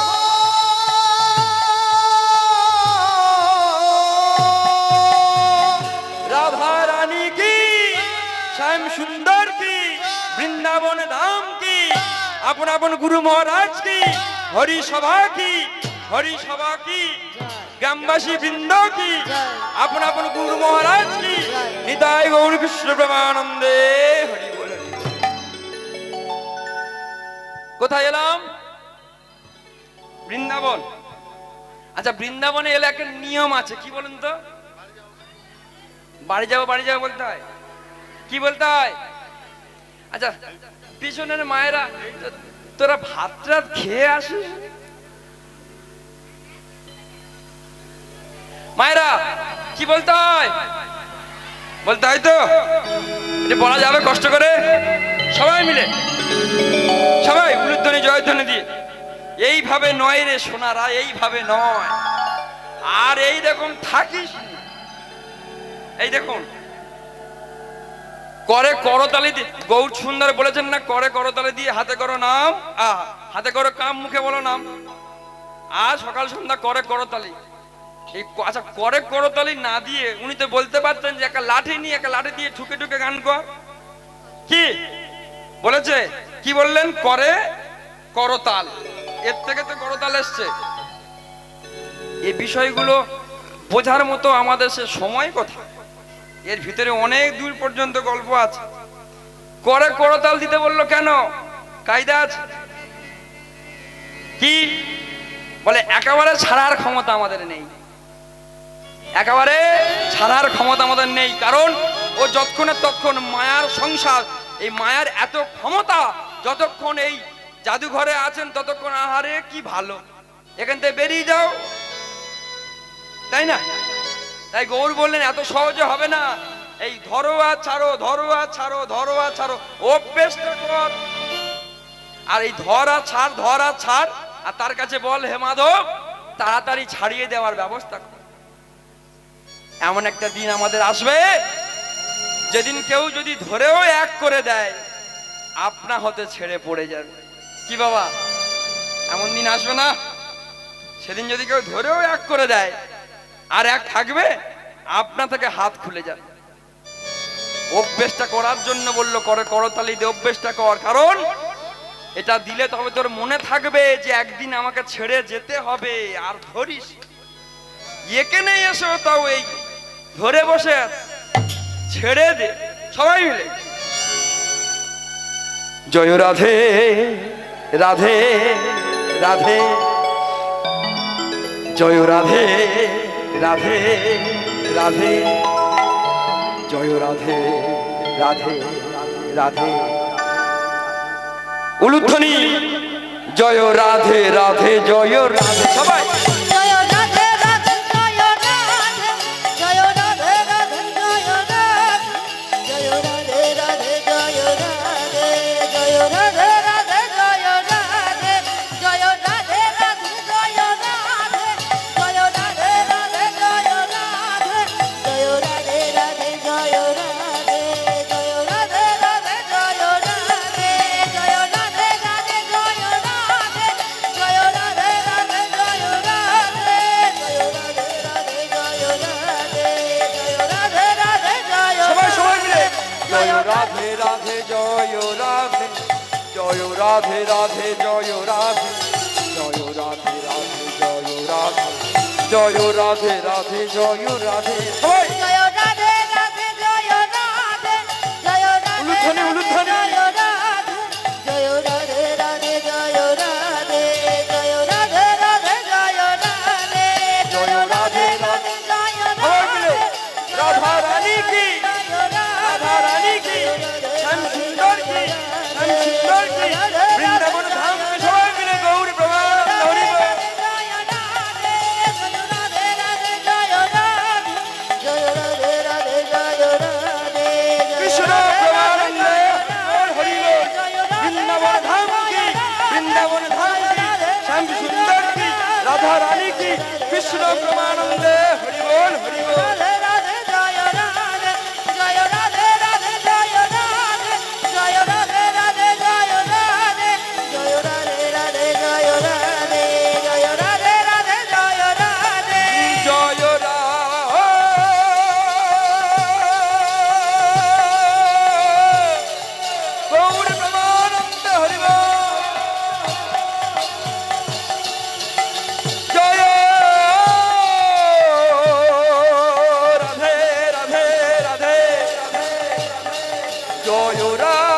রাধা রানী কি শ্যাম সুন্দর কি বৃন্দাবন ধাম কি আপন আপন গুরু মহারাজ কি হরি সভা কি হরি সভা কি গ্রামবাসী বৃন্দ কি আপন আপন গুরু মহারাজ কি নিতাই গৌর কৃষ্ণ প্রেমানন্দে হরি বল হরি বল। কোথায় এলাম? বৃন্দাবন। আচ্ছা, বৃন্দাবনে এলে একটা নিয়ম আছে, কি বলেন তো? বাড়ি যাবো বলতে হয়, কি বলতে হয়? আচ্ছা, পিছনের মায়েরা তোরা ভাত রাত খেয়ে আসিস? মায়েরা কি বলতে হয়? বলতে হয় তো? এটা বলা যাবে কষ্ট করে সবাই মিলে, সবাই উলুধ্বনি জয়ধ্বনি দিয়ে। এইভাবে নয় রে সোনারা, এইভাবে নয়। আর এই দেখুন থাকিস, এই দেখুন করে করতালি দিয়ে গৌর সুন্দর বলেছেন না, করে করতালি দিয়ে হাতে করো নাম, হাতে করো কাম, মুখে বলো নাম। আর সকাল সন্ধ্যা করে করতালি। এই আচ্ছা, করে করতালি না দিয়ে উনি তো বলতে পারতেন যে একটা লাঠি নিয়ে একটা লাঠি দিয়ে ঠুকে ঠুকে গান কর, কি বলেছে? কি বললেন? করে করতাল। এর থেকে তো করতাল এসছে। এই বিষয়গুলো বোঝার মতো আমাদের সে সময় কোথায়? এর ভিতরে অনেক দূর পর্যন্ত গল্প আছে। করে করতাল দিতে বললো কেন? কায়দা আছে। কি বলে? একেবারে ছাড়ার ক্ষমতা আমাদের নেই, একেবারে ছাড়ার ক্ষমতা আমাদের নেই। কারণ ও যতক্ষণে ততক্ষণ মায়ার সংসার, এই মায়ার এত ক্ষমতা, যতক্ষণ এই জাদুঘরে আছেন ততক্ষণ আহারে কি ভালো, এখান থেকে বেরিয়ে যাও, তাই না? তাই গৌর বললেন এত সহজে হবে না। এই ধরো আর ছাড়ো, ধরো আর ছাড়ো, ধরো আর ছাড়ো, অভ্যেসটা কর। আর এই ধর আর ছাড়, ধর আর ছাড়, আর তার কাছে বল হে মাধব তাড়াতাড়ি ছাড়িয়ে দেওয়ার ব্যবস্থা কর। এমন একটা দিন আমাদের আসবে যেদিন কেউ যদি ধরেও এক করে দেয়, আপনা হতে ছেড়ে পড়ে যাবে। কি বাবা, এমন দিন আসবে না? সেদিন যদি কেউ ধরেও এক করে দেয় আর এক থাকবে, আপনা থেকে হাত খুলে যাবে। অভ্যেসটা করার জন্য বললো করে করতালি দিয়ে অভ্যেসটা কর। কারণ এটা দিলে তবে তোর মনে থাকবে যে একদিন আমাকে ছেড়ে যেতে হবে। আর ধরিস এখানে এসো তাও এই ধরে বসে আছে। ছেড়ে দে সবাই মিলে। জয় রাধে রাধে রাধে, জয় রাধে রাধে রাধে, জয় রাধে রাধে রাধে। উলুধ্বনি জয় রাধে রাধে জয় রাধে সবাই। জয় রাধে রাধে জয় রাধে, জয় রাধে রাধে জয় রাধে, জয় রাধে রাধে জয় রাধে, জয় রাধে রাধে জয় রাধে, জয় রাধে রাধে জয় রাধে, জয় রাধে রাধে জয় রাধে, জয় রাধে রাধে জয় রাধে, জয় রাধে রাধে জয় রাধে, জয় রাধে রাধে জয় রাধে, জয় রাধে রাধে জয় রাধে, জয় রাধে রাধে জয় রাধে, জয় রাধে রাধে জয় সবাই সবাই মিলে জয় জয় রাধে রাধে জয় রাধে, জয় রাধে রাধে জয় রাধে, জয় রাধে রাধে জয় রাধে, জয় রাধে রাধে জয় রাধে সবাই। জয় রাধে রাধে জয় রাধে, জয় রাধে উলুধ্বনি, উলুধ্বনি। জয় রাধে, জয় রাধে রাধে জয় রাধে, জয় রাধে রাধে জয় রাধে, জয় রাধে রাধে সবাই মিলে রাধা রানী কি, রাধা রানী কি, শ্যাম সুন্দর কি, শ্যাম সুন্দর কি, বৃন্দাবন ধাম কি, সবাই মিলে গৌর প্রমাণ হরি বল। কৃষ্ণ প্রমানন্দে হরি বল। বৃন্দাবন ধাম কি, বৃন্দাবন ধাম কি, শ্যাম সুন্দর কি, রাধা রানী কি, কৃষ্ণ প্রমানন্দে হরি বল হরি বল। জয় গৌর প্রমানন্দে হরি বল। জয় রাধে রাধে রাধে, জয় রাধে,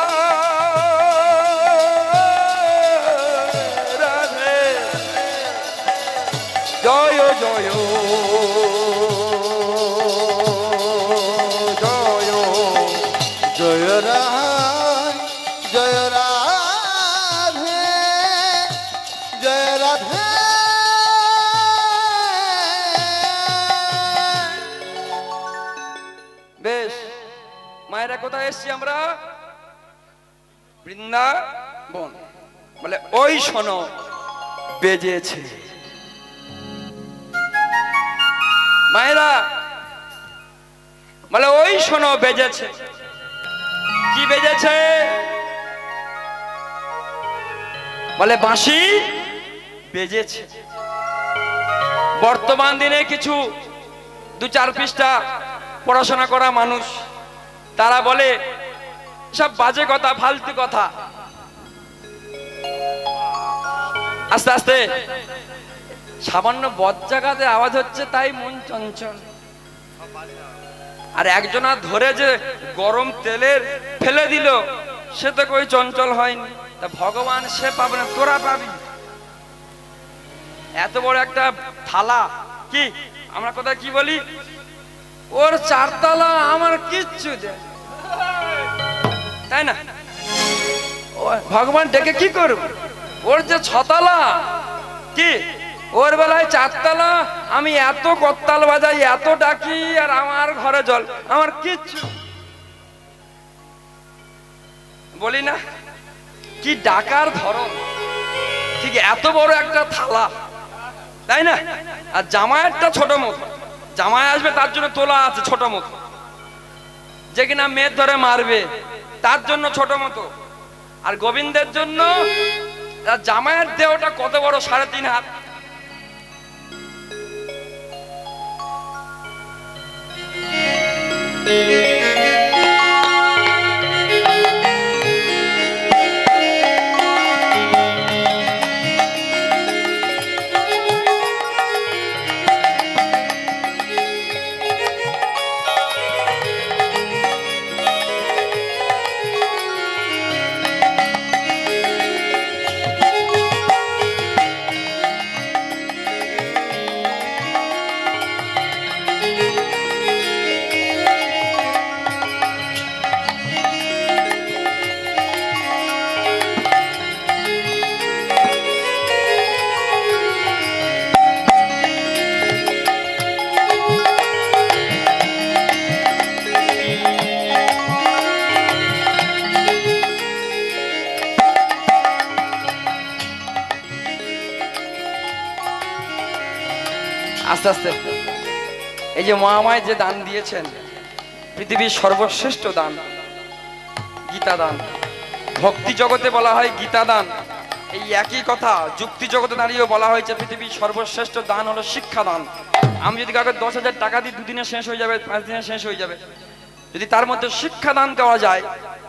জয় জয় জয় জয় রাধে জয় রাধে জয় রাধে। বেশ, মায়েরা কোথায় এসছি আমরা? বৃন্দাবন। বলে ওই শোনো বেজেছে। মায়েরা বলে ওই শোনো বেজেছে। কি বেজেছে? বলে বাঁশি বেজেছে। বর্তমান দিনে কিছু 2-4 পৃষ্ঠা পড়াশোনা করা মানুষ তারা বলে সব বাজে কথা, ফালতু কথা। আস্তে আস্তে সামান্য বজ্জাগাতে আওয়াজ হচ্ছে তাই মন চঞ্চল। আর একজনা ধরে যে গরম তেলের ফেলে দিল সে তো কই চঞ্চল হয়নি। তা ভগবান সে পাবে না, তোরা পাবি। এত বড় একটা থালা, কি আমরা কোথায় কি বলি, ওর 4 তলা আমার কিচ্ছু দে, তাই না? ভগবান ডেকে কি করব? ওর যে 6 তলা, কি ওর বেলায় 4 তলা, আমি এত করতাল বাজাই, এত ডাকি, আর আমার ঘরে জল, আমার কিচ্ছু বলি না। কি ডাকার ধরন, ঠিক এত বড় একটা থালা, তাই না? আর জামাইয়েরটা ছোট মতো, জামাই আসবে তার জন্য তোলা আছে ছোট মতো, যে কিনা মেয়ের ধরে মারবে তার জন্য ছোট মতো। আর গোবিন্দের জন্য জামাইয়ের দেহটা কত বড়, 3.5 হাত। আস্তে আস্তে। এই যে মা আমায় যে দান দিয়েছেন, পৃথিবীর সর্বশ্রেষ্ঠ দান গীতা দান। ভক্তি জগতে বলা হয় গীতা দান। এই একই কথা যুক্তি জগতে দাঁড়িয়েও বলা হয়েছে পৃথিবীর সর্বশ্রেষ্ঠ দান হলো শিক্ষা দান। আমি যদি কাউকে 10,000 টাকা দিই, 2 দিনে শেষ হয়ে যাবে, 5 দিনে শেষ হয়ে যাবে। যদি তার মধ্যে শিক্ষা দান দেওয়া যায়,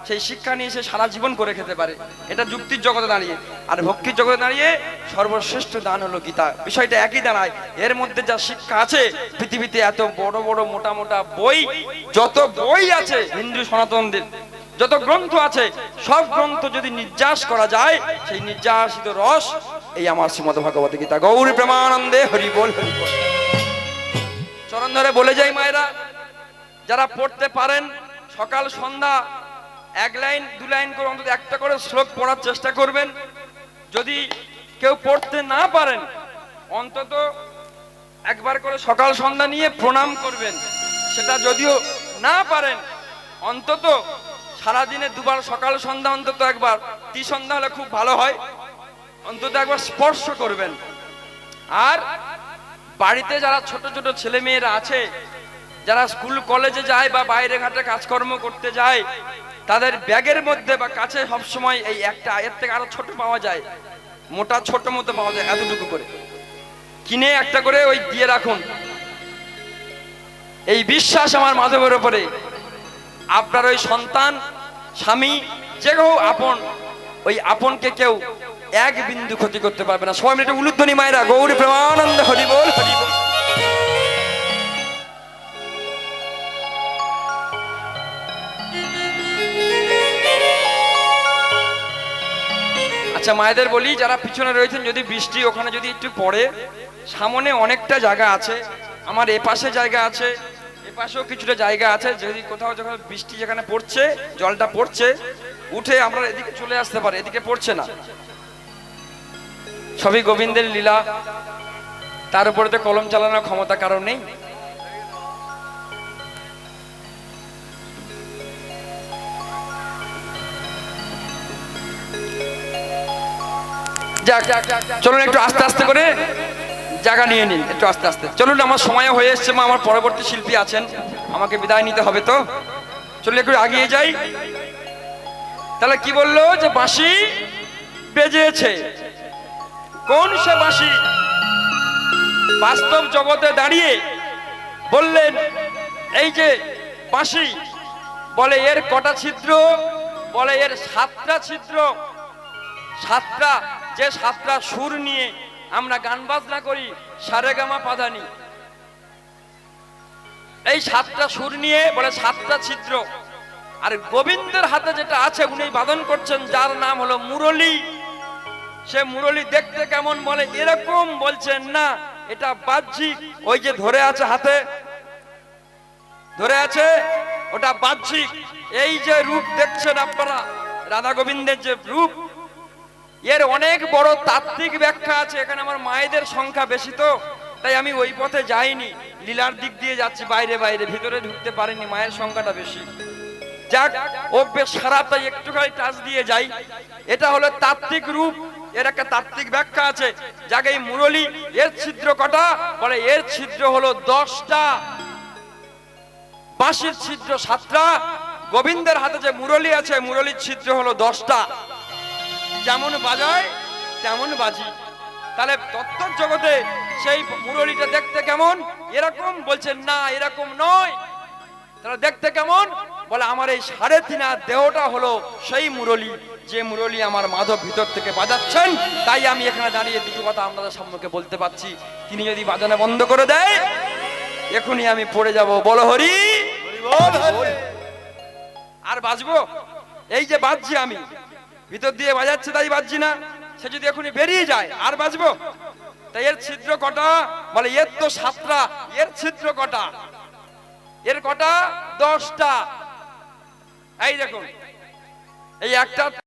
সেই শিক্ষা নিয়ে সে সারা জীবন করে খেতে পারে। এটা যুক্তির জগতে দাঁড়িয়ে। আর ভক্তির জগতে দাঁড়িয়ে সর্বশ্রেষ্ঠ দান হলো গীতা। বিষয়টা একই দাঁড়ায়। এর মধ্যে যা শিক্ষা আছে, পৃথিবীতে এত বড় বড় মোটা মোটা বই, যত বই আছে হিন্দু সনাতনদের, যত গ্রন্থ আছে, সব গ্রন্থ যদি নির্যাস করা যায়, সেই নির্যাসিত রস এই আমার শ্রীমদ ভগবত গীতা। গৌরী প্রেমানন্দে হরি বল হরি বল। চরণ ধরে বলে যাই মায়েরা, যারা পড়তে পারেন সকাল সন্ধ্যা 1 লাইন 2 লাইন করে অন্তত একটা করে শ্লোক পড়ার চেষ্টা করবেন। যদি কেউ পড়তে না পারেন, অন্তত একবার করে সকাল সন্ধ্যা নিয়ে প্রণাম করবেন। সেটা যদিও না পারেন, অন্তত সারাদিনে 2 বার সকাল সন্ধ্যা, অন্তত একবার, ত্রিসন্ধ্যা হলে খুব ভালো হয়, অন্তত একবার স্পর্শ করবেন। আর বাড়িতে যারা ছোট ছোট ছেলে মেয়েরা আছে, যারা স্কুল কলেজে যায় বা বাইরে ঘাটে কাজকর্ম করতে যায়, তাদের ব্যাগের মধ্যে বা কাছে সবসময় এই একটা, এর থেকে আরো ছোট পাওয়া যায়, মোটা ছোট মতো পাওয়া যায়, এতটুকু করে কিনে একটা করে ওই দিয়ে রাখুন। এই বিশ্বাস আমার মাধবের উপরে, আপনার ওই সন্তান, স্বামী, যে কেউ আপন, ওই আপনকে কেউ 1 বিন্দু ক্ষতি করতে পারবে না। সবাই মিলে একটা উলুধ্বনি মায়েরা, গৌরী প্রেমানন্দ হরি বল হরি বল। আচ্ছা মায়েদের বলি, যারা পিছনে রয়েছেন, যদি বৃষ্টি ওখানে যদি একটু পড়ে, সামনে অনেকটা জায়গা আছে, আমার এপাশে জায়গা আছে, এপাশেও কিছুটা জায়গা আছে, যদি কোথাও যখন বৃষ্টি যেখানে পড়ছে, জলটা পড়ছে, উঠে আমরা এদিকে চলে আসতে পারি, এদিকে পড়ছে না। সবই গোবিন্দের লীলা, তার উপরে তো কলম চালানোর ক্ষমতা কারণ নেই। চলুন একটু আস্তে আস্তে করে জায়গা নিয়ে নিন, একটু আস্তে আস্তে চলুন। আমার সময় হয়ে এসছে মা, আমার পরবর্তী শিল্পী আছেন, আমাকে বিদায় নিতে হবে, তো চলুন একটু এগিয়ে যাই। তাহলে কি বললো যে বাঁশি বেজেছে, কোন সে বাঁশি? বাস্তব জগতে দাঁড়িয়ে বললেন এই যে বাঁশি, বলে এর কটা ছিদ্র? বলে এর 7টা ছিদ্র। 7টা, যে 7টা সুর নিয়ে আমরা গান বাজনা করি, সারেগামা পাধানি, এই 7টা সুর নিয়ে বলে 7টা ছিদ্র। আর গোবিন্দের হাতে যেটা আছে, উনি বাদন করছেন, যার নাম হলো মুরলী। সে মুরলী দেখতে কেমন? বলে এরকম। বলছেন না, এটা বাহ্যিক। ওই যে ধরে আছে, হাতে ধরে আছে, ওটা বাহ্যিক। এই যে রূপ দেখছেন আপনারা, রাধা গোবিন্দের যে রূপ, এর অনেক বড় তাত্ত্বিক ব্যাখ্যা আছে। এখানে আমার মায়েদের সংখ্যা বেশি, তো তাই আমি ওই পথে যাইনি, লীলার দিক দিয়ে যাচ্ছি, বাইরে বাইরে, ভিতরে ঢুকতে পারিনি, মায়ের সংখ্যাটা বেশি। যাক, ও বেশ খারাপ, তাই একটুখানি টাচ দিয়ে যাই। এটা হলো তাত্ত্বিক রূপ, এর একটা তাত্ত্বিক ব্যাখ্যা আছে। যাক, এই মুরলী, এর ছিদ্র কটা? বলে এর ছিদ্র হলো 10টা। বাঁশির ছিদ্র 7টা। গোবিন্দের হাতে যে মুরলী আছে, মুরলীর ছিদ্র হলো 10টা। যেমন বাজায় তেমন বাজি। তাহলে তত্ত্ব জগতে সেই মুরলীটা দেখতে কেমন? এরকম। বলছেন না, এরকম নয়। তাহলে দেখতে কেমন? বলে আমার এই 3.5 দেহটা হলো সেই মুরলী, যে মুরলী আমার মাধব ভিতর থেকে বাজাচ্ছেন। তাই আমি এখানে দাঁড়িয়ে দুটো কথা আপনাদের সম্মুখে বলতে পারছি। তিনি যদি বাজানো বন্ধ করে দেয়, এখনই আমি পড়ে যাব। বলো হরি আর বাজবো? এই যে বাজছি আমি, ভিতর দিয়ে বাজাচ্ছে তাই বাজছি না। সে যদি এখনই বেরিয়ে যায়, আর বাজবো? তাই এর ছিদ্র কটা? বলে এর তো 7টা। এর ছিদ্র কটা? এর কটা? 10টা। এই দেখুন, এই একটা